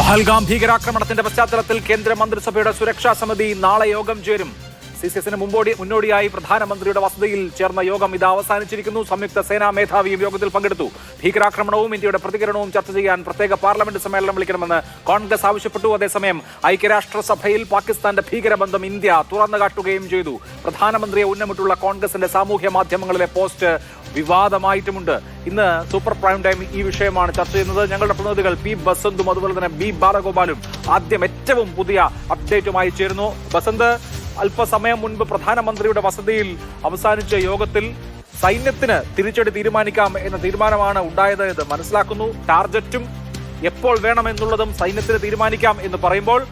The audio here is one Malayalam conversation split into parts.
പഹൽഗാം ഭീകരാക്രമണത്തിന്റെ പശ്ചാത്തലത്തിൽ കേന്ദ്ര മന്ത്രിസഭയുടെ സുരക്ഷാ സമിതി നാളെ യോഗം ചേരും. സിസിഎസിന് മുന്നോടിയായി പ്രധാനമന്ത്രിയുടെ വസതിയിൽ ചേർന്ന യോഗം ഇത് അവസാനിച്ചിരിക്കുന്നു. സംയുക്ത സേനാ മേധാവിയും യോഗത്തിൽ പങ്കെടുത്തു. ഭീകരാക്രമണവും ഇന്ത്യയുടെ പ്രതികരണവും ചർച്ച ചെയ്യാൻ പ്രത്യേക പാർലമെന്റ് സമ്മേളനം വിളിക്കണമെന്ന് കോൺഗ്രസ് ആവശ്യപ്പെട്ടു. അതേസമയം ഐക്യരാഷ്ട്രസഭയിൽ പാകിസ്ഥാന്റെ ഭീകരബന്ധം ഇന്ത്യ തുറന്നു കാട്ടുകയും ചെയ്തു. പ്രധാനമന്ത്രിയെ ഉന്നമിട്ടുള്ള കോൺഗ്രസിന്റെ സാമൂഹ്യ മാധ്യമങ്ങളിലെ പോസ്റ്റ് വിവാദമായിട്ടുമുണ്ട്. ഇന്ന് സൂപ്പർ പ്രൈം ടൈം ഈ വിഷയമാണ് ചർച്ച ചെയ്യുന്നത്. ഞങ്ങളുടെ പ്രതിനിധികൾ പി ബസന്തും അതുപോലെ തന്നെ ബി ബാലഗോപാലും ആദ്യം ഏറ്റവും പുതിയ അപ്ഡേറ്റുമായി ചേരുന്നു. ബസന്ത്, അല്പസമയം മുൻപ് പ്രധാനമന്ത്രിയുടെ വസതിയിൽ അവസാനിച്ച യോഗത്തിൽ സൈന്യത്തിന് തിരിച്ചടി തീരുമാനിക്കാം എന്ന തീരുമാനമാണ് ഉണ്ടായത് എന്ന് മനസ്സിലാക്കുന്നു. ടാർഗറ്റും എപ്പോൾ വേണമെന്നുള്ളതും സൈന്യത്തിന് തീരുമാനിക്കാം എന്ന് പറയുമ്പോൾ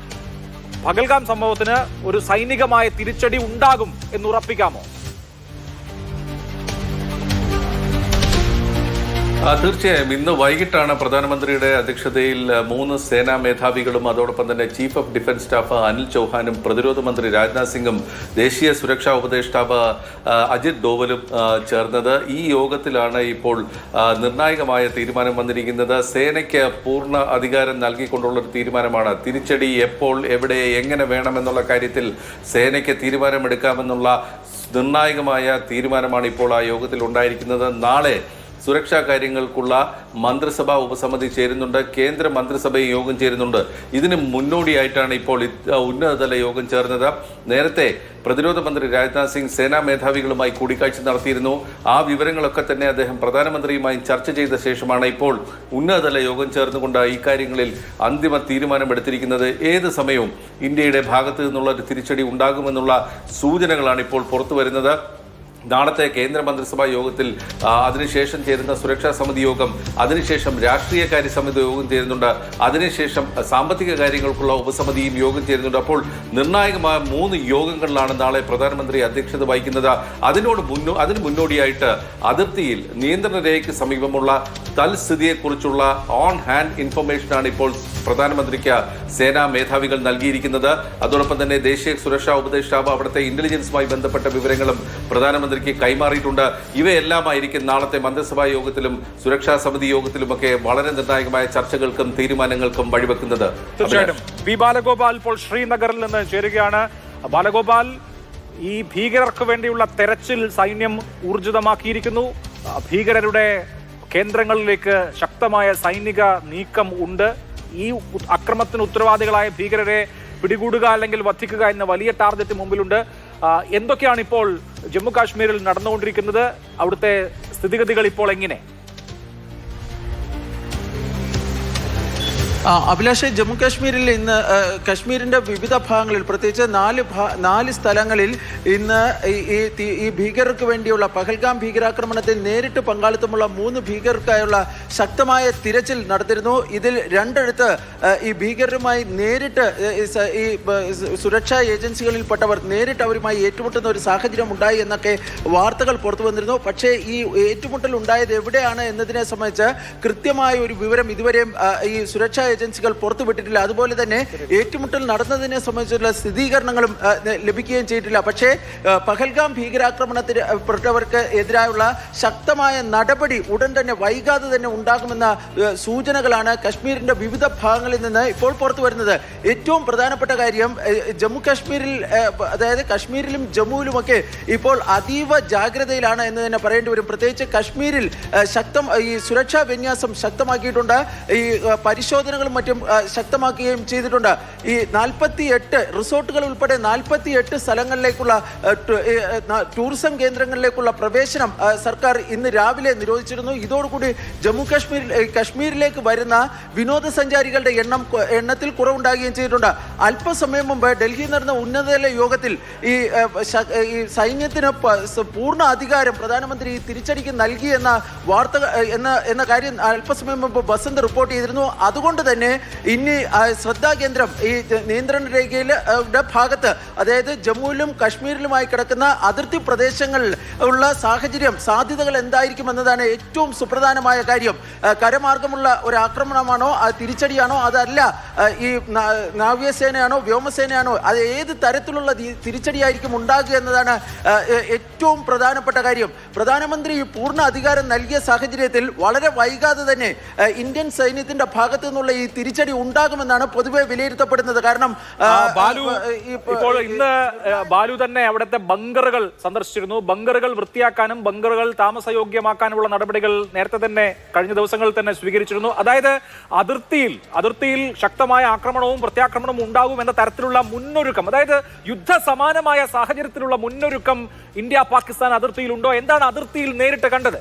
പഹൽഗാം സംഭവത്തിന് ഒരു സൈനികമായ തിരിച്ചടി ഉണ്ടാകും എന്ന് ഉറപ്പിക്കാമോ? തീർച്ചയായും ഇന്ന് വൈകിട്ടാണ് പ്രധാനമന്ത്രിയുടെ അധ്യക്ഷതയിൽ 3 സേനാ മേധാവികളും അതോടൊപ്പം തന്നെ chief of defence staff Anil ചൗഹാനും പ്രതിരോധ മന്ത്രി രാജ്നാഥ് സിംഗും ദേശീയ സുരക്ഷാ ഉപദേഷ്ടാവ് അജിത് ഡോവലും ചേർന്നത്. ഈ യോഗത്തിലാണ് ഇപ്പോൾ നിർണായകമായ തീരുമാനം വന്നിരിക്കുന്നത്. സേനയ്ക്ക് പൂർണ്ണ അധികാരം നൽകിക്കൊണ്ടുള്ളൊരു തീരുമാനമാണ്. തിരിച്ചടി എപ്പോൾ, എവിടെ, എങ്ങനെ വേണമെന്നുള്ള കാര്യത്തിൽ സേനയ്ക്ക് തീരുമാനമെടുക്കാമെന്നുള്ള നിർണായകമായ തീരുമാനമാണ് ഇപ്പോൾ ആ യോഗത്തിൽ ഉണ്ടായിരിക്കുന്നത്. നാളെ സുരക്ഷാ കാര്യങ്ങൾക്കുള്ള മന്ത്രിസഭാ ഉപസമിതി ചേരുന്നുണ്ട്. കേന്ദ്ര മന്ത്രിസഭയും യോഗം ചേരുന്നുണ്ട്. ഇതിന് മുന്നോടിയായിട്ടാണ് ഇപ്പോൾ ഉന്നതതല യോഗം ചേർന്നത്. നേരത്തെ പ്രതിരോധ മന്ത്രി രാജ്നാഥ് സിംഗ് സേനാ മേധാവികളുമായി കൂടിക്കാഴ്ച നടത്തിയിരുന്നു. ആ വിവരങ്ങളൊക്കെ തന്നെ അദ്ദേഹം പ്രധാനമന്ത്രിയുമായി ചർച്ച ചെയ്ത ശേഷമാണ് ഇപ്പോൾ ഉന്നതതല യോഗം ചേർന്നുകൊണ്ട് ഈ കാര്യങ്ങളിൽ അന്തിമ തീരുമാനമെടുത്തിരിക്കുന്നത്. ഏത് സമയവും ഇന്ത്യയുടെ ഭാഗത്ത് നിന്നുള്ള ഒരു തിരിച്ചടി ഉണ്ടാകുമെന്നുള്ള സൂചനകളാണ് ഇപ്പോൾ പുറത്തു വരുന്നത്. നാളത്തെ കേന്ദ്ര മന്ത്രിസഭാ യോഗത്തിൽ അതിനുശേഷം ചേരുന്ന സുരക്ഷാ സമിതി യോഗം, അതിനുശേഷം രാഷ്ട്രീയകാര്യ സമിതി യോഗം ചേരുന്നുണ്ട്, അതിനുശേഷം സാമ്പത്തിക കാര്യങ്ങൾക്കുള്ള ഉപസമിതിയും യോഗം ചേരുന്നുണ്ട്. അപ്പോൾ നിർണായകമായ 3 യോഗങ്ങളിലാണ് നാളെ പ്രധാനമന്ത്രി അധ്യക്ഷത വഹിക്കുന്നത്. അതിന് മുന്നോടിയായിട്ട് അതിർത്തിയിൽ നിയന്ത്രണ രേഖയ്ക്ക് സമീപമുള്ള തൽസ്ഥിതിയെക്കുറിച്ചുള്ള ഓൺ ഹാൻഡ് ഇൻഫർമേഷനാണ് ഇപ്പോൾ പ്രധാനമന്ത്രിക്ക് സേനാ മേധാവികൾ നൽകിയിരിക്കുന്നത്. അതോടൊപ്പം തന്നെ ദേശീയ സുരക്ഷാ ഉപദേഷ്ടാവ് അവിടുത്തെ ഇന്റലിജൻസുമായി ബന്ധപ്പെട്ട വിവരങ്ങളും പ്രധാനമന്ത്രിക്ക് കൈമാറിയിട്ടുണ്ട്. ഇവയെല്ലാമായിരിക്കും നാളത്തെ മന്ത്രിസഭാ യോഗത്തിലും സുരക്ഷാ സമിതി യോഗത്തിലുമൊക്കെ വളരെ നിർണായകമായ ചർച്ചകൾക്കും തീരുമാനങ്ങൾക്കും വഴിവെക്കുന്നത്. തീർച്ചയായിട്ടും ബി ബാലഗോപാൽ ഇപ്പോൾ ശ്രീനഗറിൽ നിന്ന് ചേരുകയാണ്. ബാലഗോപാൽ, ഈ ഭീകരർക്ക് വേണ്ടിയുള്ള തെരച്ചിൽ സൈന്യം ഊർജിതമാക്കിയിരിക്കുന്നു. ഭീകരരുടെ കേന്ദ്രങ്ങളിലേക്ക് ശക്തമായ സൈനിക നീക്കം ഉണ്ട്. ഈ അക്രമത്തിന് ഉത്തരവാദികളായ ഭീകരരെ പിടികൂടുക അല്ലെങ്കിൽ വധിക്കുക എന്ന വലിയ ടാർഗറ്റ് മുമ്പിലുണ്ട്. എന്തൊക്കെയാണ് ഇപ്പോൾ ജമ്മു കാശ്മീരിൽ നടന്നുകൊണ്ടിരിക്കുന്നത്? അവിടുത്തെ സ്ഥിതിഗതികൾ ഇപ്പോൾ എങ്ങനെ? അഭിലാഷ്, ജമ്മു കാശ്മീരിൽ ഇന്ന് കശ്മീരിൻ്റെ വിവിധ ഭാഗങ്ങളിൽ പ്രത്യേകിച്ച് 4 സ്ഥലങ്ങളിൽ ഇന്ന് ഈ ഭീകരർക്ക് വേണ്ടിയുള്ള പഹൽഗാം ഭീകരാക്രമണത്തിൽ നേരിട്ട് പങ്കാളിത്തമുള്ള 3 ഭീകരർക്കായുള്ള ശക്തമായ തിരച്ചിൽ നടത്തിയിരുന്നു. ഇതിൽ 2 ഈ ഭീകരരുമായി നേരിട്ട് ഈ സുരക്ഷാ ഏജൻസികളിൽപ്പെട്ടവർ നേരിട്ട് അവരുമായി ഏറ്റുമുട്ടുന്ന ഒരു സാഹചര്യം ഉണ്ടായി എന്നൊക്കെ വാർത്തകൾ പുറത്തു വന്നിരുന്നു. പക്ഷേ ഈ ഏറ്റുമുട്ടൽ ഉണ്ടായത് എവിടെയാണ് എന്നതിനെ സംബന്ധിച്ച് കൃത്യമായ ഒരു വിവരം ഇതുവരെയും ഈ സുരക്ഷാ ഏജൻസികൾ പുറത്തുവിട്ടിട്ടില്ല. അതുപോലെ തന്നെ ഏറ്റുമുട്ടൽ നടന്നതിനെ സംബന്ധിച്ചുള്ള സ്ഥിരീകരണങ്ങളും ലഭിക്കുകയും ചെയ്തിട്ടില്ല. പക്ഷേ പഹൽഗാം ഭീകരാക്രമണത്തിന് പെട്ടവർക്ക് എതിരായുള്ള ശക്തമായ നടപടി ഉടൻ തന്നെ വൈകാതെ തന്നെ ഉണ്ടാകുമെന്ന സൂചനകളാണ് കശ്മീരിന്റെ വിവിധ ഭാഗങ്ങളിൽ നിന്ന് ഇപ്പോൾ പുറത്തു വരുന്നത്. ഏറ്റവും പ്രധാനപ്പെട്ട കാര്യം, ജമ്മു കാശ്മീരിൽ അതായത് കശ്മീരിലും ജമ്മുവിലുമൊക്കെ ഇപ്പോൾ അതീവ ജാഗ്രതയിലാണ് എന്ന് തന്നെ പറയേണ്ടി വരും. പ്രത്യേകിച്ച് കശ്മീരിൽ ഈ സുരക്ഷാ വിന്യാസം ശക്തമാക്കിയിട്ടുണ്ട്. ഈ പരിശോധനകളും മറ്റും ശക്തമാക്കുകയും ചെയ്തിട്ടുണ്ട്. ഈ 48 റിസോർട്ടുകൾ ഉൾപ്പെടെ 48 സ്ഥലങ്ങളിലേക്കുള്ള ടൂറിസം കേന്ദ്രങ്ങളിലേക്കുള്ള പ്രവേശനം സർക്കാർ ഇന്ന് രാവിലെ നിരോധിച്ചിരുന്നു. ഇതോടുകൂടി ജമ്മു കശ്മീരിലേക്ക് വരുന്ന വിനോദസഞ്ചാരികളുടെ എണ്ണത്തിൽ കുറവുണ്ടാകുകയും ചെയ്തിട്ടുണ്ട്. അല്പസമയം മുമ്പ് ഡൽഹിയിൽ നടന്ന ഉന്നതതല യോഗത്തിൽ ഈ സൈന്യത്തിന് പൂർണ്ണ അധികാരം പ്രധാനമന്ത്രി തിരിച്ചടിക്ക് നൽകി എന്ന വാർത്ത എന്ന കാര്യം അല്പസമയം മുമ്പ് ബസന്ത് റിപ്പോർട്ട് ചെയ്തിരുന്നു. അതുകൊണ്ട് തന്നെ ഇനി ശ്രദ്ധാകേന്ദ്രം ഈ നിയന്ത്രണ രേഖയുടെ ഭാഗത്ത്, അതായത് ജമ്മുവിലും കശ്മീരിലുമായി കിടക്കുന്ന അതിർത്തി പ്രദേശങ്ങളിൽ ഉള്ള സാധ്യതകൾ എന്തായിരിക്കും എന്നതാണ് ഏറ്റവും സുപ്രധാനമായ കാര്യം. കരമാർഗമുള്ള ഒരു ആക്രമണമാണോ, തിരിച്ചടിയാണോ, അതല്ല ഈ നാവികസേനയാണോ വ്യോമസേനയാണോ, അത് ഏത് തരത്തിലുള്ള തിരിച്ചടിയായിരിക്കും ഉണ്ടാകുക എന്നതാണ് ഏറ്റവും പ്രധാനപ്പെട്ട കാര്യം. പ്രധാനമന്ത്രി പൂർണ്ണ അധികാരം നൽകിയ സാഹചര്യത്തിൽ വളരെ വൈകാതെ തന്നെ ഇന്ത്യൻ സൈന്യത്തിന്റെ ഭാഗത്തു നിന്നുള്ള ഈ ഈ തിരിച്ചടി ഉണ്ടാകുമെന്നാണ് പൊതുവെ വിലയിരുത്തപ്പെടുന്നത്. കാരണം ബാലു ഇപ്പോൾ ഇന്ന് ബാലു തന്നെ അവിടുത്തെ ബങ്കറുകൾ സന്ദർശിച്ചിരുന്നു. ബങ്കറുകൾ വൃത്തിയാക്കാനും ബങ്കറുകൾ താമസയോഗ്യമാക്കാനുമുള്ള നടപടികൾ നേരത്തെ തന്നെ കഴിഞ്ഞ ദിവസങ്ങളിൽ തന്നെ സ്വീകരിച്ചിരുന്നു. അതായത് അതിർത്തിയിൽ ശക്തമായ ആക്രമണവും പ്രത്യാക്രമണവും ഉണ്ടാകും എന്ന തരത്തിലുള്ള മുന്നൊരുക്കം, അതായത് യുദ്ധസമാനമായ സാഹചര്യത്തിലുള്ള മുന്നൊരുക്കം ഇന്ത്യ പാകിസ്ഥാൻ അതിർത്തിയിലുണ്ടോ? എന്താണ് അതിർത്തിയിൽ നേരിട്ട് കണ്ടത്?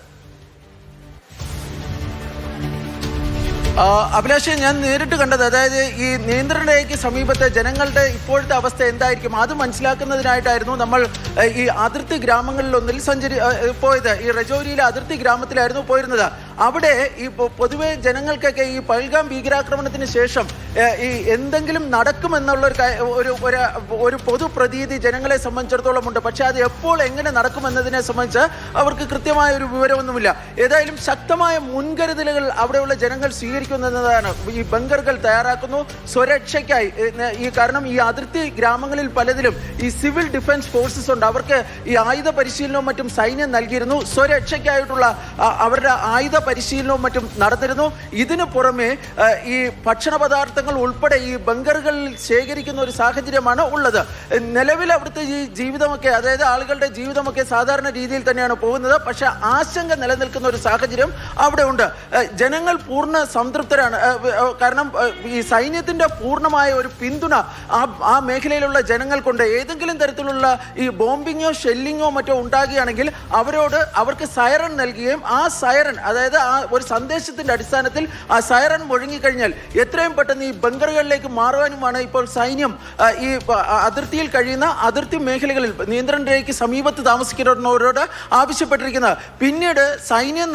അഭിലാഷ്, ഞാൻ നേരിട്ട് കണ്ടത്, അതായത് ഈ നിയന്ത്രണ രേഖയ്ക്ക് സമീപത്തെ ജനങ്ങളുടെ ഇപ്പോഴത്തെ അവസ്ഥ എന്തായിരിക്കും അത് മനസ്സിലാക്കുന്നതിനായിട്ടായിരുന്നു നമ്മൾ ഈ അതിർത്തി ഗ്രാമങ്ങളിലൊന്നിൽ പോയത്. ഈ രജൌരിയിലെ അതിർത്തി ഗ്രാമത്തിലായിരുന്നു പോയിരുന്നത്. അവിടെ ഈ പൊതുവെ ജനങ്ങൾക്കൊക്കെ ഈ പഹൽഗാം ഭീകരാക്രമണത്തിന് ശേഷം ഈ എന്തെങ്കിലും നടക്കുമെന്നുള്ള ഒരു പൊതു പ്രതീതി ജനങ്ങളെ സംബന്ധിച്ചിടത്തോളം ഉണ്ട്. പക്ഷെ അത് എപ്പോൾ എങ്ങനെ നടക്കുമെന്നതിനെ സംബന്ധിച്ച് അവർക്ക് കൃത്യമായ ഒരു വിവരമൊന്നുമില്ല. ഏതായാലും ശക്തമായ മുൻകരുതലുകൾ അവിടെയുള്ള ജനങ്ങൾ സ്വീകരിക്കുന്നതാണ്. ഈ ബങ്കറുകൾ തയ്യാറാക്കുന്നു സ്വരക്ഷയ്ക്കായി. കാരണം ഈ അതിർത്തി ഗ്രാമങ്ങളിൽ പലതിലും ഈ സിവിൽ ഡിഫൻസ് ഫോഴ്സസ് ഉണ്ട്. അവർക്ക് ഈ ആയുധ പരിശീലനവും മറ്റും സൈന്യം നൽകിയിരുന്നു. സ്വരക്ഷയ്ക്കായിട്ടുള്ള അവരുടെ ആയുധ പരിശീലനവും മറ്റും നടന്നിരുന്നു. ഇതിനു പുറമെ ഈ ഭക്ഷണ പദാർത്ഥങ്ങൾ ഉൾപ്പെടെ ഈ ബങ്കറുകളിൽ ശേഖരിക്കുന്ന ഒരു സാഹചര്യമാണ് ഉള്ളത്. നിലവിൽ അവിടുത്തെ ഈ ജീവിതമൊക്കെ, അതായത് ആളുകളുടെ ജീവിതമൊക്കെ സാധാരണ രീതിയിൽ തന്നെയാണ് പോകുന്നത്. പക്ഷെ ആശങ്ക നിലനിൽക്കുന്ന ഒരു സാഹചര്യം അവിടെ ഉണ്ട്. ജനങ്ങൾ പൂർണ്ണ സംതൃപ്തരാണ്. കാരണം ഈ സൈന്യത്തിന്റെ പൂർണ്ണമായ ഒരു പിന്തുണ ആ മേഖലയിലുള്ള ജനങ്ങൾക്കുണ്ട്. ഏതെങ്കിലും തരത്തിലുള്ള ഈ ബോംബിങ്ങോ ഷെല്ലിങ്ങോ മറ്റോ ഉണ്ടാകുകയാണെങ്കിൽ അവർക്ക് സൈറൺ നൽകുകയും ആ സൈറൺ, അതായത് ആ ഒരു സന്ദേശത്തിന്റെ അടിസ്ഥാനത്തിൽ ആ സൈറൺ മുഴങ്ങിക്കഴിഞ്ഞാൽ എത്രയും പെട്ടെന്ന് ഈ ബങ്കറുകളിലേക്ക് മാറുവാനുമാണ് ഇപ്പോൾ സൈന്യം ഈ അതിർത്തിയിൽ കഴിയുന്ന അതിർത്തി മേഖലകളിൽ നിയന്ത്രണ രേഖയ്ക്ക് സമീപത്ത് താമസിക്കുന്നവരോട് ആവശ്യപ്പെട്ടിരിക്കുന്നത്. പിന്നീട് സൈന്യം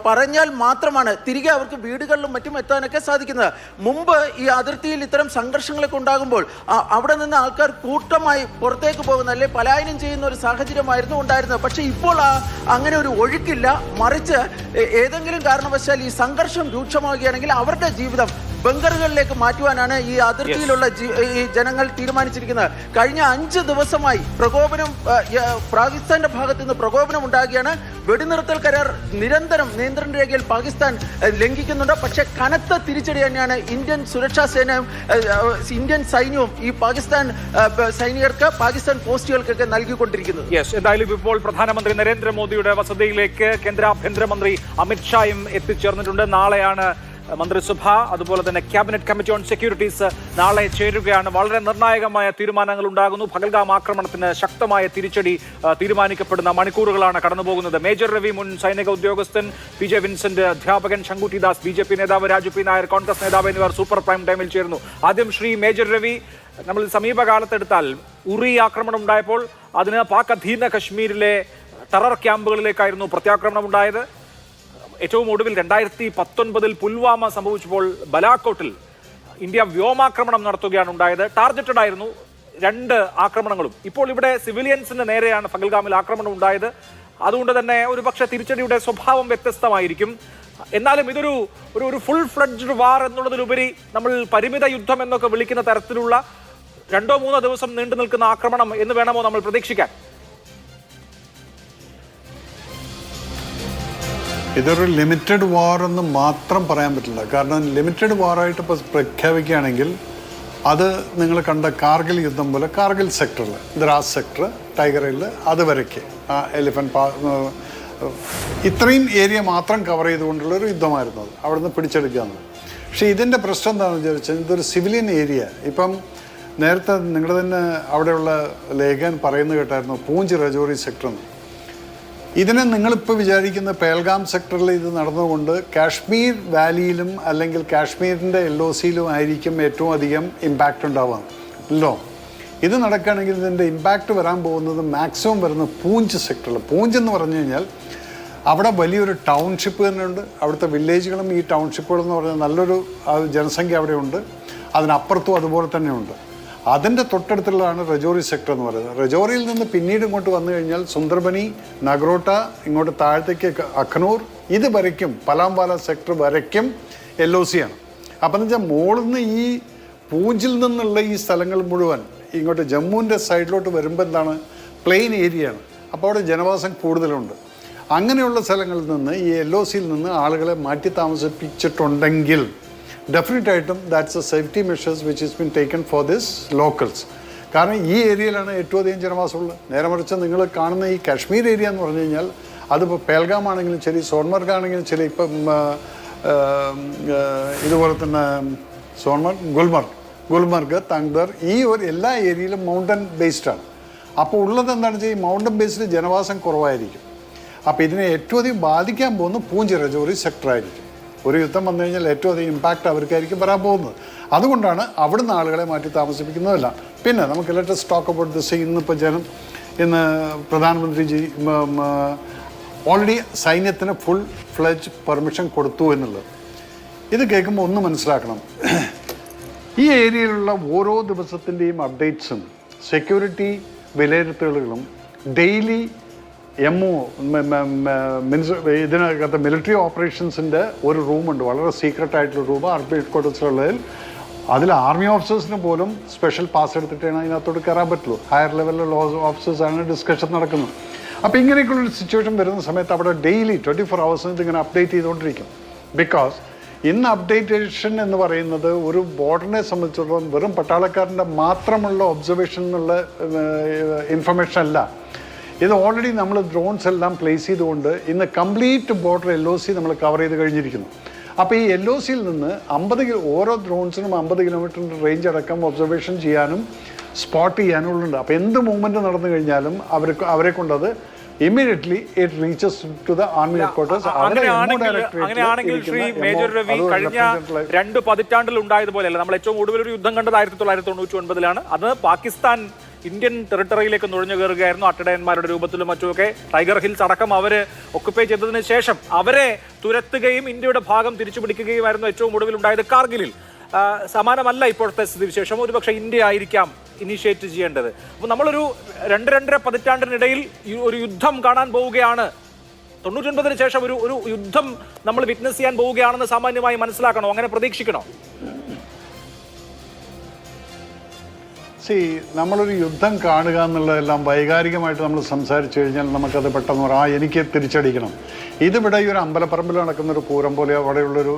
പറഞ്ഞാൽ മാത്രമാണ് തിരികെ അവർക്ക് വീടുകളിലും മറ്റും എത്താനൊക്കെ സാധിക്കുന്നത്. മുമ്പ് ഈ അതിർത്തിയിൽ ഇത്തരം സംഘർഷങ്ങളൊക്കെ ഉണ്ടാകുമ്പോൾ അവിടെ നിന്ന് ആൾക്കാർ കൂട്ടമായി പുറത്തേക്ക് പോകുന്ന, അല്ലെ പലായനം ചെയ്യുന്ന ഒരു സാഹചര്യമായിരുന്നു ഉണ്ടായിരുന്നത്. പക്ഷെ ഇപ്പോൾ അങ്ങനെ ഒരു ഒഴുക്കില്ല. മറിച്ച് ഏതെങ്കിലും കാരണവശാൽ ഈ സംഘർഷം രൂക്ഷമാവുകയാണെങ്കിൽ അവരുടെ ജീവിതം ബങ്കറുകളിലേക്ക് മാറ്റുവാനാണ് ഈ അതിർത്തിയിലുള്ള ഈ ജനങ്ങൾ തീരുമാനിച്ചിരിക്കുന്നത്. കഴിഞ്ഞ 5 ദിവസമായി പ്രകോപനം, പാകിസ്ഥാന്റെ ഭാഗത്ത് നിന്ന് പ്രകോപനം ഉണ്ടാകുകയാണ്. വെടിനിർത്തൽ കരാർ നിരന്തരം നിയന്ത്രണ രേഖയിൽ പാകിസ്ഥാൻ ലംഘിക്കുന്നുണ്ട്. പക്ഷെ കനത്ത തിരിച്ചടി തന്നെയാണ് ഇന്ത്യൻ സുരക്ഷാ സേനയും ഇന്ത്യൻ സൈന്യവും ഈ പാകിസ്ഥാൻ സൈനികർക്ക്, പാകിസ്ഥാൻ പോസ്റ്റുകൾക്കൊക്കെ നൽകിക്കൊണ്ടിരിക്കുന്നത്. എന്തായാലും ഇപ്പോൾ പ്രധാനമന്ത്രി നരേന്ദ്രമോദിയുടെ വസതിയിലേക്ക് കേന്ദ്ര ആഭ്യന്തരമന്ത്രി അമിത്ഷായും എത്തിച്ചേർന്നിട്ടുണ്ട്. നാളെയാണ് മന്ത്രിസഭ, അതുപോലെ തന്നെ ക്യാബിനറ്റ് കമ്മിറ്റി ഓൺ സെക്യൂരിറ്റീസ് നാളെ ചേരുകയാണ്. വളരെ നിർണായകമായ തീരുമാനങ്ങൾ ഉണ്ടാകുന്നു. പഹൽഗാം ആക്രമണത്തിന് ശക്തമായ തിരിച്ചടി തീരുമാനിക്കപ്പെടുന്ന മണിക്കൂറുകളാണ് കടന്നുപോകുന്നത്. മേജർ രവി, മുൻ സൈനിക ഉദ്യോഗസ്ഥൻ, PJ വിൻസെന്റ്, അധ്യാപകൻ ശങ്കുട്ടി ദാസ്, BJP നേതാവ് രാജു പി നായർ, കോൺഗ്രസ് നേതാവ് എന്നിവർ സൂപ്പർ പ്രൈം ടൈമിൽ ചേരുന്നു. ആദ്യം ശ്രീ മേജർ രവി, നമ്മൾ സമീപകാലത്തെടുത്താൽ ഉറി ആക്രമണം ഉണ്ടായപ്പോൾ അതിന് പാക് അധീന കശ്മീരിലെ ടെറർ ക്യാമ്പുകളിലേക്കായിരുന്നു പ്രത്യാക്രമണം ഉണ്ടായത്. ഏറ്റവും ഒടുവിൽ 2019 പുൽവാമ സംഭവിച്ചപ്പോൾ ബലാക്കോട്ടിൽ ഇന്ത്യ വ്യോമാക്രമണം നടത്തുകയാണ് ഉണ്ടായത്. ടാർഗറ്റഡ് ആയിരുന്നു 2 ആക്രമണങ്ങളും. ഇപ്പോൾ ഇവിടെ സിവിലിയൻസിന് നേരെയാണ് പഹൽഗാമിൽ ആക്രമണം ഉണ്ടായത്. അതുകൊണ്ട് തന്നെ ഒരുപക്ഷെ തിരിച്ചടിയുടെ സ്വഭാവം വ്യത്യസ്തമായിരിക്കും. എന്നാലും ഇതൊരു ഫുൾ ഫ്ലഡ്ജ്ഡ് വാർ എന്നുള്ളതിലുപരി നമ്മൾ പരിമിത യുദ്ധം എന്നൊക്കെ വിളിക്കുന്ന തരത്തിലുള്ള 2-3 ദിവസം നീണ്ടു നിൽക്കുന്ന ആക്രമണം എന്ന് വേണമോ നമ്മൾ പ്രതീക്ഷിക്കാൻ? ഇതൊരു ലിമിറ്റഡ് വാർ എന്ന് മാത്രം പറയാൻ പറ്റില്ല. കാരണം ലിമിറ്റഡ് വാറായിട്ട് ഇപ്പോൾ പ്രഖ്യാപിക്കുകയാണെങ്കിൽ അത് നിങ്ങൾ കണ്ട കാർഗിൽ യുദ്ധം പോലെ കാർഗിൽ സെക്ടറിൽ, ദ്രാസ് സെക്ടർ, ടൈഗർ ഹില്ല്, അതുവരയ്ക്ക് എലിഫന്റ് ഇത്രയും ഏരിയ മാത്രം കവർ ചെയ്തുകൊണ്ടുള്ളൊരു യുദ്ധമായിരുന്നു അത്. അവിടെ നിന്ന് പിടിച്ചെടുക്കുകയെന്ന്. പക്ഷേ ഇതിൻ്റെ പ്രശ്നം എന്താണെന്ന് വിചാരിച്ചാൽ ഇതൊരു സിവിലിയൻ ഏരിയ. ഇപ്പം നേരത്തെ നിങ്ങളുടെ തന്നെ അവിടെയുള്ള ലേഖകൻ പറയുന്നത് കേട്ടായിരുന്നു പൂഞ്ച് രജോറി സെക്ടർ എന്ന്. ഇതിനെ നിങ്ങളിപ്പോൾ വിചാരിക്കുന്ന പേൽഗാം സെക്ടറിൽ ഇത് നടന്നുകൊണ്ട് കാശ്മീർ വാലിയിലും അല്ലെങ്കിൽ കാശ്മീരിൻ്റെ LOCയിലും ആയിരിക്കും ഏറ്റവും അധികം ഇമ്പാക്റ്റ് ഉണ്ടാവുക. ഇത് നടക്കുകയാണെങ്കിൽ ഇതിൻ്റെ ഇമ്പാക്റ്റ് വരാൻ പോകുന്നത് മാക്സിമം വരുന്നത് പൂഞ്ച് സെക്ടറിൽ. പൂഞ്ച് എന്ന് പറഞ്ഞു കഴിഞ്ഞാൽ അവിടെ വലിയൊരു ടൗൺഷിപ്പ് തന്നെ ഉണ്ട്. അവിടുത്തെ വില്ലേജുകളും ഈ ടൗൺഷിപ്പുകളും എന്ന് പറഞ്ഞാൽ നല്ലൊരു ജനസംഖ്യ അവിടെയുണ്ട്. അതിനപ്പുറത്തും അതുപോലെ തന്നെ ഉണ്ട്. അതിൻ്റെ തൊട്ടടുത്തുള്ളതാണ് രജോറി സെക്ടർ എന്ന് പറയുന്നത്. രജോറിയിൽ നിന്ന് പിന്നീട് ഇങ്ങോട്ട് വന്നു കഴിഞ്ഞാൽ സുന്ദർബനി, നഗ്രോട്ട, ഇങ്ങോട്ട് താഴത്തേക്ക് അഖനൂർ, ഇത് വരയ്ക്കും പലാംവാല സെക്ടർ വരയ്ക്കും LOC ആണ്. അപ്പം എന്ന് വെച്ചാൽ മുകളിൽ നിന്ന് ഈ പൂഞ്ചിൽ നിന്നുള്ള ഈ സ്ഥലങ്ങൾ മുഴുവൻ ഇങ്ങോട്ട് ജമ്മുവിൻ്റെ സൈഡിലോട്ട് വരുമ്പോൾ എന്താണ്, പ്ലെയിൻ ഏരിയയാണ്. അപ്പോൾ അവിടെ ജനവാസം കൂടുതലുണ്ട്. അങ്ങനെയുള്ള സ്ഥലങ്ങളിൽ നിന്ന് ഈ LOCയിൽ നിന്ന് ആളുകളെ മാറ്റി താമസിപ്പിച്ചിട്ടുണ്ടെങ്കിൽ ഡെഫിനറ്റായിട്ടും that's a safety measures which is been taken for this locals. കാരണം ഈ ഏരിയയിലാണ് ഏറ്റവും അധികം ജനവാസമുള്ളത്. നേരെ മറിച്ച് നിങ്ങൾ കാണുന്ന ഈ കാശ്മീർ ഏരിയ എന്ന് പറഞ്ഞു കഴിഞ്ഞാൽ അതിപ്പോൾ പേൽഗാം ആണെങ്കിലും ശരി, സോൺമർഗ് ആണെങ്കിലും ശരി, ഇപ്പം ഇതുപോലെ തന്നെ ഗുൽമർഗ്, തങ്ദർ, ഈ ഒരു എല്ലാ ഏരിയയിലും മൗണ്ടൻ ബേസ്ഡാണ്. അപ്പോൾ ഉള്ളത് എന്താണെന്ന് വെച്ചാൽ ഈ മൗണ്ടൻ ബേസ്ഡ് ജനവാസം കുറവായിരിക്കും. അപ്പോൾ ഇതിനെ ഏറ്റവും അധികം ബാധിക്കാൻ പോകുന്നത് പൂഞ്ച് രജോറി സെക്ടറായിരിക്കും. ഒരു യുദ്ധം വന്നു കഴിഞ്ഞാൽ ഏറ്റവും അധികം ഇമ്പാക്റ്റ് അവർക്കായിരിക്കും വരാൻ പോകുന്നത്. അതുകൊണ്ടാണ് അവിടുന്ന് ആളുകളെ മാറ്റി താമസിപ്പിക്കുന്നതല്ല. പിന്നെ നമുക്ക് ലെറ്റസ് ടോക്ക് അബൌട്ട് ദിസ്. ഇന്ന് പ്രധാനമന്ത്രിജി ഓൾറെഡി സൈന്യത്തിന് ഫുൾ ഫ്ലെഡ്ജ് പെർമിഷൻ കൊടുത്തു എന്നുള്ളത്. ഇത് കേൾക്കുമ്പോൾ ഒന്ന് മനസ്സിലാക്കണം, ഈ ഏരിയയിലുള്ള ഓരോ ദിവസത്തിൻ്റെയും അപ്ഡേറ്റ്സും സെക്യൂരിറ്റി വിലയിരുത്തലുകളും ഡെയിലി MO ഇതിനകത്ത് മിലിറ്ററി ഓപ്പറേഷൻസിൻ്റെ ഒരു റൂമുണ്ട്, വളരെ സീക്രട്ട് ആയിട്ടുള്ള റൂം ആർമി ഹെഡ് ക്വാർട്ടേഴ്സിലുള്ളതിൽ. അതിൽ ആർമി ഓഫീസേഴ്സിന് പോലും സ്പെഷ്യൽ പാസ് എടുത്തിട്ടാണ് അതിനകത്തോട്ട് കയറാൻ പറ്റുള്ളൂ. ഹയർ ലെവലിലുള്ള ഓഫീസേഴ്സാണ് ഡിസ്കഷൻ നടക്കുന്നത്. അപ്പോൾ ഇങ്ങനെയൊക്കെയുള്ളൊരു സിറ്റുവേഷൻ വരുന്ന സമയത്ത് അവിടെ ഡെയിലി 24 hours ഇതിങ്ങനെ അപ്ഡേറ്റ് ചെയ്തുകൊണ്ടിരിക്കും. ബിക്കോസ് ഇന്ന് അപ്ഡേറ്റേഷൻ എന്ന് പറയുന്നത് ഒരു ബോർഡറിനെ സംബന്ധിച്ചിടത്തോളം വെറും പട്ടാളക്കാരൻ്റെ മാത്രമുള്ള ഒബ്സർവേഷൻ എന്നുള്ള ഇൻഫർമേഷൻ അല്ല. ഇത് ഓൾറെഡി നമ്മൾ ഡ്രോൺസ് എല്ലാം പ്ലേസ് ചെയ്തുകൊണ്ട് ഇന്ന് കംപ്ലീറ്റ് ബോർഡർ LOC നമ്മൾ കവർ ചെയ്ത് കഴിഞ്ഞിരിക്കുന്നു. അപ്പോൾ ഈ LOCയിൽ നിന്ന് ഓരോ ഡ്രോൺസിനും 50 കിലോമീറ്ററിൻ്റെ റേഞ്ച് അടക്കം ഒബ്സർവേഷൻ ചെയ്യാനും സ്പോട്ട് ചെയ്യാനുള്ളുണ്ട്. അപ്പോൾ എന്ത് മൂവ്മെൻറ്റ് നടന്നു കഴിഞ്ഞാലും അവരെ കൊണ്ടത് immediately it reaches to the army headquarters. അങ്ങനെയാണെങ്കിൽ ശ്രീ മേജർ രവി, കഴിഞ്ഞ 2 പതിറ്റാണ്ടിൽ ഉണ്ടായതുപോലെയല്ല. നമ്മൾ ഏറ്റവും കൂടുതൽ ഒരു യുദ്ധം കണ്ടത് 1999 അത് പാകിസ്ഥാൻ ഇന്ത്യൻ ടെറിട്ടറിയിലേക്ക് നുഴഞ്ഞു കയറുകയായിരുന്നു. അട്ടടയന്മാരുടെ രൂപത്തിലും മറ്റുമൊക്കെ ടൈഗർ ഹിൽസ് അടക്കം അവർ ഒക്കുപ്പൈ ചെയ്തതിന് ശേഷം അവരെ തുരത്തുകയും ഇന്ത്യയുടെ ഭാഗം തിരിച്ചു പിടിക്കുകയുമായിരുന്നു ഏറ്റവും ഒടുവിൽ ഉണ്ടായത് കാർഗിലിൽ. സമാനമല്ല ഇപ്പോഴത്തെ സ്ഥിതിവിശേഷം. ഒരുപക്ഷെ ഇന്ത്യ ആയിരിക്കാം ഇനിഷ്യേറ്റ് ചെയ്യേണ്ടത്. അപ്പോൾ നമ്മളൊരു 2-2.5 പതിറ്റാണ്ടിനിടയിൽ ഒരു യുദ്ധം കാണാൻ പോവുകയാണ്. 99-ന് ശേഷം ഒരു യുദ്ധം നമ്മൾ വിറ്റ്നസ് ചെയ്യാൻ പോവുകയാണെന്ന് സാമാന്യമായി മനസ്സിലാക്കണോ? അങ്ങനെ പ്രതീക്ഷിക്കണോ? നമ്മളൊരു യുദ്ധം കാണുക എന്നുള്ളതെല്ലാം വൈകാരികമായിട്ട് നമ്മൾ സംസാരിച്ചു കഴിഞ്ഞാൽ നമുക്കത് പെട്ടെന്ന് പറയാം, എനിക്ക് തിരിച്ചടിക്കണം. ഇതിവിടെ ഈ ഒരു അമ്പലപ്പറമ്പിൽ നടക്കുന്നൊരു പൂരം പോലെ അവിടെയുള്ളൊരു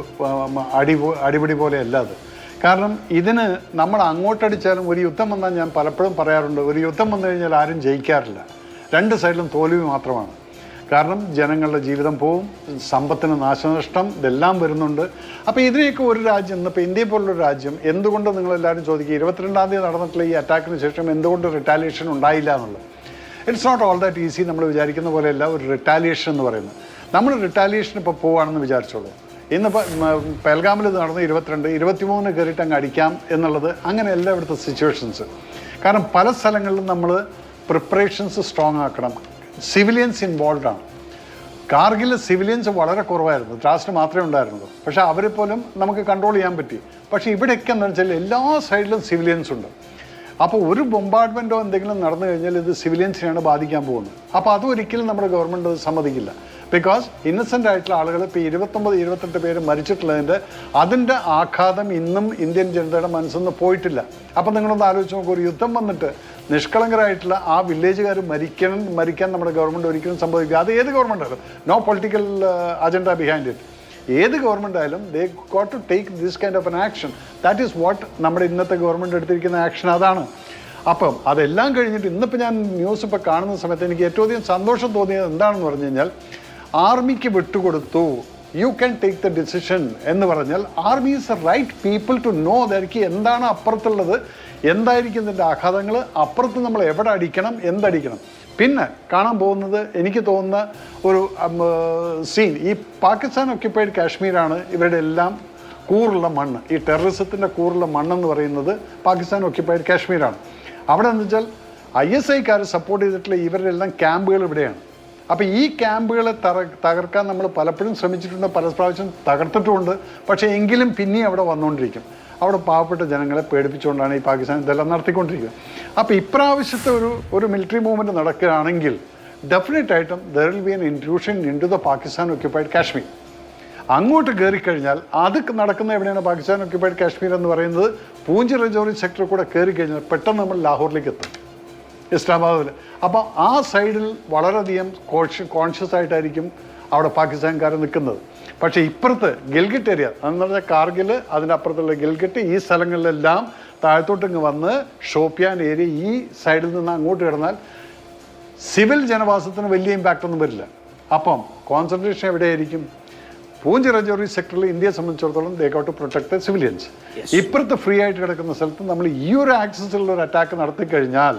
അടിപിടി പോലെയല്ല അത്. കാരണം ഇതിന് നമ്മൾ അങ്ങോട്ടടിച്ചാലും ഒരു യുദ്ധം വന്നാൽ ഞാൻ പലപ്പോഴും പറയാറുണ്ട്, ഒരു യുദ്ധം വന്നു കഴിഞ്ഞാൽ ആരും ജയിക്കാറില്ല. 2 സൈഡിലും തോൽവി മാത്രമാണ്. കാരണം ജനങ്ങളുടെ ജീവിതം പോവും, സമ്പത്തിന് നാശനഷ്ടം, ഇതെല്ലാം വരുന്നുണ്ട്. അപ്പോൾ ഇതിനെയൊക്കെ ഒരു രാജ്യം, ഇന്നിപ്പോൾ ഇന്ത്യയെ പോലുള്ളൊരു രാജ്യം, എന്തുകൊണ്ട് നിങ്ങളെല്ലാവരും ചോദിക്കുക 22-ാം തീയതി നടന്നിട്ടുള്ള ഈ അറ്റാക്കിന് ശേഷം എന്തുകൊണ്ട് റിറ്റാലിയേഷൻ ഉണ്ടായില്ല എന്നുള്ളത്. It's not all that easy. നമ്മൾ വിചാരിക്കുന്ന പോലെയല്ല ഒരു റിറ്റാലിയേഷൻ എന്ന് പറയുന്നത്. നമ്മൾ റിറ്റാലിയേഷൻ ഇപ്പോൾ പോവുകയാണെന്ന് വിചാരിച്ചോളൂ. ഇന്നിപ്പോൾ പെൽഗാമിൽ നടന്ന് 23 കയറിയിട്ട് അങ്ങ് അടിക്കാം എന്നുള്ളത് അങ്ങനെയല്ല ഇവിടുത്തെ സിറ്റുവേഷൻസ്. കാരണം പല സ്ഥലങ്ങളിലും നമ്മൾ പ്രിപ്പറേഷൻസ് സ്ട്രോങ് ആക്കണം. സിവിലിയൻസ് ഇൻവോൾവ് ആണ്. കാർഗിൽ സിവിലിയൻസ് വളരെ കുറവായിരുന്നു, ദ്രാസിന് മാത്രമേ ഉണ്ടായിരുന്നുള്ളൂ. പക്ഷേ അവരെ പോലും നമുക്ക് കൺട്രോൾ ചെയ്യാൻ പറ്റി. പക്ഷേ ഇവിടെയൊക്കെ എന്ന് വെച്ചാൽ എല്ലാ സൈഡിലും സിവിലിയൻസ് ഉണ്ട്. അപ്പോൾ ഒരു ബോംബാർഡ്മെൻറ്റോ എന്തെങ്കിലും നടന്നു കഴിഞ്ഞാൽ ഇത് സിവിലിയൻസിനെയാണ് ബാധിക്കാൻ പോകുന്നത്. അപ്പോൾ അതൊരിക്കലും നമ്മുടെ ഗവൺമെൻറ് സമ്മതിക്കില്ല. ബിക്കോസ് ഇന്നസെൻ്റ് ആയിട്ടുള്ള ആളുകൾ ഇപ്പോൾ 29-28 പേര് മരിച്ചിട്ടുള്ളതിൻ്റെ അതിൻ്റെ ആഘാതം ഇന്നും ഇന്ത്യൻ ജനതയുടെ മനസ്സിൽ നിന്ന് പോയിട്ടില്ല. അപ്പം നിങ്ങളൊന്ന് ആലോചിച്ച് നോക്കൂ, ഒരു യുദ്ധം വന്നിട്ട് നിഷ്കളങ്കരായിട്ടുള്ള ആ വില്ലേജുകാർ മരിക്കാൻ നമ്മുടെ ഗവൺമെൻറ് ഒരിക്കലും സംഭവിക്കുക. അത് ഏത് ഗവൺമെൻറ് ആയാലും, no political agenda behind it. ഏത് ഗവൺമെൻറ് ആയാലും they got to take this kind of an action. That is what നമ്മുടെ ഇന്നത്തെ ഗവൺമെൻറ് എടുത്തിരിക്കുന്ന ആക്ഷൻ അതാണ്. അപ്പം അതെല്ലാം കഴിഞ്ഞിട്ട് ഇന്നിപ്പോൾ ഞാൻ ന്യൂസ് ഇപ്പോൾ കാണുന്ന സമയത്ത് എനിക്ക് ഏറ്റവും അധികം സന്തോഷം തോന്നിയത് എന്താണെന്ന് പറഞ്ഞു കഴിഞ്ഞാൽ, ആർമിക്ക് വിട്ടുകൊടുത്തു, you can take the decision എന്ന് പറഞ്ഞാൽ army is a right people to know ദർക്ക് എന്താണ് അപ്പുറത്തുള്ളത്, എന്തായിരിക്കും ഇതിൻ്റെ ആഘാതങ്ങൾ, അപ്പുറത്ത് നമ്മൾ എവിടെ അടിക്കണം, എന്തടിക്കണം. പിന്നെ കാണാൻ പോകുന്നത് എനിക്ക് തോന്നുന്ന ഒരു സീൻ, ഈ പാകിസ്ഥാൻ ഒക്യുപ്പൈഡ് കാശ്മീരാണ് ഇവരുടെ എല്ലാം കൂറുള്ള മണ്ണ്. ഈ ടെററിസത്തിൻ്റെ കൂറുള്ള മണ്ണെന്ന് പറയുന്നത് പാകിസ്ഥാൻ ഒക്യുപ്പൈഡ് കാശ്മീരാണ്. അവിടെ എന്ന് വെച്ചാൽ ISIക്കാർ സപ്പോർട്ട് ചെയ്തിട്ടുള്ള ഇവരുടെ എല്ലാം ക്യാമ്പുകൾ ഇവിടെയാണ്. അപ്പോൾ ഈ ക്യാമ്പുകളെ തകർക്കാൻ നമ്മൾ പലപ്പോഴും ശ്രമിച്ചിട്ടുണ്ട്, പല പ്രാവശ്യം തകർത്തിട്ടുമുണ്ട്. പക്ഷേ എങ്കിലും പിന്നെയും അവിടെ വന്നുകൊണ്ടിരിക്കും. അവിടെ പാവപ്പെട്ട ജനങ്ങളെ പേടിപ്പിച്ചുകൊണ്ടാണ് ഈ പാകിസ്ഥാൻ ഇതെല്ലാം നടത്തിക്കൊണ്ടിരിക്കുന്നത്. അപ്പോൾ ഇപ്രാവശ്യത്തെ ഒരു മിലിറ്ററി മൂവ്മെൻറ്റ് നടക്കുകയാണെങ്കിൽ ഡെഫിനറ്റായിട്ടും there will be an intrusion into the Pakistan occupied Kashmir. അങ്ങോട്ട് കയറിക്കഴിഞ്ഞാൽ അത് നടക്കുന്ന എവിടെയാണ് പാകിസ്ഥാൻ ഒക്യുപ്പൈഡ് കാശ്മീർ എന്ന് പറയുന്നത്, പൂഞ്ച് രജോറി സെക്ടർ കൂടെ കയറിക്കഴിഞ്ഞാൽ പെട്ടെന്ന് നമ്മൾ ലാഹോറിലേക്ക് എത്തും, ഇസ്ലാമാബാദിൽ. അപ്പോൾ ആ സൈഡിൽ വളരെയധികം കോൺഷ്യസ് ആയിട്ടായിരിക്കും അവിടെ പാകിസ്ഥാൻകാർ നിൽക്കുന്നത്. പക്ഷേ ഇപ്പുറത്ത് ഗിൽഗിറ്റ് ഏരിയ എന്ന് പറഞ്ഞാൽ കാർഗിൽ, അതിൻ്റെ അപ്പുറത്തുള്ള ഗിൽഗിറ്റ്, ഈ സ്ഥലങ്ങളിലെല്ലാം താഴത്തോട്ടിങ്ങ് വന്ന് ഷോപ്പിയാൻ ഏരിയ ഈ സൈഡിൽ നിന്ന് അങ്ങോട്ട് കിടന്നാൽ സിവിൽ ജനവാസത്തിന് വലിയ ഇമ്പാക്റ്റ് ഒന്നും വരില്ല. അപ്പം കോൺസെൻട്രേഷൻ എവിടെയായിരിക്കും? പൂഞ്ച് രജോറി സെക്ടറിൽ ഇന്ത്യയെ സംബന്ധിച്ചിടത്തോളം they got to protect the civilians. ഇപ്പുറത്ത് ഫ്രീ ആയിട്ട് കിടക്കുന്ന സ്ഥലത്ത് നമ്മൾ ഈ ഒരു ആക്സസിലുള്ള ഒരു അറ്റാക്ക് നടത്തി കഴിഞ്ഞാൽ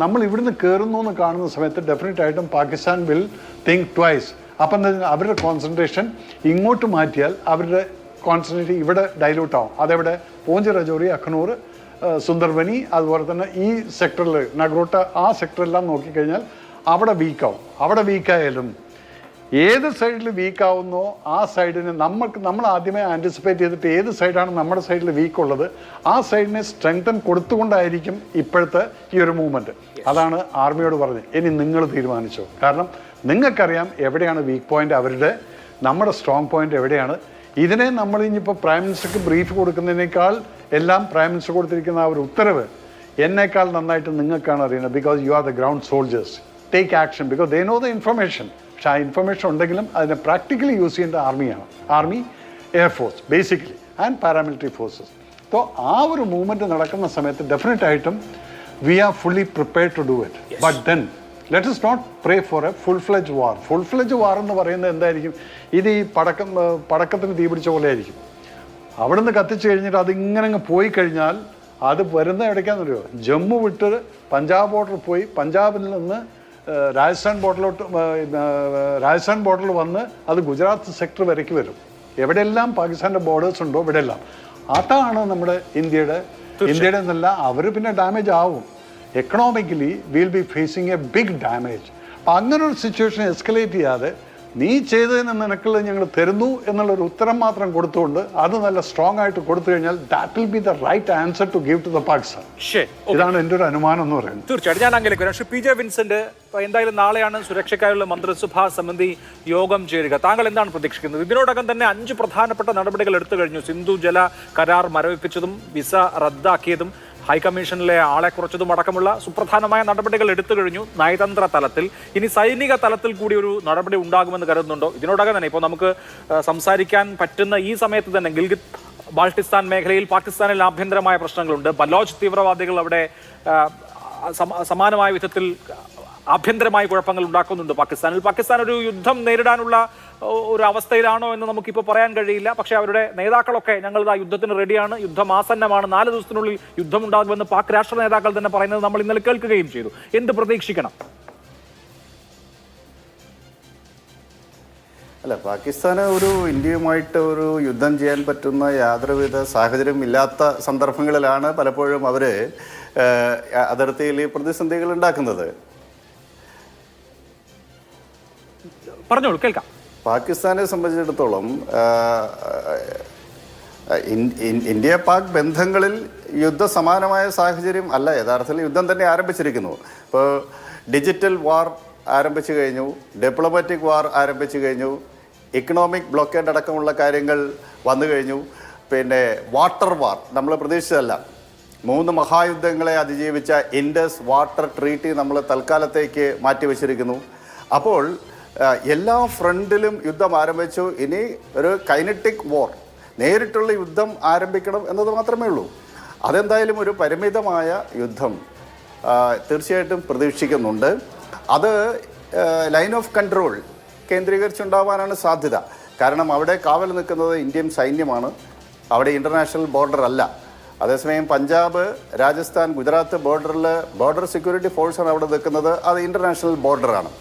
നമ്മൾ ഇവിടുന്ന് കയറുന്നു എന്ന് കാണുന്ന സമയത്ത് ഡെഫിനറ്റ് ആയിട്ടും പാകിസ്ഥാൻ വിൽ തിങ്ക് ട്വൈസ്. അപ്പം അവരുടെ കോൺസെൻട്രേഷൻ ഇങ്ങോട്ട് മാറ്റിയാൽ അവരുടെ കോൺസെൻട്രേഷൻ ഇവിടെ ഡൈലൂട്ട് ആവും. അതെവിടെ? പൂഞ്ച് രജോറി, അഖ്നൂർ, സുന്ദർബനി, അതുപോലെ തന്നെ ഈ സെക്ടറിൽ നഗ്രോട്ട, ആ സെക്ടറെല്ലാം നോക്കിക്കഴിഞ്ഞാൽ അവിടെ വീക്കാവും. അവിടെ വീക്കായാലും ഏത് സൈഡിൽ വീക്കാവുന്നോ ആ സൈഡിന് നമ്മൾ ആദ്യമേ ആൻറ്റിസിപ്പേറ്റ് ചെയ്തിട്ട് ഏത് സൈഡാണ് നമ്മുടെ സൈഡിൽ വീക്കുള്ളത് ആ സൈഡിനെ സ്ട്രെങ്തൻ കൊടുത്തുകൊണ്ടായിരിക്കും ഇപ്പോഴത്തെ ഈ ഒരു മൂവ്മെൻറ്റ്. അതാണ് ആർമിയോട് പറഞ്ഞത്. ഇനി നിങ്ങൾ തീരുമാനിച്ചോ. കാരണം നിങ്ങൾക്കറിയാം എവിടെയാണ് വീക്ക് പോയിൻ്റ് അവരുടെ, നമ്മുടെ സ്ട്രോങ് പോയിൻ്റ് എവിടെയാണ്. ഇതിനെ നമ്മൾ ഇനിയിപ്പോൾ പ്രൈം മിനിസ്റ്റർക്ക് ബ്രീഫ് കൊടുക്കുന്നതിനേക്കാൾ എല്ലാം പ്രൈം മിനിസ്റ്റർ കൊടുത്തിരിക്കുന്ന ആ ഒരു ഉത്തരവ് എന്നേക്കാൾ നന്നായിട്ട് നിങ്ങൾക്കാണ് അറിയുന്നത്. Because you are the ground soldiers. Take action because they know the information. പക്ഷേ ആ ഇൻഫർമേഷൻ ഉണ്ടെങ്കിലും അതിനെ പ്രാക്ടിക്കലി യൂസ് ചെയ്യേണ്ട ആർമിയാണ്. Army, air force basically and paramilitary forces. അപ്പോൾ ആ ഒരു മൂവ്മെൻറ്റ് നടക്കുന്ന സമയത്ത് ഡെഫിനറ്റ് ആയിട്ടും we are fully prepared to do it. But then let us not pray for a full fledged war. Full fledged war എന്ന് പറയുന്നത് എന്തായിരിക്കും? ഇത് ഈ പടക്കത്തിന് തീ പിടിച്ച പോലെ ആയിരിക്കും. അവിടെ നിന്ന് കത്തിച്ച് കഴിഞ്ഞിട്ട് അതിങ്ങനെ പോയി കഴിഞ്ഞാൽ അത് വരുന്ന എവിടേക്കാണെന്നറിയോ? ജമ്മു വിട്ട് പഞ്ചാബ് ബോർഡർ പോയി, പഞ്ചാബിൽ നിന്ന് രാജസ്ഥാൻ ബോർഡറിൽ വന്ന് അത് ഗുജറാത്ത് സെക്ടർ വരയ്ക്ക് വരും. എവിടെയെല്ലാം പാകിസ്ഥാൻ്റെ ബോർഡേഴ്സ് ഉണ്ടോ ഇവിടെയെല്ലാം. അതാണ് നമ്മുടെ ഇന്ത്യയുടെ എന്നല്ല, അവർ പിന്നെ ഡാമേജ് ആവും. Economically will be facing a big damage. അപ്പം അങ്ങനൊരു സിറ്റുവേഷൻ എസ്കലേറ്റ് ചെയ്യാതെ നീ ചെയ്തതിന് നിനക്കുള്ളത് ഞങ്ങൾ തരുന്നു എന്നുള്ളൊരു ഉത്തരം മാത്രം കൊടുത്തുകൊണ്ട് അത് നല്ല സ്ട്രോങ് ആയിട്ട് കൊടുത്തു കഴിഞ്ഞാൽ that will be the right answer to give to the Pakistan. ഇതാണ് എൻ്റെ ഒരു അനുമാനം എന്ന് പറയുന്നത്. തീർച്ചയായിട്ടും ഞാൻ അങ്ങനെയൊക്കെ വരാം. ശ്രീ PJ വിൻസെന്റ്, എന്തായാലും നാളെയാണ് സുരക്ഷയ്ക്കായുള്ള മന്ത്രിസഭാ സമിതി യോഗം ചേരുക. താങ്കൾ എന്താണ് പ്രതീക്ഷിക്കുന്നത്? ഇതിനോടകം തന്നെ 5 പ്രധാനപ്പെട്ട നടപടികൾ എടുത്തു കഴിഞ്ഞു. സിന്ധു ജല കരാർ മരവിപ്പിച്ചതും വിസ റദ്ദാക്കിയതും ഹൈക്കമ്മീഷനിലെ ആളെ കുറച്ചതും അടക്കമുള്ള സുപ്രധാനമായ നടപടികൾ എടുത്തു കഴിഞ്ഞു നയതന്ത്ര തലത്തിൽ. ഇനി സൈനിക തലത്തിൽ കൂടി ഒരു നടപടി ഉണ്ടാകുമെന്ന് കരുതുന്നുണ്ടോ? ഇതിനോടകം തന്നെ ഇപ്പോൾ നമുക്ക് സംസാരിക്കാൻ പറ്റുന്ന ഈ സമയത്ത് തന്നെ ഗിൽഗിത് ബാൾട്ടിസ്ഥാൻ മേഖലയിൽ പാകിസ്ഥാനിൽ ആഭ്യന്തരമായ പ്രശ്നങ്ങളുണ്ട്. ബലോച്ച് തീവ്രവാദികൾ അവിടെ സമാനമായ വിധത്തിൽ ആഭ്യന്തരമായ കുഴപ്പങ്ങൾ ഉണ്ടാക്കുന്നുണ്ട് പാകിസ്ഥാനിൽ. പാകിസ്ഥാൻ ഒരു യുദ്ധം നേരിടാനുള്ള ഒരു അവസ്ഥയിലാണോ എന്ന് നമുക്കിപ്പോൾ പറയാൻ കഴിയില്ല. പക്ഷേ അവരുടെ നേതാക്കളൊക്കെ ഞങ്ങൾ ആ യുദ്ധത്തിന് റെഡിയാണ്, യുദ്ധം ആസന്നമാണ്, 4 ദിവസത്തിനുള്ളിൽ യുദ്ധം ഉണ്ടാകുമെന്ന് പാക് രാഷ്ട്ര നേതാക്കൾ തന്നെ പറയുന്നത് നമ്മൾ ഇന്നലെ കേൾക്കുകയും ചെയ്തു. എന്ത് പ്രതീക്ഷിക്കണം? അല്ല, പാകിസ്ഥാന് ഒരു ഇന്ത്യയുമായിട്ട് ഒരു യുദ്ധം ചെയ്യാൻ പറ്റുന്ന യാതൊരുവിധ സാഹചര്യം ഇല്ലാത്ത സന്ദർഭങ്ങളിലാണ് പലപ്പോഴും അവർ അതിർത്തിയിൽ പ്രതിസന്ധികൾ ഉണ്ടാക്കുന്നത്. പറഞ്ഞോളൂ, കേൾക്കാം. പാകിസ്ഥാനെ സംബന്ധിച്ചിടത്തോളം ഇന്ത്യ പാക് ബന്ധങ്ങളിൽ യുദ്ധസമാനമായ സാഹചര്യം അല്ല, യഥാർത്ഥത്തിൽ യുദ്ധം തന്നെ ആരംഭിച്ചിരിക്കുന്നു. ഇപ്പോൾ ഡിജിറ്റൽ വാർ ആരംഭിച്ചു കഴിഞ്ഞു, ഡിപ്ലോമാറ്റിക് വാർ ആരംഭിച്ചു കഴിഞ്ഞു, ഇക്കണോമിക് ബ്ലോക്കേഡ് അടക്കമുള്ള കാര്യങ്ങൾ വന്നു കഴിഞ്ഞു. പിന്നെ വാട്ടർ വാർ നമ്മൾ പ്രതീക്ഷിച്ചതല്ല. 3 മഹായുദ്ധങ്ങളെ അതിജീവിച്ച ഇൻഡസ് വാട്ടർ ട്രീറ്റി നമ്മൾ തൽക്കാലത്തേക്ക് മാറ്റിവെച്ചിരിക്കുന്നു. അപ്പോൾ എല്ലാ ഫ്രണ്ടിലും യുദ്ധം ആരംഭിച്ചു. ഇനി ഒരു കൈനറ്റിക് വാർ, നേരിട്ടുള്ള യുദ്ധം ആരംഭിക്കണം എന്നത് മാത്രമേ ഉള്ളൂ. അതെന്തായാലും ഒരു പരിമിതമായ യുദ്ധം തീർച്ചയായിട്ടും പ്രതീക്ഷിക്കുന്നുണ്ട്. അത് ലൈൻ ഓഫ് കൺട്രോൾ കേന്ദ്രീകരിച്ചുണ്ടാവാനാണ് സാധ്യത. കാരണം അവിടെ കാവൽ നിൽക്കുന്നത് ഇന്ത്യൻ സൈന്യമാണ്, അവിടെ ഇൻ്റർനാഷണൽ ബോർഡർ അല്ല. അതേസമയം പഞ്ചാബ്, രാജസ്ഥാൻ, ഗുജറാത്ത് ബോർഡർ സെക്യൂരിറ്റി ഫോഴ്സാണ് അവിടെ നിൽക്കുന്നത്. അത് ഇൻ്റർനാഷണൽ ബോർഡറാണ്.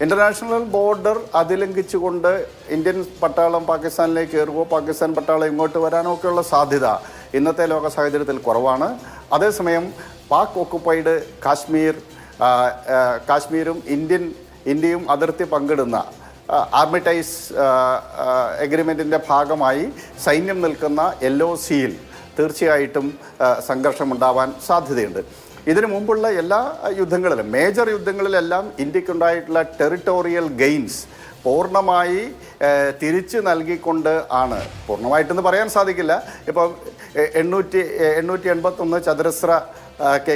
ഇൻ്റർനാഷണൽ ബോർഡർ അതിലംഘിച്ചുകൊണ്ട് ഇന്ത്യൻ പട്ടാളം പാകിസ്ഥാനിലേക്ക് കയറുകയോ പാകിസ്ഥാൻ പട്ടാളം ഇങ്ങോട്ട് വരാനോ ഒക്കെയുള്ള സാധ്യത ഇന്നത്തെ ലോക സാഹചര്യത്തിൽ കുറവാണ്. അതേസമയം പാക് ഓക്കുപ്പൈഡ് കാശ്മീരും ഇന്ത്യയും അതിർത്തി പങ്കിടുന്ന ആർമിറ്റൈസ് എഗ്രിമെൻറ്റിൻ്റെ ഭാഗമായി സൈന്യം നിൽക്കുന്ന LOCയിൽ തീർച്ചയായിട്ടും സംഘർഷമുണ്ടാവാൻ സാധ്യതയുണ്ട്. ഇതിനു മുമ്പുള്ള എല്ലാ യുദ്ധങ്ങളിലും, മേജർ യുദ്ധങ്ങളിലെല്ലാം ഇന്ത്യക്കുണ്ടായിട്ടുള്ള ടെറിട്ടോറിയൽ ഗെയിൻസ് പൂർണ്ണമായി തിരിച്ചു നൽകിക്കൊണ്ട് ആണ്, പൂർണ്ണമായിട്ടെന്ന് പറയാൻ സാധിക്കില്ല, ഇപ്പം 881 ചതുരശ്ര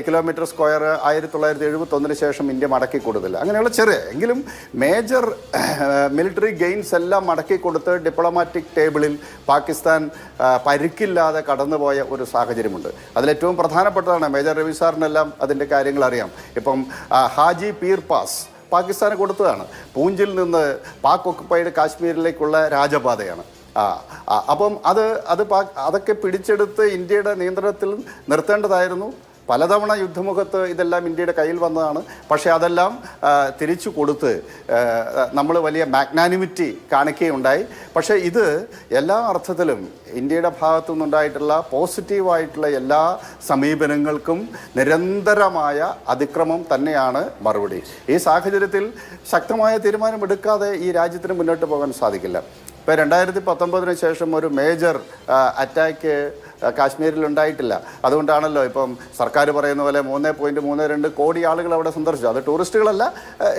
കിലോമീറ്റർ സ്ക്വയർ 1971 ശേഷം ഇന്ത്യ മടക്കി കൊടുത്തില്ല. അങ്ങനെയുള്ള ചെറിയ എങ്കിലും മേജർ മിലിറ്ററി ഗെയിൻസ് എല്ലാം മടക്കി കൊടുത്ത് ഡിപ്ലോമാറ്റിക് ടേബിളിൽ പാകിസ്ഥാൻ പരിക്കില്ലാതെ കടന്നുപോയ ഒരു സാഹചര്യമുണ്ട്. അതിലേറ്റവും പ്രധാനപ്പെട്ടതാണ്, മേജർ രവി സാറിനെല്ലാം അതിൻ്റെ കാര്യങ്ങൾ അറിയാം. ഇപ്പം ഹാജി പീർ പാസ് പാകിസ്ഥാന് കൊടുത്തതാണ്. പൂഞ്ചിൽ നിന്ന് പാക് ഒക്കുപ്പൈഡ് കാശ്മീരിലേക്കുള്ള രാജപാതയാണ്. അപ്പം അതൊക്കെ പിടിച്ചെടുത്ത് ഇന്ത്യയുടെ നിയന്ത്രണത്തിൽ നിർത്തേണ്ടതായിരുന്നു. പലതവണ യുദ്ധമുഖത്ത് ഇതെല്ലാം ഇന്ത്യയുടെ കയ്യിൽ വന്നതാണ്. പക്ഷേ അതെല്ലാം തിരിച്ചു കൊടുത്ത് നമ്മൾ വലിയ മാഗ്നാനിമിറ്റി കാണിക്കുകയുണ്ടായി. പക്ഷേ ഇത് എല്ലാ അർത്ഥത്തിലും ഇന്ത്യയുടെ ഭാഗത്തു നിന്നുണ്ടായിട്ടുള്ള പോസിറ്റീവായിട്ടുള്ള എല്ലാ സമീപനങ്ങൾക്കും നിരന്തരമായ അതിക്രമം തന്നെയാണ് മറുപടി. ഈ സാഹചര്യത്തിൽ ശക്തമായ തീരുമാനമെടുക്കാതെ ഈ രാജ്യത്തിന് മുന്നോട്ട് പോകാൻ സാധിക്കില്ല. ഇപ്പോൾ 2019 ശേഷം ഒരു മേജർ അറ്റാക്ക് കാശ്മീരിൽ ഉണ്ടായിട്ടില്ല. അതുകൊണ്ടാണല്ലോ ഇപ്പം സർക്കാർ പറയുന്ന പോലെ 3.32 കോടി ആളുകൾ അവിടെ സന്ദർശിച്ചു. അത് ടൂറിസ്റ്റുകളല്ല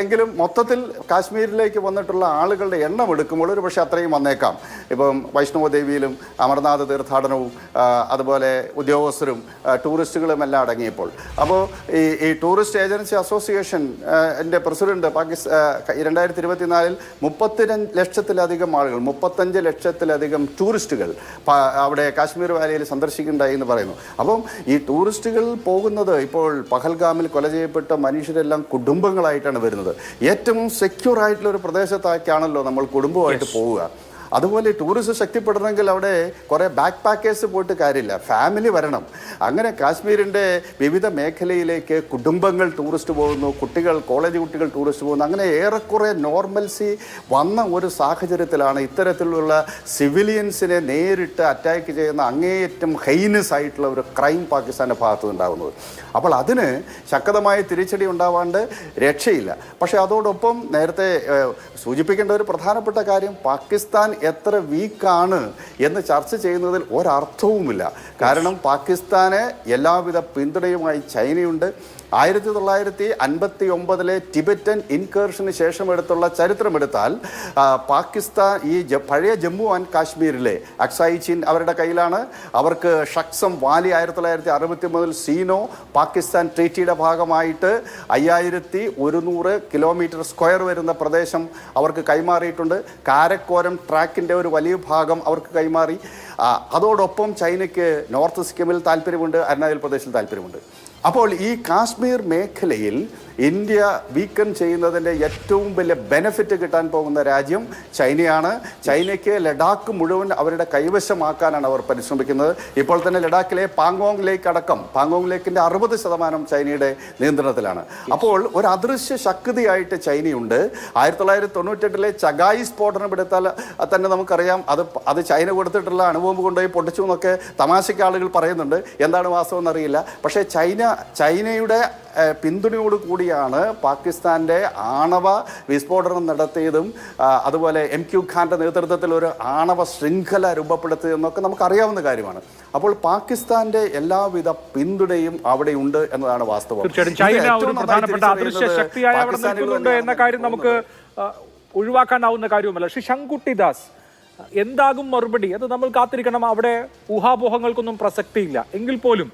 എങ്കിലും മൊത്തത്തിൽ കാശ്മീരിലേക്ക് വന്നിട്ടുള്ള ആളുകളുടെ എണ്ണം എടുക്കുമ്പോൾ ഒരു പക്ഷേ അത്രയും വന്നേക്കാം. ഇപ്പം വൈഷ്ണവ ദേവിയിലും അമർനാഥ് തീർത്ഥാടനവും അതുപോലെ ഉദ്യോഗസ്ഥരും ടൂറിസ്റ്റുകളും എല്ലാം അടങ്ങിയപ്പോൾ. അപ്പോൾ ഈ ടൂറിസ്റ്റ് ഏജൻസി അസോസിയേഷൻ എൻ്റെ പ്രസിഡന്റ് 2024 35 ലക്ഷത്തിലധികം ആളുകൾ 35 ലക്ഷത്തിലധികം ടൂറിസ്റ്റുകൾ അവിടെ കാശ്മീർ വാലിയിൽ സന്ദർശിക്കുന്നുണ്ടായി എന്ന് പറയുന്നു. അപ്പം ഈ ടൂറിസ്റ്റുകൾ പോകുന്നത് ഇപ്പോൾ പഹൽഗാമിൽ കൊല ചെയ്യപ്പെട്ട മനുഷ്യരെല്ലാം കുടുംബങ്ങളായിട്ടാണ് വരുന്നത്. ഏറ്റവും സെക്യൂർ ആയിട്ടുള്ള ഒരു പ്രദേശത്തേക്കാണല്ലോ നമ്മൾ കുടുംബമായിട്ട് പോവുക. അതുപോലെ ടൂറിസം ശക്തിപ്പെടണമെങ്കിൽ അവിടെ കുറേ ബാക്ക് പാക്കേഴ്സ് പോയിട്ട് കാര്യമില്ല, ഫാമിലി വരണം. അങ്ങനെ കാശ്മീരിൻ്റെ വിവിധ മേഖലയിലേക്ക് കുടുംബങ്ങൾ ടൂറിസ്റ്റ് പോകുന്നു, കോളേജ് കുട്ടികൾ ടൂറിസ്റ്റ് പോകുന്നു. അങ്ങനെ ഏറെക്കുറെ നോർമൽസി വന്ന ഒരു സാഹചര്യത്തിലാണ് ഇത്തരത്തിലുള്ള സിവിലിയൻസിനെ നേരിട്ട് അറ്റാക്ക് ചെയ്യുന്ന അങ്ങേയറ്റം ഹൈനസ് ആയിട്ടുള്ള ഒരു ക്രൈം പാകിസ്ഥാൻ്റെ ഭാഗത്തു നിന്നുണ്ടാകുന്നത്. അപ്പോൾ അതിന് ശക്തമായ തിരിച്ചടി ഉണ്ടാവാണ്ട് രക്ഷയില്ല. പക്ഷേ അതോടൊപ്പം നേരത്തെ സൂചിപ്പിക്കേണ്ട ഒരു പ്രധാനപ്പെട്ട കാര്യം, പാകിസ്ഥാൻ എത്ര വീക്കാണ് എന്ന് ചർച്ച ചെയ്യുന്നതിൽ ഒരർത്ഥവുമില്ല. കാരണം പാകിസ്ഥാന് എല്ലാവിധ പിന്തുണയുമായി ചൈനയുണ്ട്. 1959 ടിബറ്റൻ ഇൻകേർഷന് ശേഷം എടുത്തുള്ള ചരിത്രമെടുത്താൽ പാകിസ്ഥാൻ ഈ പഴയ ജമ്മു ആൻഡ് കാശ്മീരിലെ അക്സായി ചീൻ അവരുടെ കയ്യിലാണ്. അവർക്ക് ഷക്സം വാലി 1963 സീനോ പാകിസ്ഥാൻ ട്രീറ്റിയുടെ ഭാഗമായിട്ട് 5100 കിലോമീറ്റർ സ്ക്വയർ വരുന്ന പ്രദേശം അവർക്ക് കൈമാറിയിട്ടുണ്ട്. കാരക്കോരം ട്രാക്കിൻ്റെ ഒരു വലിയ ഭാഗം അവർക്ക് കൈമാറി. അതോടൊപ്പം ചൈനയ്ക്ക് നോർത്ത് സിക്കിമിൽ താല്പര്യമുണ്ട്, അരുണാചൽ പ്രദേശിൽ താല്പര്യമുണ്ട്. അപ്പോൾ ഈ കാശ്മീർ മേഖലയിൽ ഇന്ത്യ വീക്കൻ ചെയ്യുന്നതിൻ്റെ ഏറ്റവും വലിയ ബെനിഫിറ്റ് കിട്ടാൻ പോകുന്ന രാജ്യം ചൈനയാണ്. ചൈനയ്ക്ക് ലഡാക്ക് മുഴുവൻ അവരുടെ കൈവശമാക്കാനാണ് അവർ പരിശ്രമിക്കുന്നത്. ഇപ്പോൾ തന്നെ ലഡാക്കിലെ പാങ്കോങ് ലേക്ക് അടക്കം പാങ്കോങ് ലേക്കിൻ്റെ 60% ചൈനയുടെ നിയന്ത്രണത്തിലാണ്. അപ്പോൾ ഒരു അദൃശ്യ ശക്തിയായിട്ട് ചൈനയുണ്ട്. 1998 ചഗായി സ്ഫോടനം എടുത്താൽ തന്നെ നമുക്കറിയാം അത് ചൈന കൊടുത്തിട്ടുള്ള അണുബോംബ് കൊണ്ടുപോയി പൊട്ടിച്ചു എന്നൊക്കെ തമാശയ്ക്ക് ആളുകൾ പറയുന്നുണ്ട്. എന്താണ് വാസ്തവം എന്നറിയില്ല. പക്ഷേ ചൈനയുടെ പിന്തുണയോട് കൂടിയാണ് പാകിസ്ഥാൻ്റെ ആണവ വിസ്ഫോടനം നടത്തിയതും അതുപോലെ MQ ഖാൻ്റെ നേതൃത്വത്തിൽ ഒരു ആണവ ശൃംഖല രൂപപ്പെടുത്തിയതെന്നൊക്കെ നമുക്കറിയാവുന്ന കാര്യമാണ്. അപ്പോൾ പാകിസ്ഥാൻ്റെ എല്ലാവിധ പിന്തുണയും അവിടെയുണ്ട് എന്നതാണ് വാസ്തവം. ചൈന ഒരു പ്രധാനപ്പെട്ട അദൃശ്യ ശക്തിയായി അവിടെ നിൽക്കുന്നുണ്ട് എന്ന കാര്യം നമുക്ക് ഒഴിവാക്കാനാവുന്ന കാര്യവുമല്ല. ശ്രീ ശങ്കുട്ടി ദാസ്, എന്താകും മറുപടി? അത് നമ്മൾ കാത്തിരിക്കണം. അവിടെ ഊഹാപോഹങ്ങൾക്കൊന്നും പ്രസക്തിയില്ല. എങ്കിൽ പോലും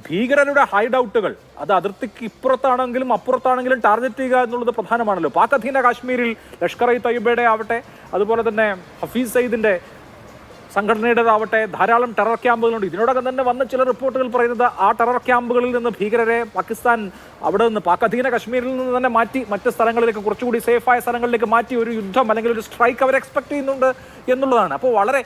ഭീകരരുടെ ഹൈഡ് ഔട്ടുകൾ അത് അതിർത്തിക്ക് ഇപ്പുറത്താണെങ്കിലും അപ്പുറത്താണെങ്കിലും ടാർഗറ്റ് ചെയ്യുക എന്നുള്ളത് പ്രധാനമാണല്ലോ. പാക് അധീന കാശ്മീരിൽ ലഷ്കർ-ഇ-തയ്യബയുടെ ആവട്ടെ, അതുപോലെ തന്നെ ഹഫീസ് സയ്യിദിന്റെ സംഘടനയുടേതാവട്ടെ, ധാരാളം ടെറർ ക്യാമ്പുകളുണ്ട്. ഇതിനോടകം തന്നെ വന്ന ചില റിപ്പോർട്ടുകൾ പറയുന്നത് ആ ടെറർ ക്യാമ്പുകളിൽ നിന്ന് ഭീകരരെ പാകിസ്ഥാൻ അവിടെ നിന്ന് പാക് അധീന കാശ്മീരിൽ നിന്ന് തന്നെ മാറ്റി മറ്റ് സ്ഥലങ്ങളിലേക്ക്, കുറച്ചുകൂടി സേഫായ സ്ഥലങ്ങളിലേക്ക് മാറ്റി ഒരു യുദ്ധം അല്ലെങ്കിൽ ഒരു സ്ട്രൈക്ക് അവർ എക്സ്പെക്ട് ചെയ്യുന്നുണ്ട് എന്നുള്ളതാണ്. അപ്പോൾ വളരെ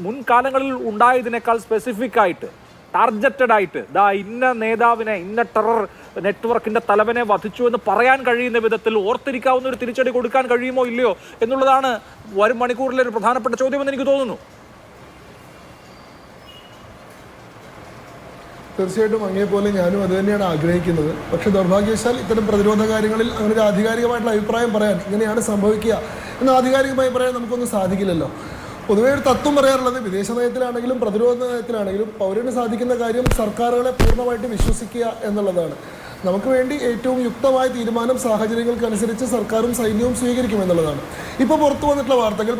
മുൻകാലങ്ങളിൽ ഉണ്ടായതിനേക്കാൾ സ്പെസിഫിക് ആയിട്ട് ടാർഗറ്റഡ് ആയിട്ട് ഇന്ന നേതാവിനെ, ഇന്ന ടെറർ നെറ്റ്വർക്കിന്റെ തലവനെ വധിച്ചു എന്ന് പറയാൻ കഴിയുന്ന വിധത്തിൽ ഓർത്തിരിക്കാവുന്ന ഒരു തിരിച്ചടി കൊടുക്കാൻ കഴിയുമോ ഇല്ലയോ എന്നുള്ളതാണ് വരും മണിക്കൂറിലെ ഒരു പ്രധാനപ്പെട്ട ചോദ്യമെന്ന് എനിക്ക് തോന്നുന്നു. തീർച്ചയായിട്ടും അങ്ങേപോലെ ഞാനും അത് തന്നെയാണ് ആഗ്രഹിക്കുന്നത്. പക്ഷേ ദൗർഭാഗ്യവശാൽ ഇത്തരം പ്രതിരോധ കാര്യങ്ങളിൽ അങ്ങനെ ഒരു ആധികാരികമായിട്ടുള്ള അഭിപ്രായം പറയാൻ, ഇങ്ങനെയാണ് സംഭവിക്കുക എന്ന് ആധികാരികമായി പറയാൻ നമുക്കൊന്നും സാധിക്കില്ലല്ലോ. പൊതുവേ ഒരു തത്വം പറയാറുള്ളത്, വിദേശ നയത്തിലാണെങ്കിലും പ്രതിരോധ നയത്തിലാണെങ്കിലും പൗരന് സാധിക്കുന്ന കാര്യം സർക്കാരുകളെ പൂർണ്ണമായിട്ട് വിശ്വസിക്കുക എന്നുള്ളതാണ്. നമുക്ക് വേണ്ടി ഏറ്റവും യുക്തമായ തീരുമാനം സാഹചര്യങ്ങൾക്കനുസരിച്ച് സർക്കാരും സൈന്യവും സ്വീകരിക്കുമെന്നുള്ളതാണ്. ഇപ്പോൾ പുറത്തു വന്നിട്ടുള്ള വാർത്തകൾ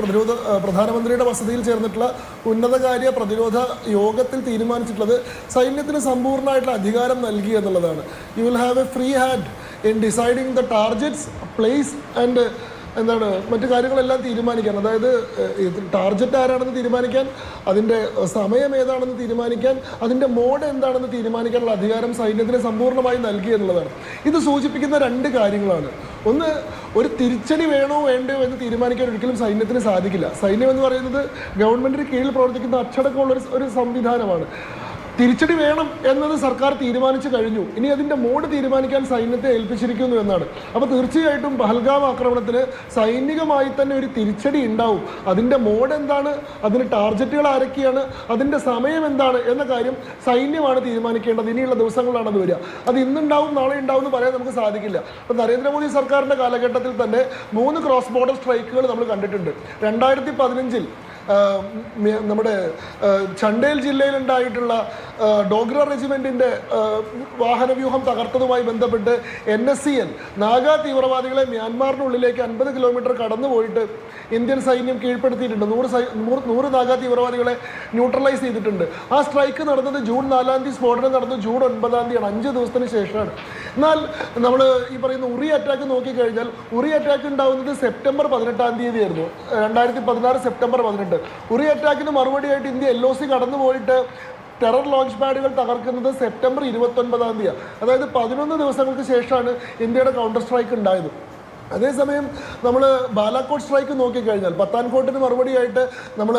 പ്രധാനമന്ത്രിയുടെ വസതിയിൽ ചേർന്നിട്ടുള്ള ഉന്നതകാര്യ പ്രതിരോധ യോഗത്തിൽ തീരുമാനിച്ചിട്ടുള്ളത് സൈന്യത്തിന് സമ്പൂർണ്ണമായിട്ടുള്ള അധികാരം നൽകി എന്നുള്ളതാണ്. You will have A free hand in deciding the targets, place and മറ്റു കാര്യങ്ങളെല്ലാം തീരുമാനിക്കാൻ. അതായത് ടാർഗറ്റ് ആരാണെന്ന് തീരുമാനിക്കാൻ, അതിൻ്റെ സമയം ഏതാണെന്ന് തീരുമാനിക്കാൻ, അതിൻ്റെ മോഡ് എന്താണെന്ന് തീരുമാനിക്കാനുള്ള അധികാരം സൈന്യത്തിന് സമ്പൂർണ്ണമായി നൽകി എന്നുള്ളതാണ്. ഇത് സൂചിപ്പിക്കുന്ന രണ്ട് കാര്യങ്ങളാണ്. ഒന്ന്, ഒരു തിരിച്ചടി വേണോ വേണ്ടയോ എന്ന് തീരുമാനിക്കാൻ ഒരിക്കലും സൈന്യത്തിന് സാധിക്കില്ല. സൈന്യം എന്ന് പറയുന്നത് ഗവൺമെൻറ്റിന് കീഴിൽ പ്രവർത്തിക്കുന്ന അച്ചടക്കമുള്ള ഒരു സംവിധാനമാണ്. തിരിച്ചടി വേണം എന്നത് സർക്കാർ തീരുമാനിച്ചു കഴിഞ്ഞു. ഇനി അതിൻ്റെ മോഡ് തീരുമാനിക്കാൻ സൈന്യത്തെ ഏൽപ്പിച്ചിരിക്കുന്നു എന്നാണ്. അപ്പോൾ തീർച്ചയായിട്ടും പഹൽഗാം ആക്രമണത്തിന് സൈനികമായി തന്നെ ഒരു തിരിച്ചടി ഉണ്ടാവും. അതിൻ്റെ മോഡ് എന്താണ്, അതിന് ടാർഗറ്റുകൾ ആരൊക്കെയാണ്, അതിൻ്റെ സമയം എന്താണ് എന്ന കാര്യം സൈന്യമാണ് തീരുമാനിക്കേണ്ടത്. ഇനിയുള്ള ദിവസങ്ങളിലാണ് അത് വരിക. അത് ഇന്നുണ്ടാവും നാളെ ഉണ്ടാവും എന്ന് പറയാൻ നമുക്ക് സാധിക്കില്ല. അപ്പോൾ നരേന്ദ്രമോദി സർക്കാരിൻ്റെ കാലഘട്ടത്തിൽ തന്നെ 3 ക്രോസ് ബോർഡർ സ്ട്രൈക്കുകൾ നമ്മൾ കണ്ടിട്ടുണ്ട്. 2015 നമ്മുടെ ചണ്ടേൽ ജില്ലയിലുണ്ടായിട്ടുള്ള ഡോഗ്ര റെജിമെൻറ്റിൻ്റെ വാഹനവ്യൂഹം തകർത്തതുമായി ബന്ധപ്പെട്ട് NSCN നാഗാ തീവ്രവാദികളെ മ്യാൻമാറിനുള്ളിലേക്ക് 50 കിലോമീറ്റർ കടന്നുപോയിട്ട് ഇന്ത്യൻ സൈന്യം കീഴ്പ്പെടുത്തിയിട്ടുണ്ട്. 100 നാഗാ തീവ്രവാദികളെ ന്യൂട്രലൈസ് ചെയ്തിട്ടുണ്ട്. ആ സ്ട്രൈക്ക് നടന്നത് ജൂൺ 4-ാം തീയതി, സ്ഫോടനം നടന്നത് ജൂൺ 9-ാം തീയതിയാണ്, 5 ദിവസത്തിന് ശേഷമാണ്. എന്നാൽ നമ്മൾ ഈ പറയുന്ന ഉറി അറ്റാക്ക് നോക്കിക്കഴിഞ്ഞാൽ ഉറി അറ്റാക്ക് ഉണ്ടാകുന്നത് സെപ്റ്റംബർ 18-ാം തീയതി ആയിരുന്നു, 2016 സെപ്റ്റംബർ 18. ഉറി അറ്റാക്കിന് മറുപടിയായിട്ട് ഇന്ത്യ LOC കടന്നുപോയിട്ട് ടെറർ ലോഞ്ച് പാഡുകൾ തകർക്കുന്നത് സെപ്റ്റംബർ 29-ാം തീയതി. അതായത് 11 ദിവസങ്ങൾക്ക് ശേഷമാണ് ഇന്ത്യയുടെ കൗണ്ടർ സ്ട്രൈക്ക് ഉണ്ടായത്. അതേസമയം നമ്മൾ ബാലാക്കോട്ട് സ്ട്രൈക്ക് നോക്കിക്കഴിഞ്ഞാൽ പത്താൻകോട്ടിന് മറുപടിയായിട്ട് നമ്മൾ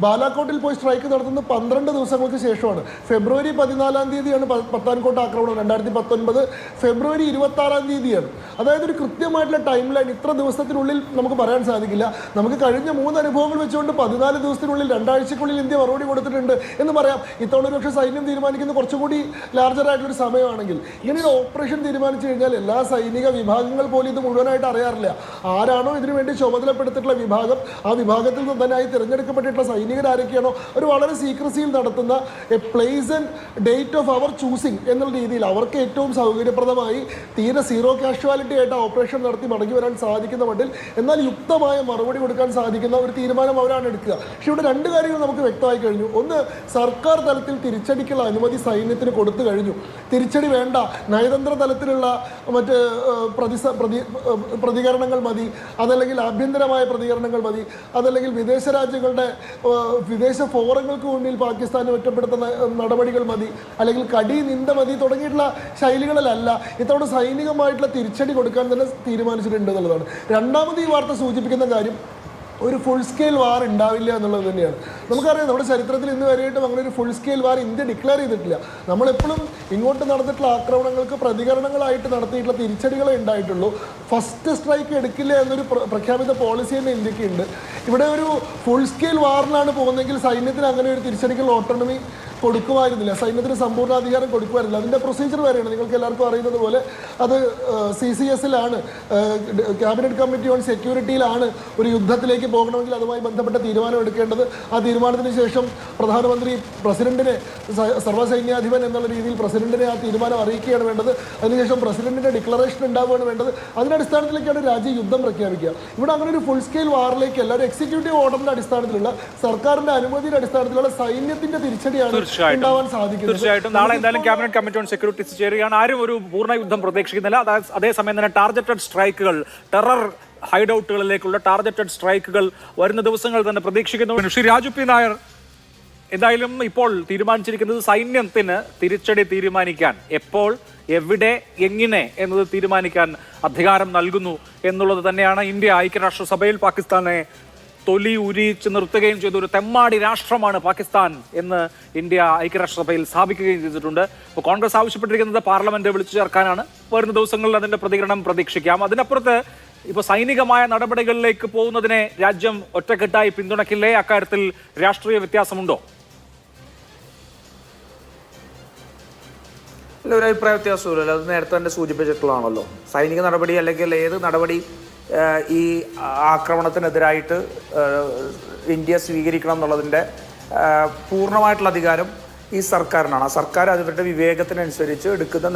ബാലാക്കോട്ടിൽ പോയി സ്ട്രൈക്ക് നടത്തുന്നത് 12 ദിവസങ്ങൾക്ക് ശേഷമാണ്. ഫെബ്രുവരി 14-ാം തീയതിയാണ് പത്താൻകോട്ട് ആക്രമണം, 2019 ഫെബ്രുവരി 26-ാം തീയതിയാണ്. അതായത് ഒരു കൃത്യമായിട്ടുള്ള ടൈം ലൈൻ ഇത്ര ദിവസത്തിനുള്ളിൽ നമുക്ക് പറയാൻ സാധിക്കില്ല. നമുക്ക് കഴിഞ്ഞ 3 അനുഭവങ്ങൾ വെച്ചുകൊണ്ട് 14 ദിവസത്തിനുള്ളിൽ 2 ആഴ്ചക്കുള്ളിൽ ഇന്ത്യ മറുപടി കൊടുത്തിട്ടുണ്ട് എന്ന് പറയാം. ഇത്തവണ ഒരു പക്ഷേ സൈന്യം തീരുമാനിക്കുന്നത് കുറച്ചുകൂടി ലാർജറായിട്ടുള്ളൊരു സമയമാണെങ്കിൽ, ഇങ്ങനെയൊരു ഓപ്പറേഷൻ തീരുമാനിച്ചു കഴിഞ്ഞാൽ എല്ലാ സൈനിക വിഭാഗങ്ങൾ പോലും ഇത് മുഴുവനായിട്ട് അറിയാറില്ല. ആരാണോ ഇതിനു വേണ്ടി ചുമതലപ്പെടുത്തിയിട്ടുള്ള വിഭാഗം, ആ വിഭാഗത്തിൽ നിന്ന് തന്നെയായി തിരഞ്ഞെടുക്കപ്പെട്ടിട്ടുള്ള സൈനികരാരൊക്കെയാണോ ഒരു വളരെ സീക്രസിയിൽ നടത്തുന്ന a place and date of our choosing എന്നുള്ള രീതിയിൽ അവർക്ക് ഏറ്റവും സൗകര്യപ്രദമായി തീരെ സീറോ കാഷ്വാലിറ്റി ആയിട്ട് ഓപ്പറേഷൻ നടത്തി മടങ്ങി വരാൻ സാധിക്കുന്ന മട്ടിൽ എന്നാൽ യുക്തമായ മറുപടി കൊടുക്കാൻ സാധിക്കുന്ന ഒരു തീരുമാനം അവരാണ് എടുക്കുക. പക്ഷേ ഇവിടെ 2 കാര്യങ്ങൾ നമുക്ക് വ്യക്തമായി കഴിഞ്ഞു. ഒന്ന്, സർക്കാർ തലത്തിൽ തിരിച്ചടിക്കുള്ള അനുമതി സൈന്യത്തിന് കൊടുത്തു കഴിഞ്ഞു. തിരിച്ചടി വേണ്ട, നയതന്ത്ര തലത്തിലുള്ള മറ്റ് പ്രതികരണങ്ങൾ മതി, അതല്ലെങ്കിൽ ആഭ്യന്തരമായ പ്രതികരണങ്ങൾ മതി, അതല്ലെങ്കിൽ വിദേശ രാജ്യങ്ങളുടെ വിദേശ ഫോറങ്ങൾക്ക് മുന്നിൽ പാകിസ്ഥാനെ ഒറ്റപ്പെടുത്തുന്ന നടപടികൾ മതി, അല്ലെങ്കിൽ കടി നിന്ദ മതി തുടങ്ങിയിട്ടുള്ള ശൈലികളിലല്ല ഇത്തവണ സൈനികമായിട്ടുള്ള തിരിച്ചടി കൊടുക്കാൻ തന്നെ തീരുമാനിച്ചിട്ടുണ്ട് എന്നുള്ളതാണ്. രണ്ടാമത് ഈ വാർത്ത സൂചിപ്പിക്കുന്ന കാര്യം ഒരു ഫുൾ സ്കെയിൽ വാർ ഉണ്ടാവില്ല എന്നുള്ളത് തന്നെയാണ്. നമുക്കറിയാം, നമ്മുടെ ചരിത്രത്തിൽ ഇന്ന് വരെയായിട്ടും അങ്ങനെ ഒരു ഫുൾ സ്കെയിൽ വാർ ഇന്ത്യ ഡിക്ലെയർ ചെയ്തിട്ടില്ല. നമ്മളെപ്പോഴും ഇങ്ങോട്ട് നടന്നിട്ടുള്ള ആക്രമണങ്ങൾക്ക് പ്രതികരണങ്ങളായിട്ട് നടത്തിയിട്ടുള്ള തിരിച്ചടികളെ ഉണ്ടായിട്ടുള്ളൂ. ഫസ്റ്റ് സ്ട്രൈക്ക് എടുക്കില്ല എന്നൊരു പ്രഖ്യാപിത പോളിസി തന്നെ ഇന്ത്യക്കുണ്ട്. ഇവിടെ ഒരു ഫുൾ സ്കെയിൽ വാറിലാണ് പോകുന്നതെങ്കിൽ സൈന്യത്തിന് അങ്ങനെ ഒരു തിരിച്ചടിക്കൽ ഓട്ടോണമി കൊടുക്കുമായിരുന്നില്ല, സൈന്യത്തിന് സമ്പൂർണ്ണ അധികാരം കൊടുക്കുമായിരുന്നില്ല. അതിൻ്റെ പ്രൊസീജിയർ വരെയാണ്, നിങ്ങൾക്ക് എല്ലാവർക്കും അറിയുന്നത് പോലെ അത് CCS-ലാണ്, ക്യാബിനറ്റ് കമ്മിറ്റി ഓൺ സെക്യൂരിറ്റിയിലാണ് ഒരു യുദ്ധത്തിലേക്ക് പോകണമെങ്കിൽ അതുമായി ബന്ധപ്പെട്ട തീരുമാനം എടുക്കേണ്ടത്. ആ തീരുമാനത്തിന് ശേഷം പ്രധാനമന്ത്രി പ്രസിഡന്റിനെ, സർവ്വസൈന്യാധിപൻ എന്നുള്ള രീതിയിൽ പ്രസിഡന്റിനെ ആ തീരുമാനം അറിയിക്കുകയാണ് വേണ്ടത്. അതിനുശേഷം പ്രസിഡന്റിൻ്റെ ഡിക്ലറേഷൻ ഉണ്ടാവുകയാണ് വേണ്ടത്. അതിൻ്റെ അടിസ്ഥാനത്തിലേക്കാണ് രാജ്യം യുദ്ധം പ്രഖ്യാപിക്കുക. ഇവിടെ അങ്ങനെ ഒരു ഫുൾ സ്കെയിൽ വാറിലേക്ക് എല്ലാവരും എക്സിക്യൂട്ടീവ് ഓർഡറിൻ്റെ അടിസ്ഥാനത്തിലുള്ള സർക്കാരിൻ്റെ അനുമതിയുടെ അടിസ്ഥാനത്തിലുള്ള സൈന്യത്തിൻ്റെ തിരിച്ചടിയാണ് തീർച്ചയായിട്ടും നാളെ എന്തായാലും ക്യാബിനറ്റ് കമ്മിറ്റി ഓൺ സെക്യൂരിറ്റീസ് ചേരുകയാണ്. ആരും ഒരു പൂർണ്ണ യുദ്ധം പ്രതീക്ഷിക്കുന്നില്ല. അതേസമയം തന്നെ ടാർഗറ്റഡ് സ്ട്രൈക്കുകൾ, ടെറർ ഹൈഡൌട്ടുകളിലേക്കുള്ള ടാർഗറ്റഡ് സ്ട്രൈക്കുകൾ വരുന്ന ദിവസങ്ങൾ തന്നെ പ്രതീക്ഷിക്കുന്നു. ശ്രീ രാജു പി നായർ, എന്തായാലും ഇപ്പോൾ തീരുമാനിച്ചിരിക്കുന്നത് സൈന്യത്തിന് തിരിച്ചടി തീരുമാനിക്കാൻ എപ്പോൾ, എവിടെ, എങ്ങനെ എന്നത് തീരുമാനിക്കാൻ അധികാരം നൽകുന്നു എന്നുള്ളത് തന്നെയാണ്. ഇന്ത്യ ഐക്യരാഷ്ട്രസഭയിൽ പാകിസ്ഥാനെ തൊലി ഉരിച്ച് നിർത്തുകയും ചെയ്ത ഒരു തെമ്മാടി രാഷ്ട്രമാണ് പാകിസ്ഥാൻ എന്ന് ഇന്ത്യ ഐക്യരാഷ്ട്രസഭയിൽ സ്ഥാപിക്കുകയും ചെയ്തിട്ടുണ്ട്. ഇപ്പോൾ കോൺഗ്രസ് ആവശ്യപ്പെട്ടിരിക്കുന്നത് പാർലമെന്റ് വിളിച്ചു ചേർക്കാനാണ്. വരുന്ന ദിവസങ്ങളിൽ അതിന്റെ പ്രതികരണം പ്രതീക്ഷിക്കാം. അതിനപ്പുറത്ത് ഇപ്പോൾ സൈനികമായ നടപടികളിലേക്ക് പോകുന്നതിനെ രാജ്യം ഒറ്റക്കെട്ടായി പിന്തുണയ്ക്കില്ലേ? അക്കാര്യത്തിൽ രാഷ്ട്രീയ വ്യത്യാസമുണ്ടോ? ഒരു അഭിപ്രായ വ്യത്യാസമില്ലല്ലോ. അത് നേരത്തെ തന്നെ സൂചിപ്പിച്ചിട്ടുള്ളതാണല്ലോ. സൈനിക നടപടി അല്ലെങ്കിൽ ഏത് നടപടി ഈ ആക്രമണത്തിനെതിരായിട്ട് ഇന്ത്യ സ്വീകരിക്കണം എന്നുള്ളതിൻ്റെ പൂർണ്ണമായിട്ടുള്ള അധികാരം ഈ സർക്കാരിനാണ്. ആ സർക്കാർ അവരുടെ വിവേകത്തിനനുസരിച്ച് എടുക്കുന്ന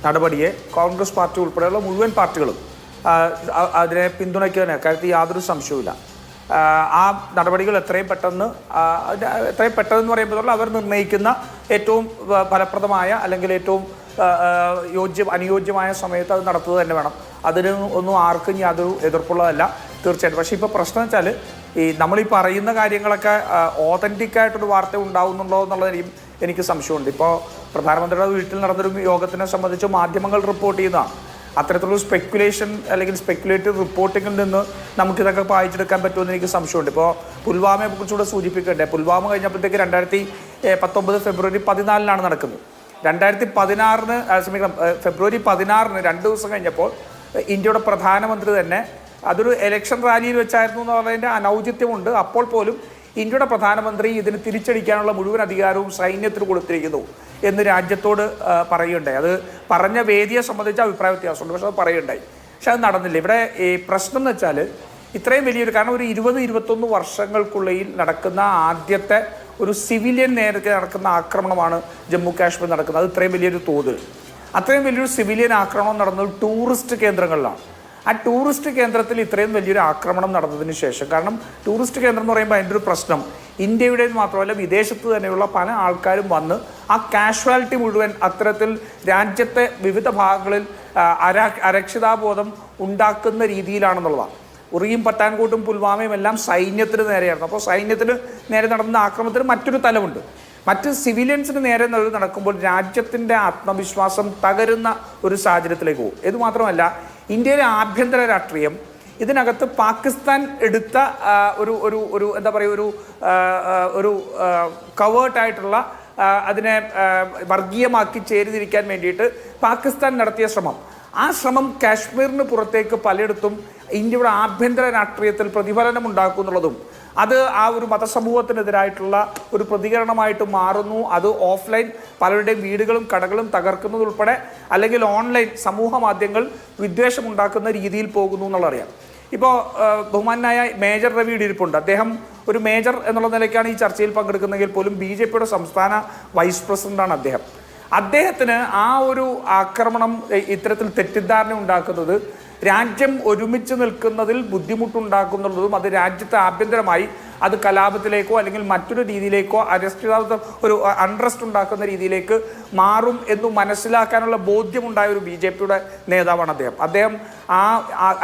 നടപടിയെ കോൺഗ്രസ് പാർട്ടി ഉൾപ്പെടെയുള്ള മുഴുവൻ പാർട്ടികളും അതിനെ പിന്തുണയ്ക്കുന്ന കാര്യത്തിൽ യാതൊരു സംശയവുമില്ല. ആ നടപടികൾ എത്രയും പെട്ടെന്ന് പറയുമ്പോൾ അവർ നിർണ്ണയിക്കുന്ന ഏറ്റവും ഫലപ്രദമായ അല്ലെങ്കിൽ ഏറ്റവും അനുയോജ്യമായ സമയത്ത് അത് നടത്തുക തന്നെ വേണം. അതിന് ഒന്നും ആർക്കും യാതൊരു എതിർപ്പുള്ളതല്ല തീർച്ചയായിട്ടും. പക്ഷേ ഇപ്പോൾ പ്രശ്നം വെച്ചാൽ ഈ നമ്മളീ പറയുന്ന കാര്യങ്ങളൊക്കെ ഓതൻറ്റിക്കായിട്ടൊരു വാർത്ത ഉണ്ടാവുന്നുണ്ടോ എന്നുള്ളതിനും എനിക്ക് സംശയമുണ്ട്. ഇപ്പോൾ പ്രധാനമന്ത്രിയുടെ വീട്ടിൽ നടന്നൊരു യോഗത്തിനെ സംബന്ധിച്ച് മാധ്യമങ്ങൾ റിപ്പോർട്ട് ചെയ്യുന്നതാണ്. അത്തരത്തിലുള്ള സ്പെക്കുലേഷൻ അല്ലെങ്കിൽ സ്പെക്കുലേറ്റീവ് റിപ്പോർട്ടിങ്ങിൽ നിന്ന് നമുക്കിതൊക്കെ വായിച്ചെടുക്കാൻ പറ്റുമെന്ന് എനിക്ക് സംശയമുണ്ട്. ഇപ്പോൾ പുൽവാമയെ കുറിച്ചുകൂടെ സൂചിപ്പിക്കണ്ടേ. പുൽവാമ കഴിഞ്ഞപ്പോഴത്തേക്ക് 2019 ഫെബ്രുവരി 14 നടക്കുന്നത്. 2016 ഫെബ്രുവരി 16 2 ദിവസം കഴിഞ്ഞപ്പോൾ ഇന്ത്യയുടെ പ്രധാനമന്ത്രി തന്നെ അതൊരു ഇലക്ഷൻ റാലിയിൽ വെച്ചായിരുന്നു എന്ന് പറയുന്നതിൻ്റെ അനൗചിത്യമുണ്ട്. അപ്പോൾ പോലും ഇന്ത്യയുടെ പ്രധാനമന്ത്രി ഇതിന് തിരിച്ചടിക്കാനുള്ള മുഴുവൻ അധികാരവും സൈന്യത്തിന് കൊടുത്തിരിക്കുന്നു എന്ന് രാജ്യത്തോട് പറയുകയുണ്ടായി. അത് പറഞ്ഞ വേദിയെ സംബന്ധിച്ച് അഭിപ്രായ വ്യത്യാസമുണ്ട്, പക്ഷെ അത് പറയുകയുണ്ടായി. പക്ഷെ അത് നടന്നില്ല. ഇവിടെ ഈ പ്രശ്നം എന്ന് വെച്ചാൽ ഇത്രയും വലിയൊരു കാരണം ഒരു 20-21 വർഷങ്ങൾക്കുള്ളിൽ നടക്കുന്ന ആദ്യത്തെ ഒരു സിവിലിയൻ നേരത്തെ നടക്കുന്ന ആക്രമണമാണ് ജമ്മു കാശ്മീർ നടക്കുന്നത്. അത് ഇത്രയും വലിയൊരു തോതിൽ അത്രയും വലിയൊരു സിവിലിയൻ ആക്രമണം നടന്നത് ടൂറിസ്റ്റ് കേന്ദ്രങ്ങളിലാണ്. ആ ടൂറിസ്റ്റ് കേന്ദ്രത്തിൽ ഇത്രയും വലിയൊരു ആക്രമണം നടന്നതിന് ശേഷം, കാരണം ടൂറിസ്റ്റ് കേന്ദ്രം എന്ന് പറയുമ്പോൾ അതിൻ്റെ ഒരു പ്രശ്നം ഇന്ത്യയുടെ മാത്രമല്ല വിദേശത്ത് തന്നെയുള്ള പല ആൾക്കാരും വന്ന് ആ കാഷ്വാലിറ്റി മുഴുവൻ അത്തരത്തിൽ രാജ്യത്തെ വിവിധ ഭാഗങ്ങളിൽ അരക്ഷിതാബോധം ഉണ്ടാക്കുന്ന രീതിയിലാണെന്നുള്ളതാണ്. ഉറിയും പത്താൻകോട്ടും പുൽവാമയും എല്ലാം സൈന്യത്തിന് നേരെയായിരുന്നു. അപ്പോൾ സൈന്യത്തിന് നേരെ നടന്ന ആക്രമണത്തിന് മറ്റൊരു തലമുണ്ട്. മറ്റ് സിവിലിയൻസിന് നേരെ നടക്കുമ്പോൾ രാജ്യത്തിൻ്റെ ആത്മവിശ്വാസം തകരുന്ന ഒരു സാഹചര്യത്തിലേക്ക് പോകും. ഇത് മാത്രമല്ല, ഇന്ത്യയിലെ ആഭ്യന്തര രാഷ്ട്രീയം ഇതിനകത്ത് പാകിസ്ഥാൻ എടുത്ത ഒരു എന്താ പറയുക ഒരു കവേർട്ടായിട്ടുള്ള അതിനെ വർഗീയമാക്കി ചേരിതിരിക്കാൻ വേണ്ടിയിട്ട് പാകിസ്ഥാൻ നടത്തിയ ശ്രമം, ആ ശ്രമം കാശ്മീരിന് പുറത്തേക്ക് പലയിടത്തും ഇന്ത്യയുടെ ആഭ്യന്തര രാഷ്ട്രീയത്തിൽ പ്രതിഫലനം ഉണ്ടാക്കുന്നുള്ളതും അത് ആ ഒരു മതസമൂഹത്തിനെതിരായിട്ടുള്ള ഒരു പ്രതികരണമായിട്ട് മാറുന്നു. അത് ഓഫ്ലൈൻ പലരുടെയും വീടുകളും കടകളും തകർക്കുന്നതുൾപ്പെടെ അല്ലെങ്കിൽ ഓൺലൈൻ സമൂഹ മാധ്യമങ്ങൾ വിദ്വേഷമുണ്ടാക്കുന്ന രീതിയിൽ പോകുന്നു എന്നുള്ളതറിയാം. ഇപ്പോൾ ബഹുമാനായ മേജർ രവി ഇരിപ്പുണ്ട്. അദ്ദേഹം ഒരു മേജർ എന്നുള്ള നിലയ്ക്കാണ് ഈ ചർച്ചയിൽ പങ്കെടുക്കുന്നതെങ്കിൽ പോലും BJPയുടെ സംസ്ഥാന വൈസ് പ്രസിഡന്റാണ് അദ്ദേഹം. അദ്ദേഹത്തിന് ആ ഒരു ആക്രമണം ഇത്തരത്തിൽ തെറ്റിദ്ധാരണ ഉണ്ടാക്കുന്നത് രാജ്യം ഒരുമിച്ച് നിൽക്കുന്നതിൽ ബുദ്ധിമുട്ടുണ്ടാക്കുന്നുള്ളതും അത് രാജ്യത്തെ ആഭ്യന്തരമായി അത് കലാപത്തിലേക്കോ അല്ലെങ്കിൽ മറ്റൊരു രീതിയിലേക്കോ ഒരു അൺറസ്റ്റ് ഉണ്ടാക്കുന്ന രീതിയിലേക്ക് മാറും എന്ന് മനസ്സിലാക്കാനുള്ള ബോധ്യമുണ്ടായ ഒരു BJPയുടെ നേതാവാണ് അദ്ദേഹം. ആ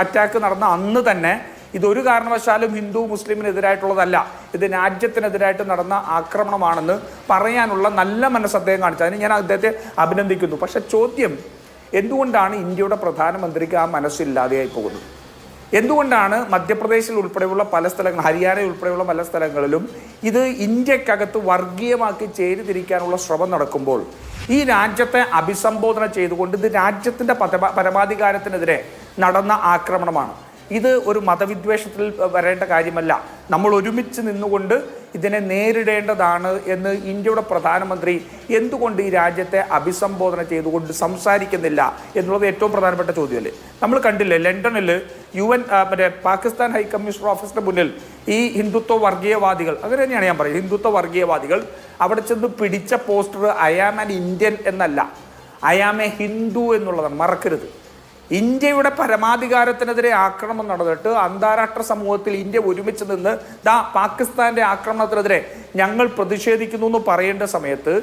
അറ്റാക്ക് നടന്ന അന്ന് തന്നെ ഇതൊരു കാരണവശാലും ഹിന്ദു മുസ്ലിമിനെതിരായിട്ടുള്ളതല്ല, ഇത് രാജ്യത്തിനെതിരായിട്ട് നടന്ന ആക്രമണമാണെന്ന് പറയാനുള്ള നല്ല മനസ്സ് അദ്ദേഹം കാണിച്ചു. അതിന് ഞാൻ അദ്ദേഹത്തെ അഭിനന്ദിക്കുന്നു. പക്ഷെ ചോദ്യം, എന്തുകൊണ്ടാണ് ഇന്ത്യയുടെ പ്രധാനമന്ത്രിക്ക് ആ മനസ്സില്ലാതെയായി പോകുന്നത്? എന്തുകൊണ്ടാണ് മധ്യപ്രദേശിൽ ഉൾപ്പെടെയുള്ള പല സ്ഥലങ്ങൾ, ഹരിയാന ഉൾപ്പെടെയുള്ള പല സ്ഥലങ്ങളിലും ഇത് ഇന്ത്യക്കകത്ത് വർഗീയമാക്കി ചേരിതിരിക്കാനുള്ള ശ്രമം നടക്കുമ്പോൾ ഈ രാജ്യത്തെ അഭിസംബോധന ചെയ്തുകൊണ്ട് ഇത് രാജ്യത്തിൻ്റെ പരമാധികാരത്തിനെതിരെ നടന്ന ആക്രമണമാണ്, ഇത് ഒരു മതവിദ്വേഷത്തിൽ വരേണ്ട കാര്യമല്ല, നമ്മൾ ഒരുമിച്ച് നിന്നുകൊണ്ട് ഇതിനെ നേരിടേണ്ടതാണ് എന്ന് ഇന്ത്യയുടെ പ്രധാനമന്ത്രി എന്തുകൊണ്ട് ഈ രാജ്യത്തെ അഭിസംബോധന ചെയ്തുകൊണ്ട് സംസാരിക്കുന്നില്ല എന്നുള്ളത് ഏറ്റവും പ്രധാനപ്പെട്ട ചോദ്യമല്ലേ. നമ്മൾ കണ്ടില്ലേ, ലണ്ടനിൽ UN പാകിസ്ഥാൻ ഹൈക്കമ്മീഷണർ ഓഫീസിന് മുന്നിൽ ഈ ഹിന്ദുത്വ വർഗീയവാദികൾ, അങ്ങനെ തന്നെയാണ് ഞാൻ പറയുന്നത്, ഹിന്ദുത്വ വർഗീയവാദികൾ അവിടെ ചെന്ന് പിടിച്ച poster "I am an Indian" എന്നല്ല, "ഐ ആം എ ഹിന്ദു" എന്നുള്ളതാണ്. മറക്കരുത്, ഇന്ത്യയുടെ പരമാധികാരത്തിനെതിരെ ആക്രമണം നടന്നിട്ട് അന്താരാഷ്ട്ര സമൂഹത്തിൽ ഇന്ത്യ ഒരുമിച്ച് നിന്ന് പാകിസ്ഥാന്റെ ആക്രമണത്തിനെതിരെ ഞങ്ങൾ പ്രതിഷേധിക്കുന്നു എന്ന് പറയേണ്ട സമയത്ത്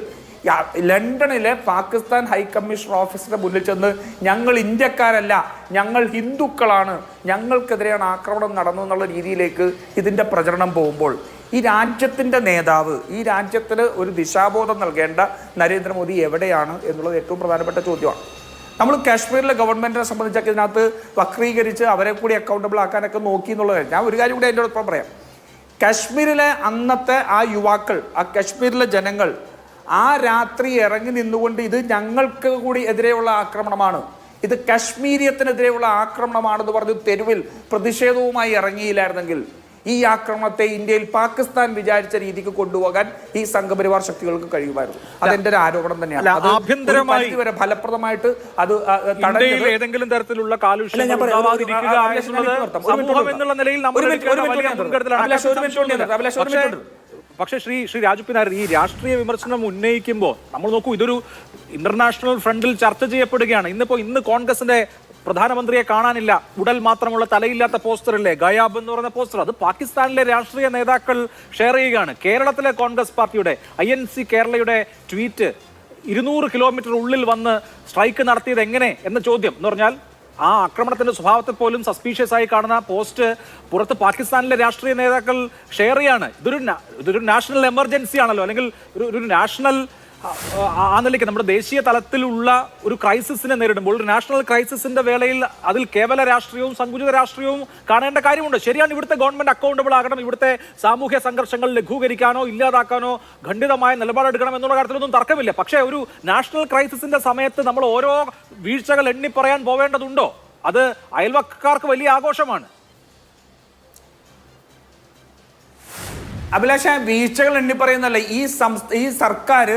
ലണ്ടനിലെ പാകിസ്ഥാൻ ഹൈക്കമ്മീഷണർ ഓഫീസിന്റെ മുന്നിൽ ചെന്ന് "ഞങ്ങൾ ഇന്ത്യക്കാരല്ല, ഞങ്ങൾ ഹിന്ദുക്കളാണ്, ഞങ്ങൾക്കെതിരെയാണ് ആക്രമണം നടന്നെന്നുള്ള രീതിയിലേക്ക് ഇതിൻ്റെ പ്രചരണം പോകുമ്പോൾ ഈ രാജ്യത്തിൻ്റെ നേതാവ്, ഈ രാജ്യത്തിന് ഒരു ദിശാബോധം നൽകേണ്ട നരേന്ദ്രമോദി എവിടെയാണ് എന്നുള്ളത് ഏറ്റവും പ്രധാനപ്പെട്ട ചോദ്യമാണ്. നമ്മൾ കാശ്മീരിലെ ഗവൺമെൻറ്റിനെ സംബന്ധിച്ചൊക്കെ ഇതിനകത്ത് വക്രീകരിച്ച് അവരെ കൂടി അക്കൗണ്ടബിൾ ആക്കാനൊക്കെ നോക്കി എന്നുള്ളത്. ഞാൻ ഒരു കാര്യം കൂടി അതിൻ്റെ ഒപ്പം പറയാം. കാശ്മീരിലെ അന്നത്തെ ആ യുവാക്കൾ, ആ കാശ്മീരിലെ ജനങ്ങൾ ആ രാത്രി ഇറങ്ങി നിന്നുകൊണ്ട് ഇത് ഞങ്ങൾക്ക് കൂടി എതിരെയുള്ള ആക്രമണമാണ്, ഇത് കാശ്മീരിയത്തിനെതിരെയുള്ള ആക്രമണമാണെന്ന് പറഞ്ഞ് തെരുവിൽ പ്രതിഷേധവുമായി ഇറങ്ങിയില്ലായിരുന്നെങ്കിൽ ഈ ആക്രമണത്തെ ഇന്ത്യയിൽ പാകിസ്ഥാൻ വിചാരിച്ച രീതിക്ക് കൊണ്ടുപോകാൻ ഈ സംഘപരിവാർ ശക്തികൾക്ക് കഴിയുമായിരുന്നു. അതെന്റെ ഒരു ആരോപണം തന്നെയാണ്. ആഭ്യന്തരമായി ഫലപ്രദമായിട്ട് അത് ഏതെങ്കിലും തരത്തിലുള്ള കാലുഷ്യം ഒരു പക്ഷേ ശ്രീ രാജു പിന്നാർ, ഈ രാഷ്ട്രീയ വിമർശനം ഉന്നയിക്കുമ്പോൾ നമ്മൾ നോക്കൂ, ഇതൊരു ഇന്റർനാഷണൽ ഫ്രണ്ടിൽ ചർച്ച ചെയ്യപ്പെടുകയാണ്. ഇന്ന് കോൺഗ്രസിന്റെ പ്രധാനമന്ത്രിയെ കാണാനില്ല, ഉടൽ മാത്രമുള്ള തലയില്ലാത്ത പോസ്റ്ററല്ലേ ഗയാബ് എന്ന് പറയുന്ന പോസ്റ്റർ, അത് പാകിസ്ഥാനിലെ രാഷ്ട്രീയ നേതാക്കൾ ഷെയർ ചെയ്യുകയാണ്. കേരളത്തിലെ കോൺഗ്രസ് പാർട്ടിയുടെ INC കേരളയുടെ ട്വീറ്റ് 200 കിലോമീറ്റർ ഉള്ളിൽ വന്ന് സ്ട്രൈക്ക് നടത്തിയത് എങ്ങനെ എന്ന ചോദ്യം എന്ന് പറഞ്ഞാൽ ആ ആക്രമണത്തിന്റെ സ്വഭാവത്തെ പോലും സസ്പീഷ്യസ് ആയി കാണുന്ന പോസ്റ്റ് പുറത്ത് പാകിസ്ഥാനിലെ രാഷ്ട്രീയ നേതാക്കൾ ഷെയർ ചെയ്യാണ്. ഇതൊരു നാഷണൽ എമർജൻസി ആണല്ലോ, അല്ലെങ്കിൽ ഒരു നാഷണൽ ആ നിലയ്ക്ക് നമ്മുടെ ദേശീയ തലത്തിലുള്ള ഒരു ക്രൈസിസിനെ നേരിടുമ്പോൾ, ഒരു നാഷണൽ ക്രൈസിസിന്റെ വേളയിൽ അതിൽ കേവല രാഷ്ട്രീയവും സങ്കുചിത രാഷ്ട്രീയവും കാണേണ്ട കാര്യമുണ്ട്. ശരിയാണ്, ഇവിടുത്തെ ഗവൺമെന്റ് അക്കൗണ്ടബിൾ ആകണം, ഇവിടുത്തെ സാമൂഹ്യ സംഘർഷങ്ങൾ ലഘൂകരിക്കാനോ ഇല്ലാതാക്കാനോ ഖണ്ഡിതമായ നിലപാടെടുക്കണം എന്നുള്ള കാര്യത്തിലൊന്നും തർക്കമില്ല. പക്ഷേ ഒരു നാഷണൽ ക്രൈസിസിന്റെ സമയത്ത് നമ്മൾ ഓരോ വീഴ്ചകൾ എണ്ണി പറയാൻ പോവേണ്ടതുണ്ടോ? അത് അയൽവക്കക്കാർക്ക് വലിയ ആഘോഷമാണ്. അഭിലാഷ, വീഴ്ചകൾ എണ്ണി പറയുന്നല്ല, ഈ സർക്കാർ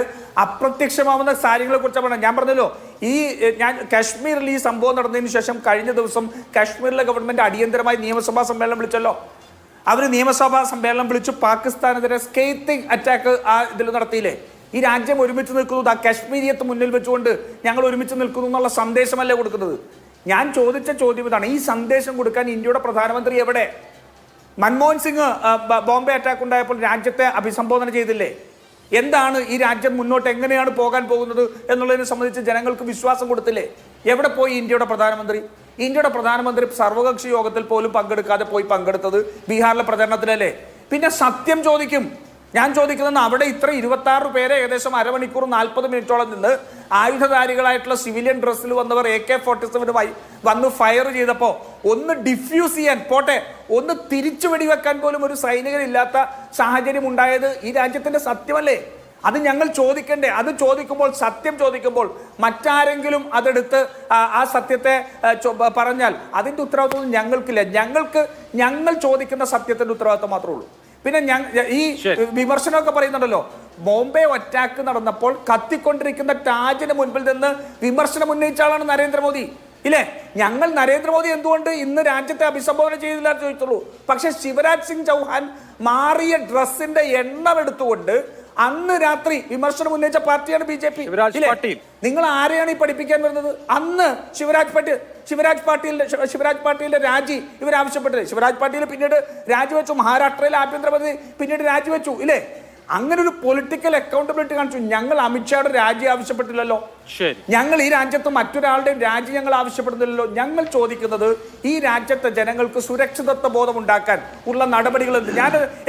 അപ്രത്യക്ഷമാവുന്ന കാര്യങ്ങളെ കുറിച്ച് പറഞ്ഞത്. ഞാൻ പറഞ്ഞല്ലോ, ഞാൻ കാശ്മീരിൽ ഈ സംഭവം നടന്നതിന് ശേഷം കഴിഞ്ഞ ദിവസം കാശ്മീരിലെ ഗവൺമെന്റ് അടിയന്തരമായി നിയമസഭാ സമ്മേളനം വിളിച്ചല്ലോ. അവർ നിയമസഭാ സമ്മേളനം വിളിച്ചു പാകിസ്ഥാനെതിരെ സ്കേറ്റിംഗ് അറ്റാക്ക് ഇതിൽ നടത്തിയില്ലേ? ഈ രാജ്യം ഒരുമിച്ച് നിൽക്കുന്നു, ആ കാശ്മീരിയത്ത് മുന്നിൽ വെച്ചുകൊണ്ട് ഞങ്ങൾ ഒരുമിച്ച് നിൽക്കുന്നു എന്നുള്ള സന്ദേശമല്ലേ കൊടുക്കുന്നത്? ഞാൻ ചോദിച്ച ചോദ്യം ഇതാണ്, ഈ സന്ദേശം കൊടുക്കാൻ ഇന്ത്യയുടെ പ്രധാനമന്ത്രി എവിടെ? മൻമോഹൻ സിംഗ് ബോംബെ അറ്റാക്ക് ഉണ്ടായപ്പോൾ രാജ്യത്തെ അഭിസംബോധന ചെയ്തില്ലേ? എന്താണ് ഈ രാജ്യം മുന്നോട്ട് എങ്ങനെയാണ് പോകാൻ പോകുന്നത് എന്നുള്ളതിനെ സംബന്ധിച്ച് ജനങ്ങൾക്ക് വിശ്വാസം കൊടുത്തില്ലേ? എവിടെ പോയി ഇന്ത്യയുടെ പ്രധാനമന്ത്രി? ഇന്ത്യയുടെ പ്രധാനമന്ത്രി സർവകക്ഷി യോഗത്തിൽ പോലും പങ്കെടുക്കാതെ പോയി പങ്കെടുത്തത് ബീഹാറിലെ പ്രചരണത്തിലല്ലേ? പിന്നെ സത്യം ചോദിക്കും. ഞാൻ ചോദിക്കുന്നത്, അവിടെ ഇത്ര 26 പേരെ ഏകദേശം അരമണിക്കൂർ 40 മിനിറ്റോളം നിന്ന് ആയുധധാരികളായിട്ടുള്ള സിവിലിയൻ ഡ്രസ്സിൽ വന്നവർ AK-47 വന്ന് ഫയർ ചെയ്തപ്പോൾ ഒന്ന് ഡിഫ്യൂസ് ചെയ്യാൻ പോട്ടെ, ഒന്ന് തിരിച്ചു വെടിവെക്കാൻ പോലും ഒരു സൈനികനില്ലാത്ത സാഹചര്യം ഉണ്ടായത് ഈ രാജ്യത്തിന്റെ സത്യമല്ലേ? അത് ഞങ്ങൾ ചോദിക്കണ്ടേ? അത് ചോദിക്കുമ്പോൾ, സത്യം ചോദിക്കുമ്പോൾ മറ്റാരെങ്കിലും അതെടുത്ത് ആ സത്യത്തെ പറഞ്ഞാൽ അതിന്റെ ഉത്തരവാദിത്വം ഞങ്ങൾക്കില്ല. ഞങ്ങൾ ചോദിക്കുന്ന സത്യത്തിന്റെ ഉത്തരവാദിത്വം മാത്രമേ ഉള്ളൂ. പിന്നെ ഈ വിമർശനമൊക്കെ പറയുന്നുണ്ടല്ലോ, ബോംബെ അറ്റാക്ക് നടന്നപ്പോൾ കത്തിക്കൊണ്ടിരിക്കുന്ന താജിന് മുൻപിൽ നിന്ന് വിമർശനം ഉന്നയിച്ച ആളാണ് നരേന്ദ്രമോദി, ഇല്ലേ? ഞങ്ങൾ നരേന്ദ്രമോദി എന്തുകൊണ്ട് ഇന്ന് രാജ്യത്തെ അഭിസംബോധന ചെയ്തില്ല എന്ന് ചോദിച്ചുള്ളൂ. പക്ഷെ ശിവരാജ് സിംഗ് ചൗഹാൻ മാറിയ ഡ്രസ്സിന്റെ എണ്ണം എടുത്തുകൊണ്ട് അന്ന് രാത്രി വിമർശനം ഉന്നയിച്ച പാർട്ടിയാണ് BJP. നിങ്ങൾ ആരെയാണ് ഈ പഠിപ്പിക്കാൻ വരുന്നത്? അന്ന് ശിവരാജ് പാട്ടീലിന്റെ രാജി ഇവർ ആവശ്യപ്പെട്ടത്. ശിവരാജ് പാട്ടീൽ പിന്നീട് രാജിവെച്ചു, മഹാരാഷ്ട്രയിലെ ആഭ്യന്തരമന്ത്രി പിന്നീട് രാജിവെച്ചു, ഇല്ലേ? അങ്ങനെ ഒരു പൊളിറ്റിക്കൽ അക്കൗണ്ടബിലിറ്റി കാണിച്ചു. ഞങ്ങൾ അമിത്ഷായുടെ രാജി ആവശ്യപ്പെട്ടില്ലല്ലോ, ഞങ്ങൾ ഈ രാജ്യത്ത് മറ്റൊരാളുടെയും രാജി ഞങ്ങൾ ആവശ്യപ്പെടുന്നില്ലല്ലോ. ഞങ്ങൾ ചോദിക്കുന്നത് ഈ രാജ്യത്തെ ജനങ്ങൾക്ക് സുരക്ഷിതത്വ ബോധം ഉണ്ടാക്കാൻ ഉള്ള നടപടികൾ എന്ത്?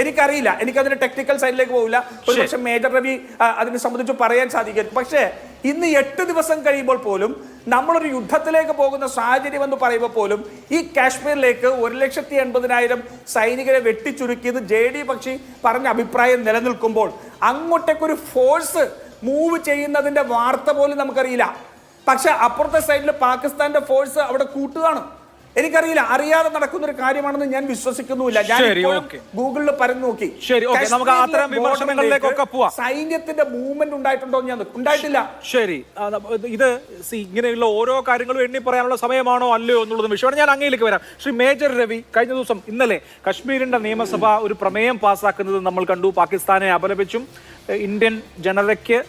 എനിക്കറിയില്ല, എനിക്കതിന് ടെക്നിക്കൽ സൈഡിലേക്ക് പോകില്ല. ഒരുപക്ഷെ മേജർ രവി അതിനെ സംബന്ധിച്ച് പറയാൻ സാധിക്കും. പക്ഷേ ഇന്ന് 8 ദിവസം കഴിയുമ്പോൾ പോലും നമ്മളൊരു യുദ്ധത്തിലേക്ക് പോകുന്ന സാഹചര്യം എന്ന് പറയുമ്പോൾ പോലും ഈ കാശ്മീരിലേക്ക് 1,80,000 സൈനികരെ വെട്ടിച്ചുരുക്കിയത് JD പക്ഷി പറഞ്ഞ അഭിപ്രായം നിലനിൽക്കുമ്പോൾ അങ്ങോട്ടേക്കൊരു ഫോഴ്സ് മൂവ് ചെയ്യുന്നതിന്റെ വാർത്ത പോലും നമുക്കറിയില്ല. പക്ഷെ അപ്പുറത്തെ സൈഡിൽ പാകിസ്ഥാന്റെ ഫോഴ്സ് അവിടെ കൂട്ടുകയാണ്. എനിക്കറിയില്ല, അറിയാതെ നടക്കുന്ന ഒരു കാര്യമാണെന്ന് ഞാൻ വിശ്വസിക്കുന്നുമില്ല. ഞാൻ ഗൂഗിളിൽ പരന്നു നോക്കി, സൈന്യത്തിന്റെ മൂവ്മെന്റ് ഉണ്ടായിട്ടുണ്ടോ? ഞാൻ ഉണ്ടായിട്ടില്ല. ശരി, ഇത് ഇങ്ങനെയുള്ള ഓരോ കാര്യങ്ങളും എണ്ണി പറയാനുള്ള സമയമാണോ അല്ലയോ എന്നുള്ളത് വിഷയമാണ്. ഞാൻ അങ്ങയിലേക്ക് വരാം. ശ്രീ മേജർ രവി, കഴിഞ്ഞ ദിവസം ഇന്നലെ കശ്മീരിന്റെ നിയമസഭ ഒരു പ്രമേയം പാസ്സാക്കുന്നത് നമ്മൾ കണ്ടു. പാകിസ്ഥാനെ അപലപിച്ചും ഇന്ത്യൻ ജനതയ്ക്ക്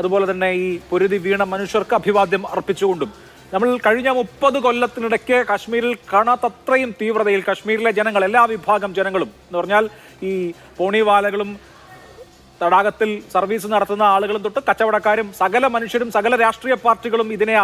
അതുപോലെ തന്നെ ഈ പൊരുതി വീണ മനുഷ്യർക്ക് അഭിവാദ്യം അർപ്പിച്ചുകൊണ്ടും നമ്മൾ കഴിഞ്ഞ 30 കൊല്ലത്തിനിടയ്ക്ക് കാശ്മീരിൽ കാണാത്തത്രയും തീവ്രതയിൽ കശ്മീരിലെ ജനങ്ങൾ, എല്ലാ വിഭാഗം ജനങ്ങളും എന്ന് പറഞ്ഞാൽ ഈ പോണിവാലകളും തടാകത്തിൽ സർവീസ് നടത്തുന്ന ആളുകളും തൊട്ട് കച്ചവടക്കാരും സകല മനുഷ്യരും സകല രാഷ്ട്രീയ പാർട്ടികളും ഇതിനെ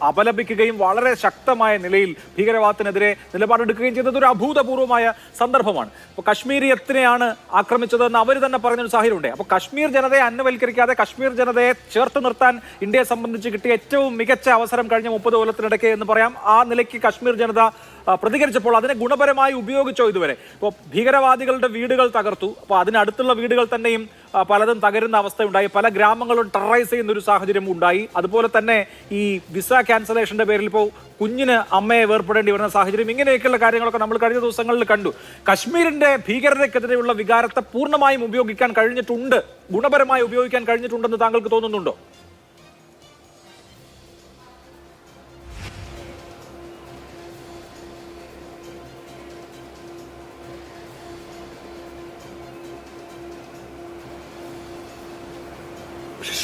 അപലപിക്കുകയും വളരെ ശക്തമായ നിലയിൽ ഭീകരവാദത്തിനെതിരെ നിലപാടെടുക്കുകയും ചെയ്തത് ഒരു അഭൂതപൂർവമായ സന്ദർഭമാണ്. അപ്പോൾ കശ്മീരിയത്തിനെയാണ് ആക്രമിച്ചതെന്ന് അവർ തന്നെ പറയുന്ന ഒരു സാഹചര്യമുണ്ട്. അപ്പോൾ കശ്മീർ ജനതയെ അന്വവൽക്കരിക്കാതെ കശ്മീർ ജനതയെ ചേർത്ത് നിർത്താൻ ഇന്ത്യയെ സംബന്ധിച്ച് കിട്ടിയ ഏറ്റവും മികച്ച അവസരം കഴിഞ്ഞ 30 കൊല്ലത്തിനിടയ്ക്ക് എന്ന് പറയാം. ആ നിലയ്ക്ക് കശ്മീർ ജനത പ്രതികരിച്ചപ്പോൾ അതിനെ ഗുണപരമായി ഉപയോഗിച്ചോ ഇതുവരെ? ഇപ്പോൾ ഭീകരവാദികളുടെ വീടുകൾ തകർത്തു, അപ്പോൾ അതിനടുത്തുള്ള വീടുകൾ തന്നെയും പലതും തകരുന്ന അവസ്ഥയുണ്ടായി, പല ഗ്രാമങ്ങളും ടെററൈസ് ചെയ്യുന്ന ഒരു സാഹചര്യം ഉണ്ടായി. അതുപോലെ തന്നെ ഈ വിസ ക്യാൻസലേഷന്റെ പേരിൽ ഇപ്പോൾ കുഞ്ഞിന് അമ്മയെ വേർപ്പെടേണ്ടി വരുന്ന സാഹചര്യം, ഇങ്ങനെയൊക്കെയുള്ള കാര്യങ്ങളൊക്കെ നമ്മൾ കഴിഞ്ഞ ദിവസങ്ങളിൽ കണ്ടു. കശ്മീരിന്റെ ഭീകരതയ്ക്കെതിരെയുള്ള വികാരത്തെ പൂർണ്ണമായും ഉപയോഗിക്കാൻ കഴിഞ്ഞിട്ടുണ്ട്, ഗുണപരമായി ഉപയോഗിക്കാൻ കഴിഞ്ഞിട്ടുണ്ടെന്ന് താങ്കൾക്ക് തോന്നുന്നുണ്ടോ?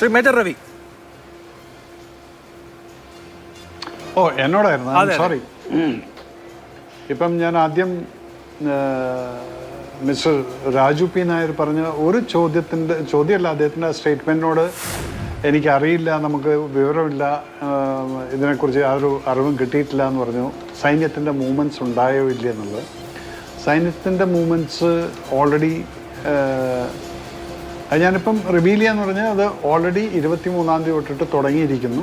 ശ്രീ മേജർ രവി. ഓ എന്നോടായിരുന്നു, അതെ. സോറി. ഇപ്പം ഞാൻ ആദ്യം മിസ്റ്റർ രാജു പി നായർ പറഞ്ഞ ഒരു ചോദ്യമല്ല, അദ്ദേഹത്തിൻ്റെ സ്റ്റേറ്റ്മെൻറ്റിനോട് എനിക്കറിയില്ല, നമുക്ക് വിവരമില്ല, ഇതിനെക്കുറിച്ച് യാതൊരു അറിവും കിട്ടിയിട്ടില്ല എന്ന് പറഞ്ഞു. സൈന്യത്തിൻ്റെ മൂവ്മെൻറ്റ്സ് ഉണ്ടായോ ഇല്ല എന്നുള്ളത്. സൈന്യത്തിൻ്റെ മൂവ്മെൻറ്റ്സ് ഓൾറെഡി ഞാനിപ്പം റിവീൽ ചെയ്യാന്ന് പറഞ്ഞാൽ അത് ഓൾറെഡി 23-ാം തീയതി തൊട്ടിട്ട് തുടങ്ങിയിരിക്കുന്നു.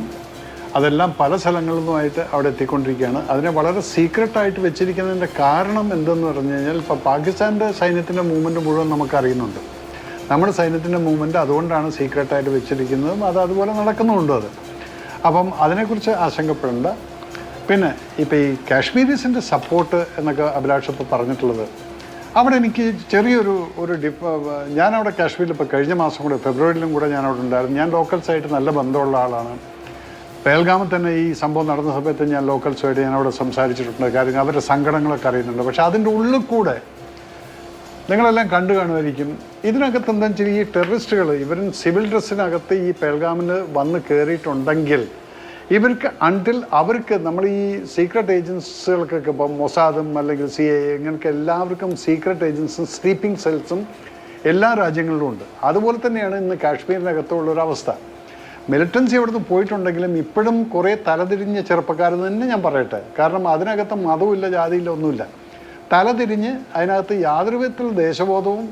അതെല്ലാം പല സ്ഥലങ്ങളിൽ നിന്നുമായിട്ട് അവിടെ എത്തിക്കൊണ്ടിരിക്കുകയാണ്. അതിനെ വളരെ സീക്രട്ടായിട്ട് വെച്ചിരിക്കുന്നതിൻ്റെ കാരണം എന്തെന്ന് പറഞ്ഞു കഴിഞ്ഞാൽ, ഇപ്പോൾ പാകിസ്ഥാൻ്റെ സൈന്യത്തിൻ്റെ മൂവ്മെൻറ്റ് മുഴുവൻ നമുക്കറിയുന്നുണ്ട്. നമ്മുടെ സൈന്യത്തിൻ്റെ മൂവ്മെൻറ്റ് അതുകൊണ്ടാണ് സീക്രട്ടായിട്ട് വെച്ചിരിക്കുന്നതും അത് അതുപോലെ നടക്കുന്നുമുണ്ട്. അത് അപ്പം അതിനെക്കുറിച്ച് ആശങ്കപ്പെടേണ്ട. പിന്നെ ഇപ്പോൾ ഈ കാശ്മീരീസിൻ്റെ സപ്പോർട്ട് എന്നൊക്കെ അഭിലാഷ് ഇപ്പോൾ പറഞ്ഞിട്ടുള്ളത്, അവിടെ എനിക്ക് ചെറിയൊരു ഞാനവിടെ കാശ്മീരിൽ ഇപ്പോൾ കഴിഞ്ഞ മാസം കൂടെ ഫെബ്രുവരിയിലും കൂടെ ഞാനവിടെ ഉണ്ടായിരുന്നു. ഞാൻ ലോക്കൽസായിട്ട് നല്ല ബന്ധമുള്ള ആളാണ്. പേൽഗാമിൽ തന്നെ ഈ സംഭവം നടന്ന സമയത്ത് ഞാൻ ലോക്കൽസുമായിട്ട് ഞാനവിടെ സംസാരിച്ചിട്ടുണ്ട്. കാര്യം അവരുടെ സങ്കടങ്ങളൊക്കെ അറിയുന്നുണ്ട്. പക്ഷെ അതിൻ്റെ ഉള്ളിൽ കൂടെ നിങ്ങളെല്ലാം കണ്ടു കാണുമായിരിക്കും, ഇതിനകത്ത് എന്താ വെച്ചാൽ ഈ ടെററിസ്റ്റുകൾ ഇവരും സിവിൽ ഡ്രസ്സിനകത്ത് ഈ പേൽഗാമിൽ വന്ന് കയറിയിട്ടുണ്ടെങ്കിൽ ഇവർക്ക് അവർക്ക് നമ്മൾ ഈ സീക്രട്ട് ഏജൻസികൾക്കൊക്കെ ഇപ്പം മൊസാദും അല്ലെങ്കിൽ CIA ഇങ്ങനെയൊക്കെ എല്ലാവർക്കും സീക്രട്ട് ഏജൻസും സ്ലീപ്പിംഗ് സെൽസും എല്ലാ രാജ്യങ്ങളിലും ഉണ്ട്. അതുപോലെ തന്നെയാണ് ഇന്ന് കാശ്മീരിനകത്തുള്ളൊരവസ്ഥ. മിലിറ്റൻസി അവിടുന്ന് പോയിട്ടുണ്ടെങ്കിലും ഇപ്പോഴും കുറേ തലതിരിഞ്ഞ ചെറുപ്പക്കാരെന്ന് തന്നെ ഞാൻ പറയട്ടെ. കാരണം അതിനകത്ത് മതവുമില്ല, ജാതിയില്ല, ഒന്നുമില്ല. തലതിരിഞ്ഞ് അതിനകത്ത് യാതൊരു വിധത്തിലുള്ള ദേശബോധവും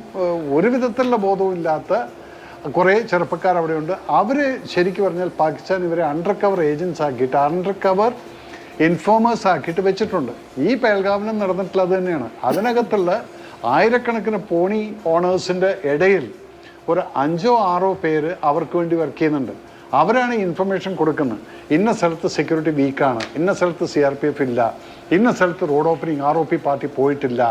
ഒരു വിധത്തിലുള്ള ബോധവും ഇല്ലാത്ത കുറേ ചെറുപ്പക്കാർ അവിടെയുണ്ട്. അവർ ശരിക്കും പറഞ്ഞാൽ പാകിസ്ഥാൻ ഇവരെ അണ്ടർ കവർ ഏജൻസ് ആക്കിയിട്ട്, അണ്ടർ കവർ ഇൻഫോമേഴ്സ് ആക്കിയിട്ട് വെച്ചിട്ടുണ്ട്. ഈ പേൽഗാമിനും നടന്നിട്ടുള്ളത് തന്നെയാണ്. അതിനകത്തുള്ള ആയിരക്കണക്കിന് പോണി ഓണേഴ്സിൻ്റെ ഇടയിൽ ഒരു 5-6 പേര് അവർക്ക് വേണ്ടി വർക്ക് ചെയ്യുന്നുണ്ട്. അവരാണ് ഇൻഫർമേഷൻ കൊടുക്കുന്നത്. ഇന്ന സ്ഥലത്ത് സെക്യൂരിറ്റി വീക്കാണ്, ഇന്ന സ്ഥലത്ത് CRPF ഇല്ല, ഇന്ന സ്ഥലത്ത് റോഡ് ഓപ്പണിംഗ് ROP പാർട്ടി പോയിട്ടില്ല.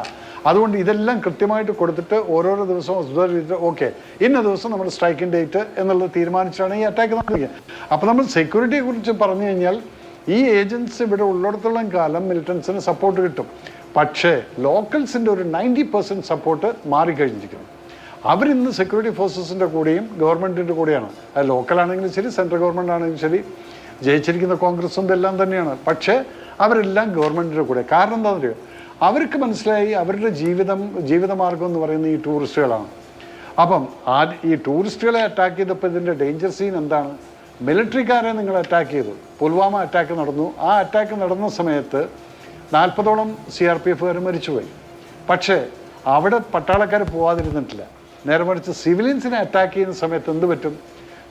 അതുകൊണ്ട് ഇതെല്ലാം കൃത്യമായിട്ട് കൊടുത്തിട്ട് ഓരോരോ ദിവസവും ഓക്കെ ഇന്ന ദിവസം നമ്മൾ സ്ട്രൈക്കിംഗ് ഡേറ്റ് എന്നുള്ളത് തീരുമാനിച്ചാണ് ഈ അറ്റാക്ക് നടത്തുന്നത്. അപ്പോൾ നമ്മൾ സെക്യൂരിറ്റിയെ കുറിച്ച് പറഞ്ഞു കഴിഞ്ഞാൽ ഈ ഏജൻസ് ഇവിടെ ഉള്ളിടത്തോളം കാലം മിലിറ്റൻസിന് സപ്പോർട്ട് കിട്ടും. പക്ഷേ ലോക്കൽസിൻ്റെ ഒരു 90% സപ്പോർട്ട് മാറിക്കഴിഞ്ഞിരിക്കുന്നു. അവരിന്ന് സെക്യൂരിറ്റി ഫോഴ്സസിൻ്റെ കൂടെയും ഗവൺമെൻറ്റിൻ്റെ കൂടെയാണ്. അത് ലോക്കലാണെങ്കിലും ശരി, സെൻട്രൽ ഗവൺമെൻറ് ആണെങ്കിലും ശരി, ജയിച്ചിരിക്കുന്ന കോൺഗ്രസും ഇതെല്ലാം തന്നെയാണ്. പക്ഷേ അവരെല്ലാം ഗവൺമെൻറ്റിൻ്റെ കൂടെ. കാരണം എന്താണെന്ന് അറിയോ, അവർക്ക് മനസ്സിലായി അവരുടെ ജീവിതമാർഗം എന്ന് പറയുന്നത് ഈ ടൂറിസ്റ്റുകളാണ്. അപ്പം ഈ ടൂറിസ്റ്റുകളെ അറ്റാക്ക് ചെയ്തപ്പോൾ ഇതിൻ്റെ ഡേഞ്ചർ സീൻ എന്താണ്? മിലിറ്ററിക്കാരെ നിങ്ങൾ അറ്റാക്ക് ചെയ്തു. പുൽവാമ അറ്റാക്ക് നടന്നു. ആ അറ്റാക്ക് നടന്ന സമയത്ത് 40ഓളം CRPFകാർ മരിച്ചുപോയി. പക്ഷേ അവിടെ പട്ടാളക്കാർ പോവാതിരുന്നിട്ടില്ല. നേരെ മറിച്ച് സിവിലിയൻസിനെ അറ്റാക്ക് ചെയ്യുന്ന സമയത്ത് എന്ത് പറ്റും?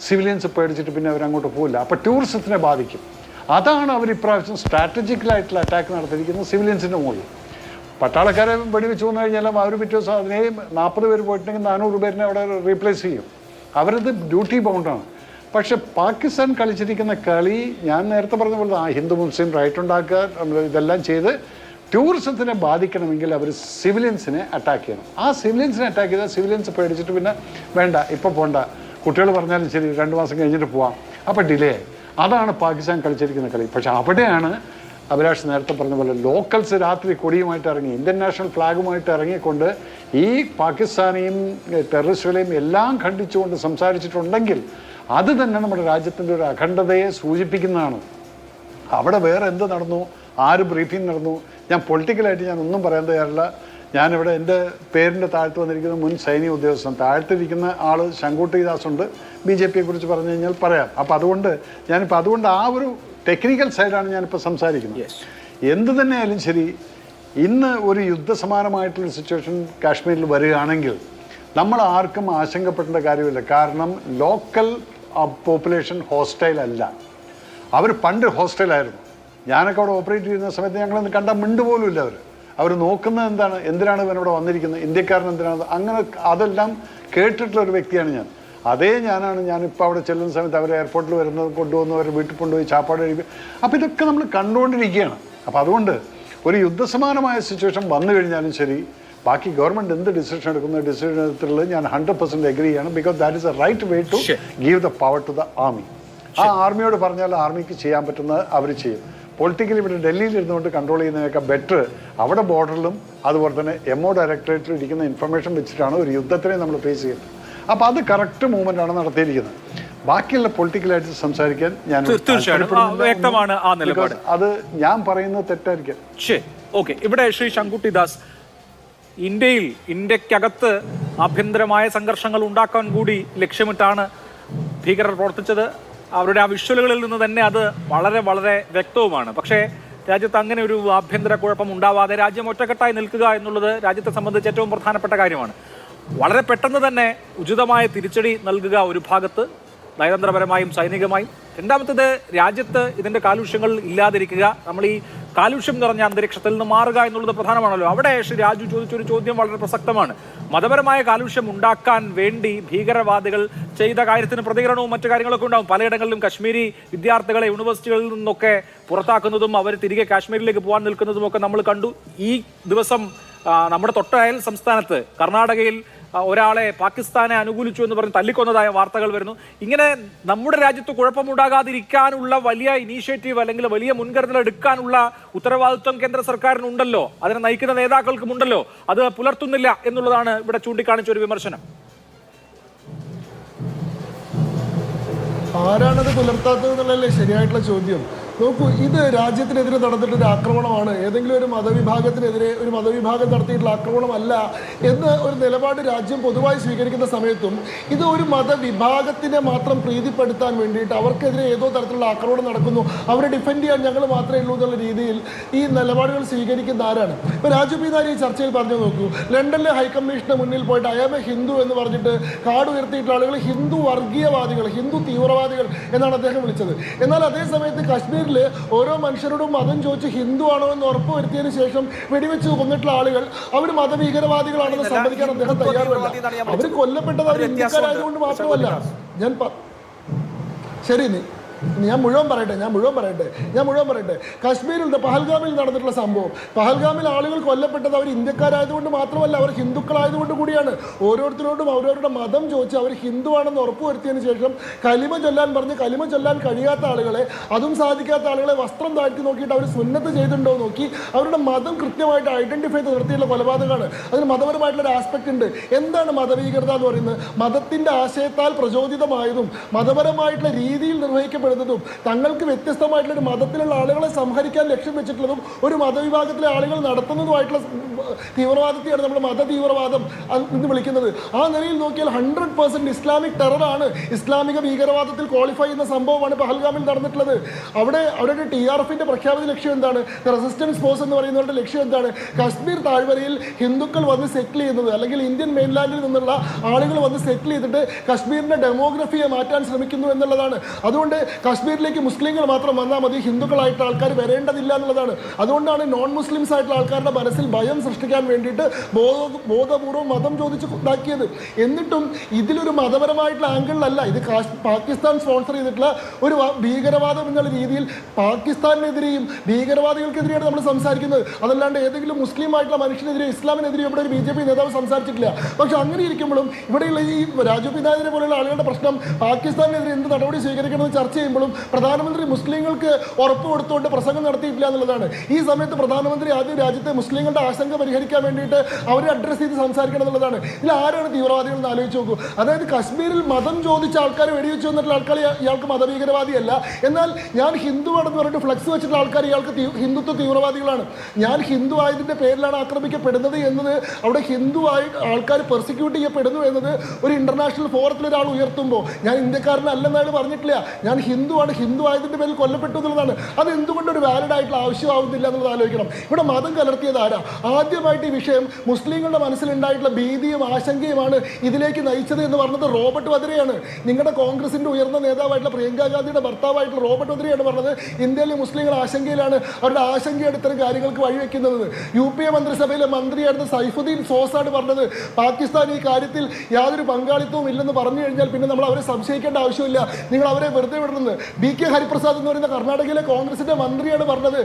സിവിലിയൻസ് പേടിച്ചിട്ട് പിന്നെ അവരങ്ങോട്ട് പോകില്ല. അപ്പോൾ ടൂറിസത്തിനെ ബാധിക്കും. അതാണ് അവർ ഇപ്രാവശ്യം സ്ട്രാറ്റജിക്കലായിട്ടുള്ള അറ്റാക്ക് നടത്തിയിരിക്കുന്നത് സിവിലിയൻസിൻ്റെ മുകളിൽ. പട്ടാളക്കാരെ വെടിവെച്ച് വന്നു കഴിഞ്ഞാൽ അവർ പിറ്റേ ദിവസം അതിനെ 40 പേര് പോയിട്ടുണ്ടെങ്കിൽ 400 പേരിനെ അവിടെ റീപ്ലേസ് ചെയ്യും. അവരത് ഡ്യൂട്ടി ബൗണ്ടാണ്. പക്ഷെ പാകിസ്ഥാൻ കളിച്ചിരിക്കുന്ന കളി ഞാൻ നേരത്തെ പറഞ്ഞ പോലെ ഹിന്ദു മുസ്ലിം റൈറ്റ് ഉണ്ടാക്കുക ഇതെല്ലാം ചെയ്ത് ടൂറിസത്തിനെ ബാധിക്കണമെങ്കിൽ അവർ സിവിലിയൻസിനെ അറ്റാക്ക് ചെയ്യണം. ആ സിവിലിയൻസിനെ അറ്റാക്ക് ചെയ്താൽ സിവിലിയൻസ് പേടിച്ചിട്ട് പിന്നെ വേണ്ട, ഇപ്പോൾ പോണ്ട, കുട്ടികൾ പറഞ്ഞാലും ശരി 2 മാസം കഴിഞ്ഞിട്ട് പോവാം, അപ്പോൾ ഡിലേ ആയി. അതാണ് പാകിസ്ഥാൻ കളിച്ചിരിക്കുന്ന കളി. പക്ഷെ അവിടെയാണ് അഭിലാഷ് നേരത്തെ പറഞ്ഞ പോലെ ലോക്കൽസ് രാത്രി കൊടിയുമായിട്ട് ഇറങ്ങി, ഇന്ത്യൻ നാഷണൽ ഫ്ലാഗുമായിട്ട് ഇറങ്ങിക്കൊണ്ട് ഈ പാകിസ്ഥാനെയും ടെററിസ്റ്റുകളെയും എല്ലാം ഖണ്ഡിച്ചുകൊണ്ട് സംസാരിച്ചിട്ടുണ്ടെങ്കിൽ അത് തന്നെ നമ്മുടെ രാജ്യത്തിൻ്റെ ഒരു അഖണ്ഡതയെ സൂചിപ്പിക്കുന്നതാണ്. അവിടെ വേറെ എന്ത് നടന്നു, ആര് ബ്രീഫിംഗ് നടന്നു, ഞാൻ പൊളിറ്റിക്കലായിട്ട് ഞാൻ ഒന്നും പറയാൻ തയ്യാറില്ല. ഞാനിവിടെ എൻ്റെ പേരിൻ്റെ താഴത്ത് വന്നിരിക്കുന്ന മുൻ സൈനിക ഉദ്യോഗസ്ഥൻ, താഴത്തിരിക്കുന്ന ആൾ ശങ്കുട്ടി ദാസുണ്ട്. BJPയെ കുറിച്ച് പറഞ്ഞു കഴിഞ്ഞാൽ പറയാം. അപ്പോൾ അതുകൊണ്ട് ആ ഒരു ടെക്നിക്കൽ സൈഡാണ് ഞാനിപ്പോൾ സംസാരിക്കുന്നത്. എന്ത് തന്നെയായാലും ശരി, ഇന്ന് ഒരു യുദ്ധസമാനമായിട്ടുള്ളൊരു സിറ്റുവേഷൻ കാശ്മീരിൽ വരികയാണെങ്കിൽ നമ്മൾ ആർക്കും ആശങ്കപ്പെടേണ്ട കാര്യമില്ല. കാരണം ലോക്കൽ പോപ്പുലേഷൻ ഹോസ്റ്റൈൽ അല്ല. അവർ പണ്ട് ഹോസ്റ്റൈലായിരുന്നു. ഞാനൊക്കെ അവിടെ ഓപ്പറേറ്റ് ചെയ്യുന്ന സമയത്ത് ഞങ്ങളൊന്ന് കണ്ടാൽ മിണ്ടുപോലും ഇല്ല. അവർ നോക്കുന്നത് എന്തിനാണ് ഇവനവിടെ വന്നിരിക്കുന്നത്, ഇന്ത്യക്കാരൻ എന്തിനാണ്, അങ്ങനെ അതെല്ലാം കേട്ടിട്ടുള്ള ഒരു വ്യക്തിയാണ് ഞാൻ. ഞാനിപ്പോൾ അവിടെ ചെല്ലുന്ന സമയത്ത് അവർ എയർപോർട്ടിൽ വരുന്നത് കൊണ്ടുവന്ന് അവർ വീട്ടിൽ കൊണ്ടുപോയി ചാപ്പാട് കഴിക്കും. അപ്പോൾ ഇതൊക്കെ നമ്മൾ കണ്ടുകൊണ്ടിരിക്കുകയാണ്. അപ്പോൾ അതുകൊണ്ട് ഒരു യുദ്ധസമാനമായ സിറ്റുവേഷൻ വന്നു കഴിഞ്ഞാലും ശരി, ബാക്കി ഗവൺമെൻറ് എന്ത് ഡിസിഷൻ എടുക്കുന്ന ഡിസിഷനത്തിലുള്ളത് ഞാൻ 100% എഗ്രി ചെയ്യണം. Because that is a right way to give the power to the army. ആ ആർമിയോട് പറഞ്ഞാൽ ആർമിക്ക് ചെയ്യാൻ പറ്റുന്നത് അവർ ചെയ്യും. പൊളിറ്റിക്കലി ഇവിടെ ഡൽഹിയിൽ ഇരുന്നുകൊണ്ട് കൺട്രോൾ ചെയ്യുന്നതിനൊക്കെ ബെറ്റർ അവിടെ ബോർഡറിലും അതുപോലെ തന്നെ MO ഡയറക്ടറേറ്റിൽ ഇരിക്കുന്ന ഇൻഫർമേഷൻ വെച്ചിട്ടാണ് ഒരു യുദ്ധത്തിനെ നമ്മൾ ഫേസ് ചെയ്യുന്നത്. അപ്പോൾ അത് കറക്റ്റ് മൂവ്മെൻ്റാണ് നടത്തിയിരിക്കുന്നത്. ബാക്കിയുള്ള പൊളിറ്റിക്കലായിട്ട് സംസാരിക്കാൻ ഞാൻ തീർച്ചയായും വ്യക്തമാണ് ആ നിലപാട്. അത് ഞാൻ പറയുന്നത് തെറ്റായിരിക്കാം. ശരി, ഓക്കെ. ഇവിടെ ശ്രീ ശങ്കുട്ടിദാസ്, ഇന്ത്യക്കകത്ത് ആഭ്യന്തരമായ സംഘർഷങ്ങൾ ഉണ്ടാക്കാൻ കൂടി ലക്ഷ്യമിട്ടാണ് ഭീകരർ പ്രവർത്തിച്ചത്. അവരുടെ ആ വിഷ്വലുകളിൽ നിന്ന് തന്നെ അത് വളരെ വളരെ വ്യക്തവുമാണ്. പക്ഷേ രാജ്യത്ത് അങ്ങനെ ഒരു ആഭ്യന്തര കുഴപ്പം ഉണ്ടാവാതെ രാജ്യം ഒറ്റക്കെട്ടായി നിൽക്കുക എന്നുള്ളത് രാജ്യത്തെ സംബന്ധിച്ച് ഏറ്റവും പ്രധാനപ്പെട്ട കാര്യമാണ്. വളരെ പെട്ടെന്ന് തന്നെ ഉചിതമായ തിരിച്ചടി നൽകുക ഒരു ഭാഗത്ത്, നയതന്ത്രപരമായും സൈനികമായും. രണ്ടാമത്തേത്, രാജ്യത്ത് ഇതിൻ്റെ കാലുഷ്യങ്ങൾ ഇല്ലാതിരിക്കുക, നമ്മൾ ഈ കാലുഷ്യം നിറഞ്ഞ അന്തരീക്ഷത്തിൽ നിന്ന് മാറുക എന്നുള്ളത് പ്രധാനമാണല്ലോ. അവിടെ ശ്രീ രാജു ചോദിച്ചൊരു ചോദ്യം വളരെ പ്രസക്തമാണ്. മതപരമായ കാലുഷ്യം ഉണ്ടാക്കാൻ വേണ്ടി ഭീകരവാദികൾ ചെയ്ത കാര്യത്തിന് പ്രതികരണവും മറ്റു കാര്യങ്ങളൊക്കെ ഉണ്ടാവും. പലയിടങ്ങളിലും കശ്മീരി വിദ്യാർത്ഥികളെ യൂണിവേഴ്സിറ്റികളിൽ നിന്നൊക്കെ പുറത്താക്കുന്നതും അവർ തിരികെ കാശ്മീരിലേക്ക് പോകാൻ നിൽക്കുന്നതുമൊക്കെ നമ്മൾ കണ്ടു. ഈ ദിവസം നമ്മുടെ തൊട്ടയൽ സംസ്ഥാനത്ത് കർണാടകയിൽ ഒരാളെ പാകിസ്ഥാനെ അനുകൂലിച്ചു എന്ന് പറഞ്ഞ് തല്ലിക്കൊന്നതായ വാർത്തകൾ വരുന്നു. ഇങ്ങനെ നമ്മുടെ രാജ്യത്ത് കുഴപ്പമുണ്ടാകാതിരിക്കാനുള്ള വലിയ ഇനീഷ്യേറ്റീവ് അല്ലെങ്കിൽ വലിയ മുൻകരുതൽ എടുക്കാനുള്ള ഉത്തരവാദിത്വം കേന്ദ്ര സർക്കാരിനുണ്ടല്ലോ, അതിനെ നയിക്കുന്ന നേതാക്കൾക്കുമുണ്ടല്ലോ. അത് പുലർത്തുന്നില്ല എന്നുള്ളതാണ് ഇവിടെ ചൂണ്ടിക്കാണിച്ച ഒരു വിമർശനം. ആരാണത് പുലർത്താത്തത് എന്നുള്ളതല്ലേ ശരിയായിട്ടുള്ള ചോദ്യം. നോക്കൂ, ഇത് രാജ്യത്തിനെതിരെ നടന്നിട്ടൊരു ആക്രമണമാണ്, ഏതെങ്കിലും ഒരു മതവിഭാഗത്തിനെതിരെ ഒരു മതവിഭാഗം നടത്തിയിട്ടുള്ള ആക്രമണമല്ല എന്ന ഒരു നിലപാട് രാജ്യം പൊതുവായി സ്വീകരിക്കുന്ന സമയത്തും ഇത് ഒരു മതവിഭാഗത്തിനെ മാത്രം പ്രീതിപ്പെടുത്താൻ വേണ്ടിയിട്ട് അവർക്കെതിരെ ഏതോ തരത്തിലുള്ള ആക്രമണം നടക്കുന്നു, അവരെ ഡിഫെൻഡ് ചെയ്യാൻ ഞങ്ങൾ മാത്രമേ ഉള്ളൂ എന്നുള്ള രീതിയിൽ ഈ നിലപാടുകൾ സ്വീകരിക്കുന്ന ആരാണ്? ഇപ്പോൾ രാജു പി നായർ ഈ ചർച്ചയിൽ പറഞ്ഞു നോക്കൂ, ലണ്ടനിലെ ഹൈക്കമ്മീഷന്റെ മുന്നിൽ പോയിട്ട് ഐ ആം എ ഹിന്ദു എന്ന് പറഞ്ഞിട്ട് കാർഡ് ഉയർത്തിയിട്ടുള്ള ആളുകൾ ഹിന്ദു വർഗീയവാദികൾ, ഹിന്ദു തീവ്രവാദികൾ എന്നാണ് അദ്ദേഹം വിളിച്ചത്. എന്നാൽ അതേ സമയത്ത് കശ്മീർ ഓരോ മനുഷ്യരോടും മതം ചോദിച്ച് ഹിന്ദു ആണോ എന്ന് ഉറപ്പുവരുത്തിയതിനു ശേഷം വെടിവെച്ച് കൊന്നിട്ടുള്ള ആളുകൾ അവർ മതഭീകരവാദികളാണെന്ന് സമ്മതിക്കാൻ അദ്ദേഹം തയ്യാറല്ല. അവർ കൊല്ലപ്പെട്ടത് അവർ ഇന്ത്യക്കാരായതുകൊണ്ട് മാത്രമല്ല. ശരി, ഞാൻ മുഴുവൻ പറയട്ടെ. കശ്മീരിൽ പഹൽഗാമിൽ നടന്നിട്ടുള്ള സംഭവം, പഹൽഗാമിൽ ആളുകൾ കൊല്ലപ്പെട്ടത് അവർ ഇന്ത്യക്കാരായതുകൊണ്ട് മാത്രമല്ല, അവർ ഹിന്ദുക്കളായതുകൊണ്ട് കൂടിയാണ്. ഓരോരുത്തരോടും അവരവരുടെ മതം ചോദിച്ച് അവർ ഹിന്ദുവാണെന്ന് ഉറപ്പുവരുത്തിയതിനു ശേഷം കലിമ ചൊല്ലാൻ കഴിയാത്ത ആളുകളെ, അതും സാധിക്കാത്ത ആളുകളെ വസ്ത്രം താഴ്ത്തി നോക്കിയിട്ട് അവർ സുന്നത്ത് ചെയ്തിട്ടുണ്ടോ നോക്കി അവരുടെ മതം കൃത്യമായിട്ട് ഐഡന്റിഫൈ ചെയ്ത് നിർത്തിയുള്ള കൊലപാതകമാണ്. അതിന് മതപരമായിട്ടുള്ള ഒരു ആസ്പെക്ട് ഉണ്ട്. എന്താണ് മതഭീകരത എന്ന് പറയുന്നത്? മതത്തിന്റെ ആശയത്താൽ പ്രചോദിതമായതും മതപരമായിട്ടുള്ള രീതിയിൽ നിർവഹിക്കപ്പെടുന്നതും തങ്ങൾക്ക് വ്യത്യസ്തമായിട്ടുള്ള ഒരു മതത്തിലുള്ള ആളുകളെ സംഹരിക്കാൻ ലക്ഷ്യം വെച്ചിട്ടുള്ളതും ഒരു മതവിഭാഗത്തിലെ ആളുകൾ നടത്തുന്നതുമായിട്ടുള്ള തീവ്രവാദത്തെയാണ് നമ്മൾ മത തീവ്രവാദം എന്ന് വിളിക്കുന്നത്. ആ നിലയിൽ നോക്കിയാൽ 100% ഇസ്ലാമിക് ടെററാണ്, ഇസ്ലാമിക ഭീകരവാദത്തിൽ ക്വാളിഫൈ ചെയ്യുന്ന സംഭവമാണ് പഹൽഗാമിൽ നടന്നിട്ടുള്ളത്. അവിടെ TRFിന്റെ പ്രഖ്യാപിത ലക്ഷ്യം എന്താണ്? റെസിസ്റ്റൻസ് ഫോഴ്സ് എന്ന് പറയുന്നവരുടെ ലക്ഷ്യം എന്താണ്? കശ്മീർ താഴ്വരയിൽ ഹിന്ദുക്കൾ വന്ന് സെറ്റിൽ ചെയ്യുന്നത്, അല്ലെങ്കിൽ ഇന്ത്യൻ മെയിൻലാൻഡിൽ നിന്നുള്ള ആളുകൾ വന്ന് സെറ്റിൽ ചെയ്തിട്ട് കശ്മീരിന്റെ ഡെമോഗ്രഫിയെ മാറ്റാൻ ശ്രമിക്കുന്നു എന്നുള്ളതാണ്. അതുകൊണ്ട് കശ്മീരിലേക്ക് മുസ്ലിങ്ങൾ മാത്രം വന്നാൽ മതി, ഹിന്ദുക്കളായിട്ടുള്ള ആൾക്കാർ വരേണ്ടതില്ല എന്നുള്ളതാണ്. അതുകൊണ്ടാണ് നോൺ മുസ്ലിംസ് ആയിട്ടുള്ള ആൾക്കാരുടെ മനസ്സിൽ ഭയം സൃഷ്ടിക്കാൻ വേണ്ടിയിട്ട് ബോധപൂർവ്വം മതം ചോദിച്ച് ഉണ്ടാക്കിയത്. എന്നിട്ടും ഇതിലൊരു മതപരമായിട്ടുള്ള ആംഗിളിലല്ല, ഇത് പാകിസ്ഥാൻ സ്പോൺസർ ചെയ്തിട്ടുള്ള ഒരു ഭീകരവാദം എന്നുള്ള രീതിയിൽ പാകിസ്ഥാനെതിരെയും ഭീകരവാദികൾക്കെതിരെയാണ് നമ്മൾ സംസാരിക്കുന്നത്. അതല്ലാണ്ട് ഏതെങ്കിലും മുസ്ലിം ആയിട്ടുള്ള മനുഷ്യനെതിരെ, ഇസ്ലാമിനെതിരെ ഇവിടെ ഒരു BJP നേതാവ് സംസാരിച്ചിട്ടില്ല. പക്ഷെ അങ്ങനെ ഇരിക്കുമ്പോഴും ഇവിടെയുള്ള ഈ രാജു പി നായരെ പോലെയുള്ള ആളുകളുടെ പ്രശ്നം പാകിസ്ഥാനെതിരെ എന്ത് നടപടി സ്വീകരിക്കണമെന്ന് ചർച്ച ചെയ്യുമ്പോഴും പ്രധാനമന്ത്രി മുസ്ലിങ്ങൾക്ക് ഉറപ്പ് കൊടുത്തുകൊണ്ട് പ്രസംഗം നടത്തിയിട്ടില്ല എന്നുള്ളതാണ്. ഈ സമയത്ത് പ്രധാനമന്ത്രി ആദ്യം രാജ്യത്തെ മുസ്ലിങ്ങളുടെ ആശങ്ക പരിഹരിക്കാൻ വേണ്ടിയിട്ട് അവരെ അഡ്രസ്സ് ചെയ്ത് സംസാരിക്കണം എന്നുള്ളതാണ്. ഇതിൽ ആരാണ് തീവ്രവാദികൾ എന്ന് ആലോചിച്ച് നോക്കൂ. അതായത് കശ്മീരിൽ മതം ചോദിച്ച ആൾക്കാർ വെടിവെച്ച് വന്നിട്ടുള്ള ആൾക്കാർ ഇയാൾക്ക് മതഭീകരവാദിയല്ല, എന്നാൽ ഞാൻ ഹിന്ദുവാണെന്ന് പറഞ്ഞിട്ട് ഫ്ലക്സ് വെച്ചിട്ടുള്ള ആൾക്കാർ ഇയാൾക്ക് ഹിന്ദുത്വ തീവ്രവാദികളാണ്. ഞാൻ ഹിന്ദു ആയതിൻ്റെ പേരിലാണ് ആക്രമിക്കപ്പെടുന്നത് എന്നത്, അവിടെ ഹിന്ദുവായി ആൾക്കാർ പെർസിക്യൂട്ട് ചെയ്യപ്പെടുന്നു എന്നത് ഒരു ഇന്റർനാഷണൽ ഫോറത്തിൽ ഒരാൾ ഉയർത്തുമ്പോൾ ഞാൻ ഇന്ത്യക്കാരനല്ലെന്നാണ് പറഞ്ഞിട്ടില്ല, ഞാൻ ഹിന്ദുവാണ്, ഹിന്ദു ആയതിൻ്റെ പേരിൽ കൊല്ലപ്പെട്ടു എന്നുള്ളതാണ്. അത് എന്തുകൊണ്ട് ഒരു വാലിഡ് ആയിട്ടുള്ള ആവശ്യമാവുന്നില്ല എന്നുള്ളത് ആലോചിക്കണം. ഇവിടെ മതം കലർത്തിയത് ആരാ? ആദ്യമായിട്ട് ഈ വിഷയം മുസ്ലിങ്ങളുടെ മനസ്സിലുണ്ടായിട്ടുള്ള ഭീതിയും ആശങ്കയുമാണ് ഇതിലേക്ക് നയിച്ചത് എന്ന് പറഞ്ഞത് റോബർട്ട് വദ്രയാണ്. നിങ്ങളുടെ കോൺഗ്രസിന്റെ ഉയർന്ന നേതാവായിട്ടുള്ള പ്രിയങ്ക ഗാന്ധിയുടെ ഭർത്താവായിട്ടുള്ള റോബർട്ട് വദ്രയാണ് പറഞ്ഞത് ഇന്ത്യയിലെ മുസ്ലിങ്ങൾ ആശങ്കയിലാണ്, അവരുടെ ആശങ്കയാണ് ഇത്തരം കാര്യങ്ങൾക്ക് വഴിവെക്കുന്നത്. UPA മന്ത്രിസഭയിലെ മന്ത്രിയായിരുന്ന സൈഫുദ്ദീൻ സോസാണ് പറഞ്ഞത് പാകിസ്ഥാൻ ഈ കാര്യത്തിൽ യാതൊരു പങ്കാളിത്തവും ഇല്ലെന്ന് പറഞ്ഞു കഴിഞ്ഞാൽ പിന്നെ നമ്മൾ അവരെ സംശയിക്കേണ്ട ആവശ്യമില്ല, നിങ്ങൾ അവരെ വെറുതെ വിടണം നടത്തുന്നത്. BK ഹരിപ്രസാദ് എന്ന് പറയുന്ന കർണാടകയിലെ കോൺഗ്രസിന്റെ മന്ത്രിയാണ് പറഞ്ഞത്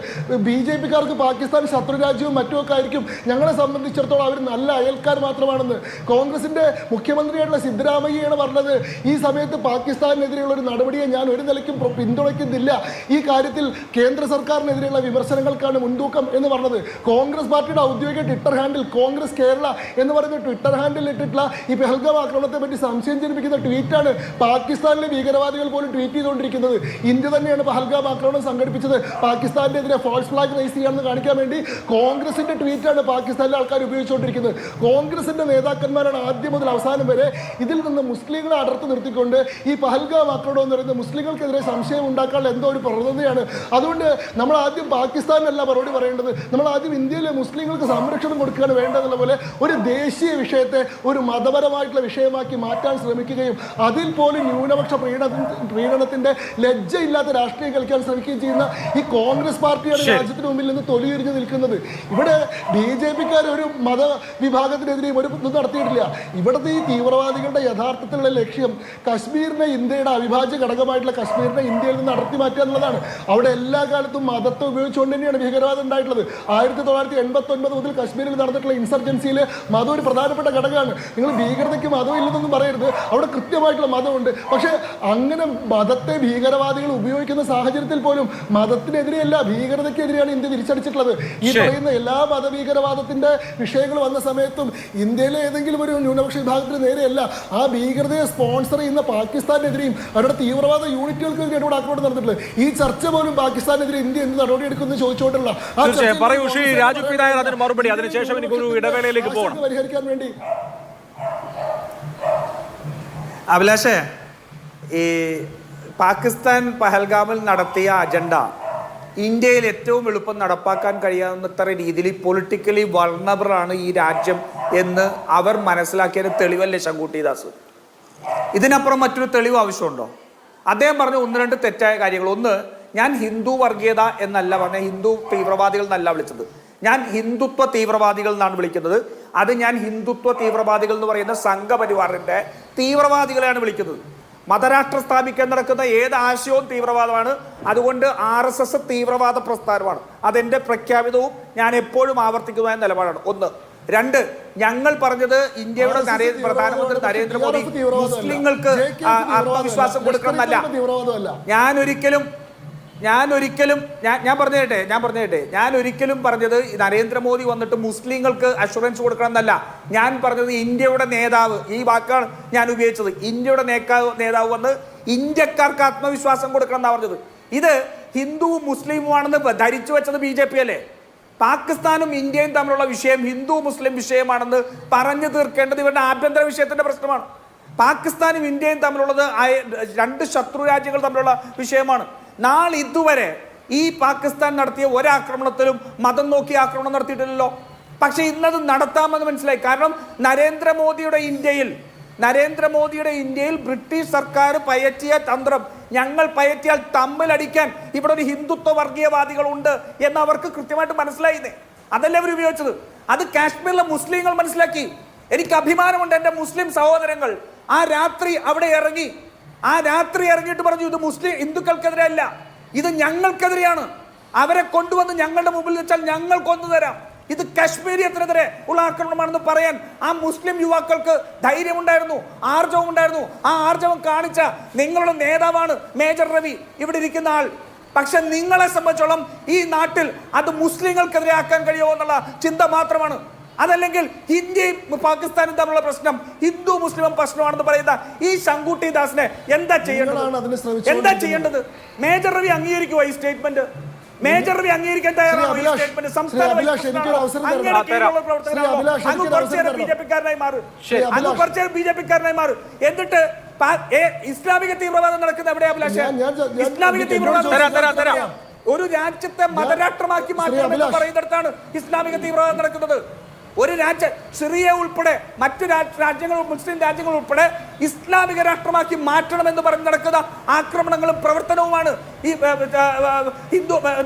BJP-ക്കാർക്ക് പാകിസ്ഥാൻ ശത്രുരാജ്യവും മറ്റുമൊക്കെ ആയിരിക്കും, ഞങ്ങളെ സംബന്ധിച്ചിടത്തോളം അവർ നല്ല അയൽക്കാർ മാത്രമാണെന്ന്. കോൺഗ്രസിന്റെ മുഖ്യമന്ത്രിയായിട്ടുള്ള സിദ്ധരാമയ്യയാണ് പറഞ്ഞത് ഈ സമയത്ത് പാകിസ്ഥാനെതിരെയുള്ള ഒരു നടപടിയെ ഞാൻ ഒരു നിലയ്ക്കും പിന്തുണയ്ക്കുന്നില്ല, ഈ കാര്യത്തിൽ കേന്ദ്ര സർക്കാരിനെതിരെയുള്ള വിമർശനങ്ങൾക്കാണ് മുൻതൂക്കം എന്ന് പറഞ്ഞത്. കോൺഗ്രസ് പാർട്ടിയുടെ ഔദ്യോഗിക ട്വിറ്റർ ഹാൻഡിൽ കോൺഗ്രസ് കേരള എന്ന് പറയുന്ന ട്വിറ്റർ ഹാൻഡിൽ ഇട്ടിട്ടുള്ള ഈ പെഹൽഗാം ആക്രമണത്തെ പറ്റി സംശയം ജനിപ്പിക്കുന്ന ട്വീറ്റാണ് പാകിസ്ഥാനിലെ ഭീകരവാദികൾ പോലും ട്വീറ്റ് ചെയ്തുകൊണ്ടിരിക്കുന്നത്. ഇന്ത്യ തന്നെയാണ് പെഹൽഗാം ആക്രമണം സംഘടിപ്പിച്ചത്, പാകിസ്ഥാനെതിരെ ഫാൾസ് ഫ്ലാഗ് റൈസ് ചെയ്യാമെന്ന് കാണിക്കാൻ വേണ്ടി കോൺഗ്രസിന്റെ ട്വീറ്റാണ് പാകിസ്ഥാനിലെ ആൾക്കാർ ഉപയോഗിച്ചുകൊണ്ടിരിക്കുന്നത്. കോൺഗ്രസിന്റെ നേതാക്കന്മാരാണ് ആദ്യം മുതൽ അവസാനം വരെ ഇതിൽ നിന്ന് മുസ്ലിങ്ങളെ അടർത്തി നിർത്തിക്കൊണ്ട് ഈ പഹൽഗാം ആക്രമണം എന്ന് പറയുന്നത് മുസ്ലിങ്ങൾക്കെതിരെ സംശയം ഉണ്ടാക്കാനുള്ള എന്തോ ഒരു പ്രവണതയാണ്. അതുകൊണ്ട് നമ്മൾ ആദ്യം പാകിസ്ഥാനല്ല മറുപടി പറയേണ്ടത്, നമ്മൾ ആദ്യം ഇന്ത്യയിലെ മുസ്ലിങ്ങൾക്ക് സംരക്ഷണം കൊടുക്കുകയാണ് വേണ്ടതെന്നുള്ള പോലെ ഒരു ദേശീയ വിഷയത്തെ ഒരു മതപരമായിട്ടുള്ള വിഷയമാക്കി മാറ്റാൻ ശ്രമിക്കുകയും അതിൽ പോലും ന്യൂനപക്ഷ പ്രീണനത്തിന്റെ ലജ്ജയില്ലാത്ത രാഷ്ട്രീയം കളിക്കാൻ ശ്രമിക്കുകയും ചെയ്യുന്ന ഈ കോൺഗ്രസ് പാർട്ടിയാണ് രാജ്യത്തിന് മുമ്പിൽ നിന്ന് തൊലിയുരിഞ്ഞു നിൽക്കുന്നത്. ഇവിടെ BJP-ക്കാർ ഒരു മതവിഭാഗത്തിനെതിരെയും ഒരു ഇത് നടത്തിയിട്ടില്ല. ഇവിടുത്തെ ഈ തീവ്രവാദികളുടെ യഥാർത്ഥത്തിലുള്ള ലക്ഷ്യം കശ്മീരിനെ, ഇന്ത്യയുടെ അവിഭാജ്യ ഘടകമായിട്ടുള്ള കശ്മീരിനെ ഇന്ത്യയിൽ നിന്ന് അടർത്തി മാറ്റുക എന്നുള്ളതാണ്. അവിടെ എല്ലാ കാലത്തും മതത്തെ ഉപയോഗിച്ചുകൊണ്ട് തന്നെയാണ് ഭീകരവാദം ഉണ്ടായിട്ടുള്ളത്. 1989 മുതൽ കശ്മീരിൽ നടന്നിട്ടുള്ള ഇൻസർജൻസിയിൽ മതം ഒരു പ്രധാനപ്പെട്ട ഘടകമാണ്. നിങ്ങൾ ഭീകരതയ്ക്ക് മതം ഇല്ലെന്നൊന്നും പറയരുത്, അവിടെ കൃത്യമായിട്ടുള്ള മതമുണ്ട്. പക്ഷേ അങ്ങനെ മതത്തെ ഭീകരവാദികൾ ഉപയോഗിക്കുന്ന സാഹചര്യത്തിൽ പോലും മതത്തിനെതിരെയല്ല ഭീകരതയ്ക്കെതിരെയാണ് ഇന്ത്യ തിരിച്ചടിച്ചിട്ടുള്ളത്. ഈ പറയുന്ന എല്ലാ മതഭീകരവാദത്തിന്റെ വിഷയങ്ങൾ വന്ന സമയത്തും ഇന്ത്യയിലെ ഏതെങ്കിലും ഒരു ന്യൂനപക്ഷ വിഭാഗത്തിന് നേരെയല്ല, ആ ഭീകരതയെ സ്പോൺസർ ചെയ്യുന്ന പാകിസ്ഥാനെതിരെയും അവരുടെ തീവ്രവാദ യൂണിറ്റുകൾക്കെതിരെയാണ് ഇവിടെ ആക്രമണം നടന്നിട്ടുള്ളത്. ഈ ചർച്ച പോലും പാകിസ്ഥാനെതിരെ ഇന്ത്യ എന്ത് നടപടിയെടുക്കുന്നു ചോദിച്ചുകൊണ്ടുള്ള മറുപടി. അതിനുശേഷം എനിക്കൊരു ഇടവേളയിലേക്ക് പോകണം. പരിഹരിക്കാൻ വേണ്ടി അഭിലാഷേ, ഈ പാകിസ്ഥാൻ പഹൽഗാമിൽ നടത്തിയ അജണ്ട ഇന്ത്യയിൽ ഏറ്റവും എളുപ്പം നടപ്പാക്കാൻ കഴിയാവുന്നത്ര രീതിയിൽ പൊളിറ്റിക്കലി വൾണറബിൾ ആണ് ഈ രാജ്യം എന്ന് അവർ മനസ്സിലാക്കിയതിന് തെളിവല്ലേ ശങ്കുട്ടി ദാസ്? ഇതിനപ്പുറം മറ്റൊരു തെളിവ് ആവശ്യമുണ്ടോ? അദ്ദേഹം പറഞ്ഞ ഒന്ന് രണ്ട് തെറ്റായ കാര്യങ്ങൾ. ഒന്ന്, ഞാൻ ഹിന്ദു വർഗീയത എന്നല്ല പറഞ്ഞ, ഹിന്ദു തീവ്രവാദികൾ എന്നല്ല വിളിച്ചത്, ഞാൻ ഹിന്ദുത്വ തീവ്രവാദികൾ എന്നാണ് വിളിക്കുന്നത്. അത് ഞാൻ ഹിന്ദുത്വ തീവ്രവാദികൾ എന്ന് പറയുന്ന സംഘപരിവാറിന്റെ തീവ്രവാദികളെയാണ് വിളിക്കുന്നത്. മതരാഷ്ട്രം സ്ഥാപിക്കാൻ നടക്കുന്ന ഏത് ആശയവും തീവ്രവാദമാണ്. അതുകൊണ്ട് RSS തീവ്രവാദ പ്രസ്ഥാനമാണ്. അതെന്റെ പ്രഖ്യാപിതവും ഞാൻ എപ്പോഴും ആവർത്തിക്കുന്നതായ നിലപാടാണ്. ഒന്ന്. രണ്ട്, ഞങ്ങൾ പറഞ്ഞത് ഇന്ത്യയുടെ പ്രധാനമന്ത്രി നരേന്ദ്രമോദി മുസ്ലിങ്ങൾക്ക് ആത്മവിശ്വാസം കൊടുക്കണമെന്നല്ല. ഞാൻ ഒരിക്കലും പറഞ്ഞത് നരേന്ദ്രമോദി വന്നിട്ട് മുസ്ലിങ്ങൾക്ക് അഷുറൻസ് കൊടുക്കണം എന്നല്ല. ഞാൻ പറഞ്ഞത് ഇന്ത്യയുടെ നേതാവ്, ഈ വാക്കാണ് ഞാൻ ഉപയോഗിച്ചത്, ഇന്ത്യയുടെ നേതാവ് വന്ന് ഇന്ത്യക്കാർക്ക് ആത്മവിശ്വാസം കൊടുക്കണം എന്നാണ് പറഞ്ഞത്. ഇത് ഹിന്ദുവും മുസ്ലിമുമാണെന്ന് ധരിച്ചു വെച്ചത് BJP അല്ലേ? പാകിസ്ഥാനും ഇന്ത്യയും തമ്മിലുള്ള വിഷയം ഹിന്ദു മുസ്ലിം വിഷയമാണെന്ന് പറഞ്ഞു തീർക്കേണ്ടത് ഇവരുടെ ആഭ്യന്തര വിഷയത്തിന്റെ പ്രശ്നമാണ്. പാകിസ്ഥാനും ഇന്ത്യയും തമ്മിലുള്ളത് രണ്ട് ശത്രു രാജ്യങ്ങൾ തമ്മിലുള്ള വിഷയമാണ്. നാളെ ഇതുവരെ ഈ പാകിസ്ഥാൻ നടത്തിയ ഒരാക്രമണത്തിലും മതം നോക്കി ആക്രമണം നടത്തിയിട്ടില്ലല്ലോ. പക്ഷെ ഇന്നത് നടത്താമെന്ന് മനസ്സിലായി. കാരണം നരേന്ദ്രമോദിയുടെ ഇന്ത്യയിൽ ബ്രിട്ടീഷ് സർക്കാർ പയറ്റിയ തന്ത്രം, ഞങ്ങൾ പയറ്റിയാൽ തമ്മിലടിക്കാൻ ഇവിടെ ഒരു ഹിന്ദുത്വ വർഗീയവാദികളുണ്ട് എന്ന് അവർക്ക് കൃത്യമായിട്ട് മനസ്സിലായിന്നേ. അതല്ലേ അവർ ഉപയോഗിച്ചത്. അത് കാശ്മീരിലെ മുസ്ലിങ്ങൾ മനസ്സിലാക്കി. എനിക്ക് അഭിമാനമുണ്ട്, എൻ്റെ മുസ്ലിം സഹോദരങ്ങൾ ആ രാത്രി അവിടെ ഇറങ്ങി, ഇറങ്ങിയിട്ട് പറഞ്ഞു, ഇത് മുസ്ലിം ഹിന്ദുക്കൾക്കെതിരെ അല്ല, ഇത് ഞങ്ങൾക്കെതിരെയാണ്. അവരെ കൊണ്ടുവന്ന് ഞങ്ങളുടെ മുമ്പിൽ വെച്ചാൽ ഞങ്ങൾ കൊന്നുതരാം, ഇത് കശ്മീരിയത്തിനെതിരെ ഉള്ള ആക്രമണമാണെന്ന് പറയാൻ ആ മുസ്ലിം യുവാക്കൾക്ക് ധൈര്യമുണ്ടായിരുന്നു, ആർജവമുണ്ടായിരുന്നു. ആ ആർജവം കാണിച്ച നിങ്ങളുടെ നേതാവാണ് മേജർ രവി, ഇവിടെ ഇരിക്കുന്ന ആൾ. പക്ഷെ നിങ്ങളെ സംബന്ധിച്ചോളം ഈ നാട്ടിൽ അത് മുസ്ലിങ്ങൾക്കെതിരെ ആക്കാൻ കഴിയുമോ എന്നുള്ള ചിന്ത മാത്രമാണ്. അതല്ലെങ്കിൽ ഇന്ത്യയും പാകിസ്ഥാനും തമ്മിലുള്ള പ്രശ്നം ഹിന്ദു മുസ്ലിം പ്രശ്നമാണെന്ന് പറയുന്ന ഈ ശങ്കുട്ടി ദാസിനെ എന്താ ചെയ്യേണ്ടത്? മേജർ രവി അംഗീകരിക്കുമോ ഈ സ്റ്റേറ്റ്മെന്റ്? മേജർ രവി അംഗീകരിക്കാൻ തയ്യാറാണോ ഈ സ്റ്റേറ്റ്മെന്റ്? ബിജെപിക്കാരനായി മാറും. എന്നിട്ട് ഇസ്ലാമിക തീവ്രവാദം നടക്കുന്ന എവിടെ അഭിലാഷ്? ഇസ്ലാമിക തീവ്രവാദം ഒരു രാജ്യത്തെ മതരാഷ്ട്രമാക്കി മാറ്റണമെന്ന് പറയുന്നിടത്താണ് ഇസ്ലാമിക തീവ്രവാദം നടക്കുന്നത്. ഒരു രാജ്യം, സിറിയ ഉൾപ്പെടെ മറ്റു രാജ്യങ്ങൾ, മുസ്ലിം രാജ്യങ്ങൾ ഉൾപ്പെടെ ഇസ്ലാമിക രാഷ്ട്രമാക്കി മാറ്റണമെന്ന് പറഞ്ഞ് നടക്കുന്ന ആക്രമണങ്ങളും പ്രവർത്തനവുമാണ് ഈ ഹിന്ദു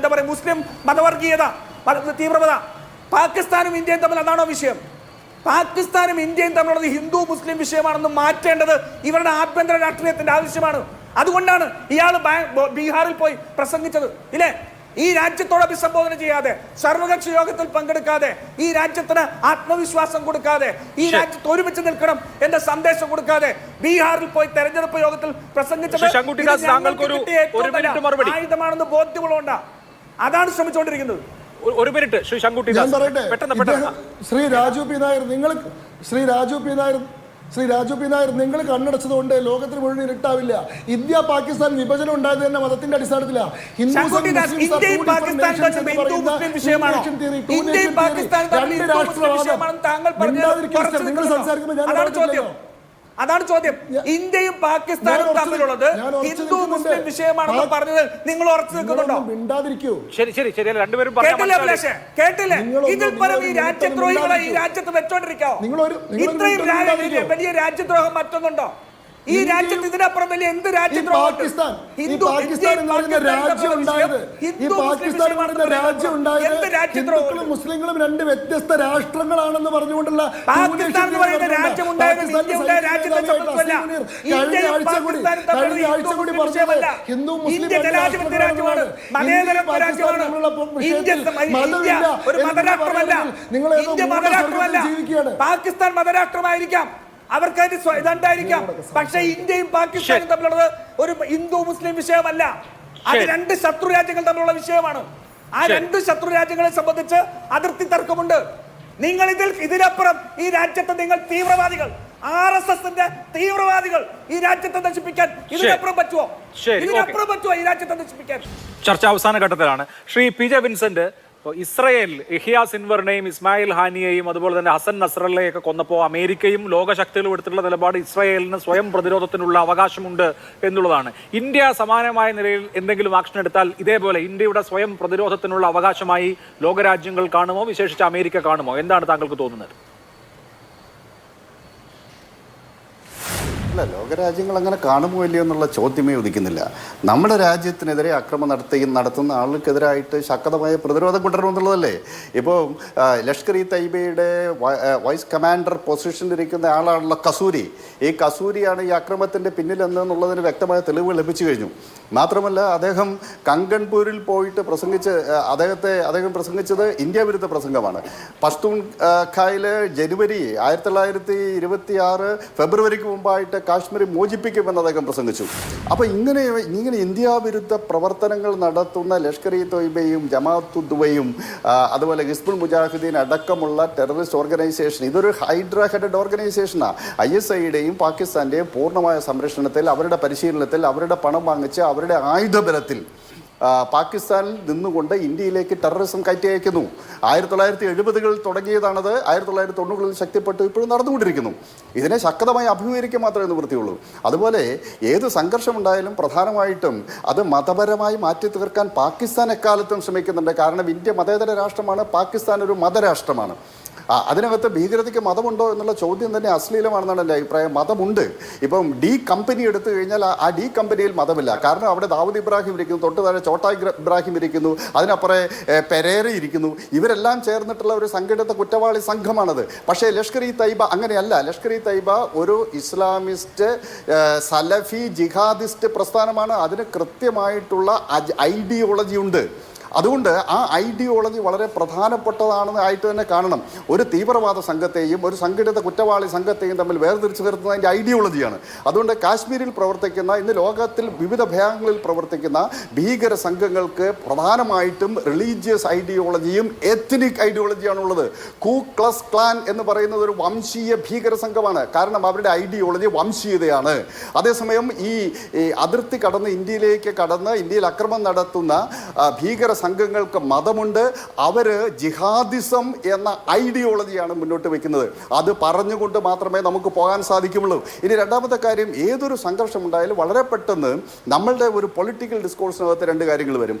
മുസ്ലിം മതവർഗീയത, തീവ്രവാദ. പാകിസ്ഥാനും ഇന്ത്യയും തമ്മിൽ അതാണോ വിഷയം? പാകിസ്ഥാനും ഇന്ത്യയും തമ്മിലുള്ളത് ഹിന്ദു മുസ്ലിം വിഷയമാണെന്ന് മാറ്റേണ്ടത് ഇവരുടെ ആഭ്യന്തര രാഷ്ട്രീയത്തിന്റെ ആവശ്യമാണ്. അതുകൊണ്ടാണ് ഇയാൾ ബീഹാറിൽ പോയി പ്രസംഗിച്ചത് ഇല്ലേ? ഈ രാജ്യത്തോട് അഭിസംബോധന ചെയ്യാതെ, സർവകക്ഷി യോഗത്തിൽ പങ്കെടുക്കാതെ, ഈ രാജ്യത്തിന് ആത്മവിശ്വാസം കൊടുക്കാതെ, ഈ രാജ്യത്ത് ഒരുമിച്ച് നിൽക്കണം എന്ന സന്ദേശം കൊടുക്കാതെ ബീഹാറിൽ പോയി തെരഞ്ഞെടുപ്പ് യോഗത്തിൽ പ്രസംഗിച്ചത് ആയുധമാണെന്ന് ബോധ്യമുള്ളതുകൊണ്ടാ അതാണ് ശ്രമിച്ചുകൊണ്ടിരിക്കുന്നത്. ഒരു മിനിറ്റ് ശ്രീ ശങ്കുട്ടി ഞാൻ പറയട്ടെ, പെട്ടെന്ന് ശ്രീ രാജു പി നായർ നിങ്ങൾ കണ്ണടച്ചതുകൊണ്ട് ലോകത്തിന് മുഴുവൻ ഇരുട്ടാവില്ല. ഇന്ത്യ പാകിസ്ഥാൻ വിഭജനം ഉണ്ടായത് തന്നെ മതത്തിന്റെ അടിസ്ഥാനത്തിലാണ്. അതാണ് ചോദ്യം. ഇന്ത്യയും പാകിസ്ഥാനും തമ്മിലുള്ളത് ഹിന്ദു മുസ്ലിം വിഷയമാണെന്ന് പറഞ്ഞത് നിങ്ങൾ ഉറച്ചു നിൽക്കുന്നുണ്ടോ? കേട്ടില്ലേ? ഇതിൽ പരം ഈ രാജ്യദ്രോഹികളെ ഈ രാജ്യത്ത് വെച്ചോണ്ടിരിക്കാവോ? ഇത്രയും വലിയ രാജ്യദ്രോഹം മറ്റൊന്നുണ്ടോ ഈ രാജ്യത്ത്? ഇതിനപ്പുറം വലിയ എന്ത് രാജ്യദ്രോഹം? മുസ്ലിങ്ങളും രണ്ട് വ്യത്യസ്ത രാഷ്ട്രങ്ങളാണെന്ന് പറഞ്ഞുകൊണ്ടുള്ള ഹിന്ദു മുസ്ലിം പാകിസ്ഥാൻ മതരാഷ്ട്രമായിരിക്കാം, അവർക്ക് ഇതുണ്ടായിരിക്കാം, പക്ഷെ ഇന്ത്യയും പാകിസ്ഥാനും തമ്മിലുള്ളത് ഒരു ഹിന്ദു മുസ്ലിം വിഷയമല്ല. അത് രണ്ട് ശത്രു രാജ്യങ്ങൾ തമ്മിലുള്ള വിഷയമാണ്. ആ രണ്ട് ശത്രു രാജ്യങ്ങളെ സംബന്ധിച്ച് അതിർത്തി തർക്കമുണ്ട്. നിങ്ങൾ ഇതിനപ്പുറം ഈ രാജ്യത്ത് നിങ്ങൾ തീവ്രവാദികൾ, RSSന്റെ തീവ്രവാദികൾ ഈ രാജ്യത്തെ നശിപ്പിക്കാൻ ഇതിനപ്പുറം പറ്റുമോ? ഇതിനപ്പുറം പറ്റുമോ ഈ രാജ്യത്തെ നശിപ്പിക്കാൻ? ചർച്ച അവസാന ഘട്ടത്തിലാണ്. Shri PJ Vincent, Israel Yahya സിൻവറിനെയും ഇസ്മായിൽ ഹാനിയെയും അതുപോലെ തന്നെ ഹസൻ നസ്രല്ലയൊക്കെ കൊന്നപ്പോൾ അമേരിക്കയും ലോകശക്തികളും എടുത്തിട്ടുള്ള നിലപാട് ഇസ്രയേലിന് സ്വയം പ്രതിരോധത്തിനുള്ള അവകാശമുണ്ട് എന്നുള്ളതാണ്. ഇന്ത്യ സമാനമായ നിലയിൽ എന്തെങ്കിലും ആക്ഷൻ എടുത്താൽ ഇതേപോലെ ഇന്ത്യയുടെ സ്വയം പ്രതിരോധത്തിനുള്ള അവകാശമായി ലോകരാജ്യങ്ങൾ കാണുമോ, വിശേഷിച്ച് അമേരിക്ക കാണുമോ? എന്താണ് താങ്കൾക്ക് തോന്നുന്നത്? അല്ല, ലോകരാജ്യങ്ങൾ അങ്ങനെ കാണുമോ ഇല്ലയോ എന്നുള്ള ചോദ്യമേ ഉദിക്കുന്നില്ല. നമ്മുടെ രാജ്യത്തിനെതിരെ അക്രമം നടത്തുന്ന ആളുകൾക്കെതിരായിട്ട് ശക്തമായ പ്രതിരോധം കൊണ്ടുവരണമെന്നുള്ളതല്ലേ. ഇപ്പോൾ ലഷ്കർ ഇ തൈബയുടെ വൈസ് കമാൻഡർ പൊസിഷനിലിരിക്കുന്ന ആളാണല്ലോ കസൂരി. ഈ കസൂരിയാണ് ഈ അക്രമത്തിൻ്റെ പിന്നിലെന്നുള്ളതിന് വ്യക്തമായ തെളിവുകൾ ലഭിച്ചു കഴിഞ്ഞു. മാത്രമല്ല, അദ്ദേഹം കങ്കൺപൂരിൽ പോയിട്ട് അദ്ദേഹം പ്രസംഗിച്ചത് ഇന്ത്യ വിരുദ്ധ പ്രസംഗമാണ്. പഷ്തൂൺ ഖായിൽ ജനുവരി 1926 ഫെബ്രുവരിക്ക് മുമ്പായിട്ട് കാശ്മീർ മോചിപ്പിക്കുമെന്ന് അദ്ദേഹം പ്രസംഗിച്ചു. അപ്പോൾ ഇങ്ങനെ ഇന്ത്യ വിരുദ്ധ പ്രവർത്തനങ്ങൾ നടത്തുന്ന ലഷ്കർ ഇ തൊയ്ബയും ജമാഅത്തുദ്ദവയും അതുപോലെ ഹിസ്ബുൾ മുജാഹിദീൻ അടക്കമുള്ള ടെററിസ്റ്റ് ഓർഗനൈസേഷൻ, ഇതൊരു ഹൈഡ്ര ഹെഡഡ് ഓർഗനൈസേഷനാണ്. ISIയുടെയും പാകിസ്ഥാൻ്റെയും പൂർണ്ണമായ സംരക്ഷണത്തിൽ, അവരുടെ പരിശീലനത്തിൽ, അവരുടെ പണം വാങ്ങിച്ച് അവരുടെ ആയുധബലത്തിൽ പാകിസ്ഥാനിൽ നിന്നുകൊണ്ട് ഇന്ത്യയിലേക്ക് ടെററിസം കയറ്റി അയക്കുന്നു. 1970-കളിൽ തുടങ്ങിയതാണത്. 1990-കളിൽ ശക്തിപ്പെട്ടു ഇപ്പോഴും നടന്നുകൊണ്ടിരിക്കുന്നു. ഇതിനെ ശക്തമായി അഭിമുഖീകരിക്കാൻ മാത്രമേ നിവൃത്തിയുള്ളൂ. അതുപോലെ ഏത് സംഘർഷമുണ്ടായാലും പ്രധാനമായിട്ടും അത് മതപരമായി മാറ്റി തീർക്കാൻ പാകിസ്ഥാൻ എക്കാലത്തും ശ്രമിക്കുന്നുണ്ട്. കാരണം ഇന്ത്യ മതേതര രാഷ്ട്രമാണ്, പാകിസ്ഥാൻ ഒരു മതരാഷ്ട്രമാണ്. അതിനകത്ത് ഭീകരതയ്ക്ക് മതമുണ്ടോ എന്നുള്ള ചോദ്യം തന്നെ അശ്ലീലമാണെന്നാണ് എൻ്റെ അഭിപ്രായം. മതമുണ്ട്. ഇപ്പം ഡി കമ്പനി എടുത്തു കഴിഞ്ഞാൽ ആ ഡി കമ്പനിയിൽ മതമില്ല. കാരണം അവിടെ ദാവൂദ് ഇബ്രാഹിം ഇരിക്കുന്നു, തൊട്ട് താഴെ ചോട്ടാ ഇബ്രാഹിം ഇരിക്കുന്നു, അതിനപ്പുറേ പെരേര ഇരിക്കുന്നു. ഇവരെല്ലാം ചേർന്നിട്ടുള്ള ഒരു സംഘടിത കുറ്റവാളി സംഘമാണത്. പക്ഷേ ലഷ്കർ ഇ തൈബ അങ്ങനെയല്ല. ലഷ്കർ ഇ തൈബ ഒരു ഇസ്ലാമിസ്റ്റ് സലഫി ജിഹാദിസ്റ്റ് പ്രസ്ഥാനമാണ്. അതിന് കൃത്യമായിട്ടുള്ള ഐഡിയോളജി ഉണ്ട്. അതുകൊണ്ട് ആ ഐഡിയോളജി വളരെ പ്രധാനപ്പെട്ടതാണെന്ന് ആയിട്ട് തന്നെ കാണണം. ഒരു തീവ്രവാദ സംഘത്തെയും ഒരു സംഘടിത കുറ്റവാളി സംഘത്തെയും തമ്മിൽ വേർതിരിച്ചു നിർത്തുന്നത് അതിൻ്റെ ഐഡിയോളജിയാണ്. അതുകൊണ്ട് കാശ്മീരിൽ പ്രവർത്തിക്കുന്ന, ഇന്ന് ലോകത്തിൽ വിവിധ ഭാഗങ്ങളിൽ പ്രവർത്തിക്കുന്ന ഭീകര സംഘങ്ങൾക്ക് പ്രധാനമായിട്ടും റിലീജിയസ് ഐഡിയോളജിയും എത്നിക് ഐഡിയോളജിയാണുള്ളത്. കൂ ക്ലസ് ക്ലാൻ എന്ന് പറയുന്നത് ഒരു വംശീയ ഭീകര സംഘമാണ്. കാരണം അവരുടെ ഐഡിയോളജി വംശീയതയാണ്. അതേസമയം ഈ അതിർത്തി കടന്ന് ഇന്ത്യയിലേക്ക് കടന്ന് ഇന്ത്യയിൽ അക്രമം നടത്തുന്ന ഭീകര സംഘങ്ങൾക്ക് മതമുണ്ട്. അവർ ജിഹാദിസം എന്ന ഐഡിയോളജിയാണ് മുന്നോട്ട് വെക്കുന്നത്. അത് പറഞ്ഞുകൊണ്ട് മാത്രമേ നമുക്ക് പോകാൻ സാധിക്കുള്ളൂ. ഇനി രണ്ടാമത്തെ കാര്യം, ഏതൊരു സംഘർഷം ഉണ്ടായാലും വളരെ പെട്ടെന്ന് നമ്മളുടെ ഒരു പൊളിറ്റിക്കൽ ഡിസ്കോഴ്സിനകത്ത് രണ്ട് കാര്യങ്ങൾ വരും.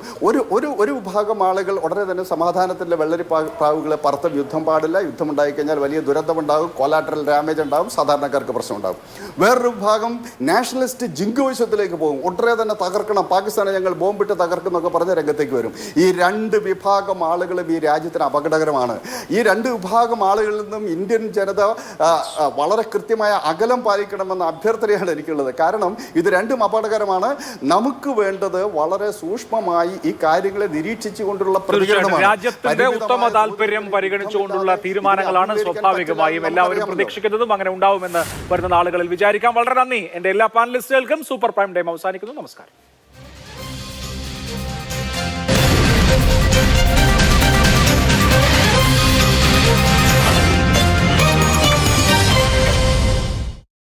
ഒരു വിഭാഗം ആളുകൾ ഉടനെ തന്നെ സമാധാനത്തിൻ്റെ വെള്ളരിപ്പാവുകളെ പറത്തും, യുദ്ധം പാടില്ല, യുദ്ധം ഉണ്ടായിക്കഴിഞ്ഞാൽ വലിയ ദുരന്തമുണ്ടാകും, കൊലാറ്ററൽ ഡാമേജ് ഉണ്ടാകും, സാധാരണക്കാർക്ക് പ്രശ്നമുണ്ടാകും. വേറൊരു വിഭാഗം നാഷണലിസ്റ്റ് ജിങ്കോയിസത്തിലേക്ക് പോകും, ഉടനെ തന്നെ തകർക്കണം, പാകിസ്ഥാനെ ഞങ്ങൾ ബോംബിട്ട് തകർക്കുന്നൊക്കെ പറഞ്ഞ രംഗത്തേക്ക് വരും. ഈ രണ്ട് വിഭാഗം ആളുകളും ഈ രാജ്യത്തിന് അപകടകരമാണ്. ഈ രണ്ട് വിഭാഗം ആളുകളിൽ നിന്നും ഇന്ത്യൻ ജനത വളരെ കൃത്യമായ അകലം പാലിക്കണമെന്ന അഭ്യർത്ഥനയാണ് എനിക്കുള്ളത്. കാരണം ഇത് രണ്ടും അപകടകരമാണ്. നമുക്ക് വേണ്ടത് വളരെ സൂക്ഷ്മമായി ഈ കാര്യങ്ങളെ നിരീക്ഷിച്ചുകൊണ്ടുള്ള പ്രതികരണമാണ്. രാജ്യത്തിന്റെ ഉത്തമ താല്പര്യം പരിഗണിച്ചുകൊണ്ടുള്ള തീരുമാനങ്ങളാണ് സ്വാഭാവികമായും എല്ലാവരും പ്രതീക്ഷിക്കുന്നതും അങ്ങനെ ഉണ്ടാവുമെന്ന് വരുന്ന നാളുകളിൽ വിചാരിക്കാം. വളരെ നന്ദി. എന്റെ എല്ലാ പാനലിസ്റ്റുകൾക്കും സൂപ്പർ പ്രൈം ടൈം അവസാനിക്കുന്നു. നമസ്കാരം.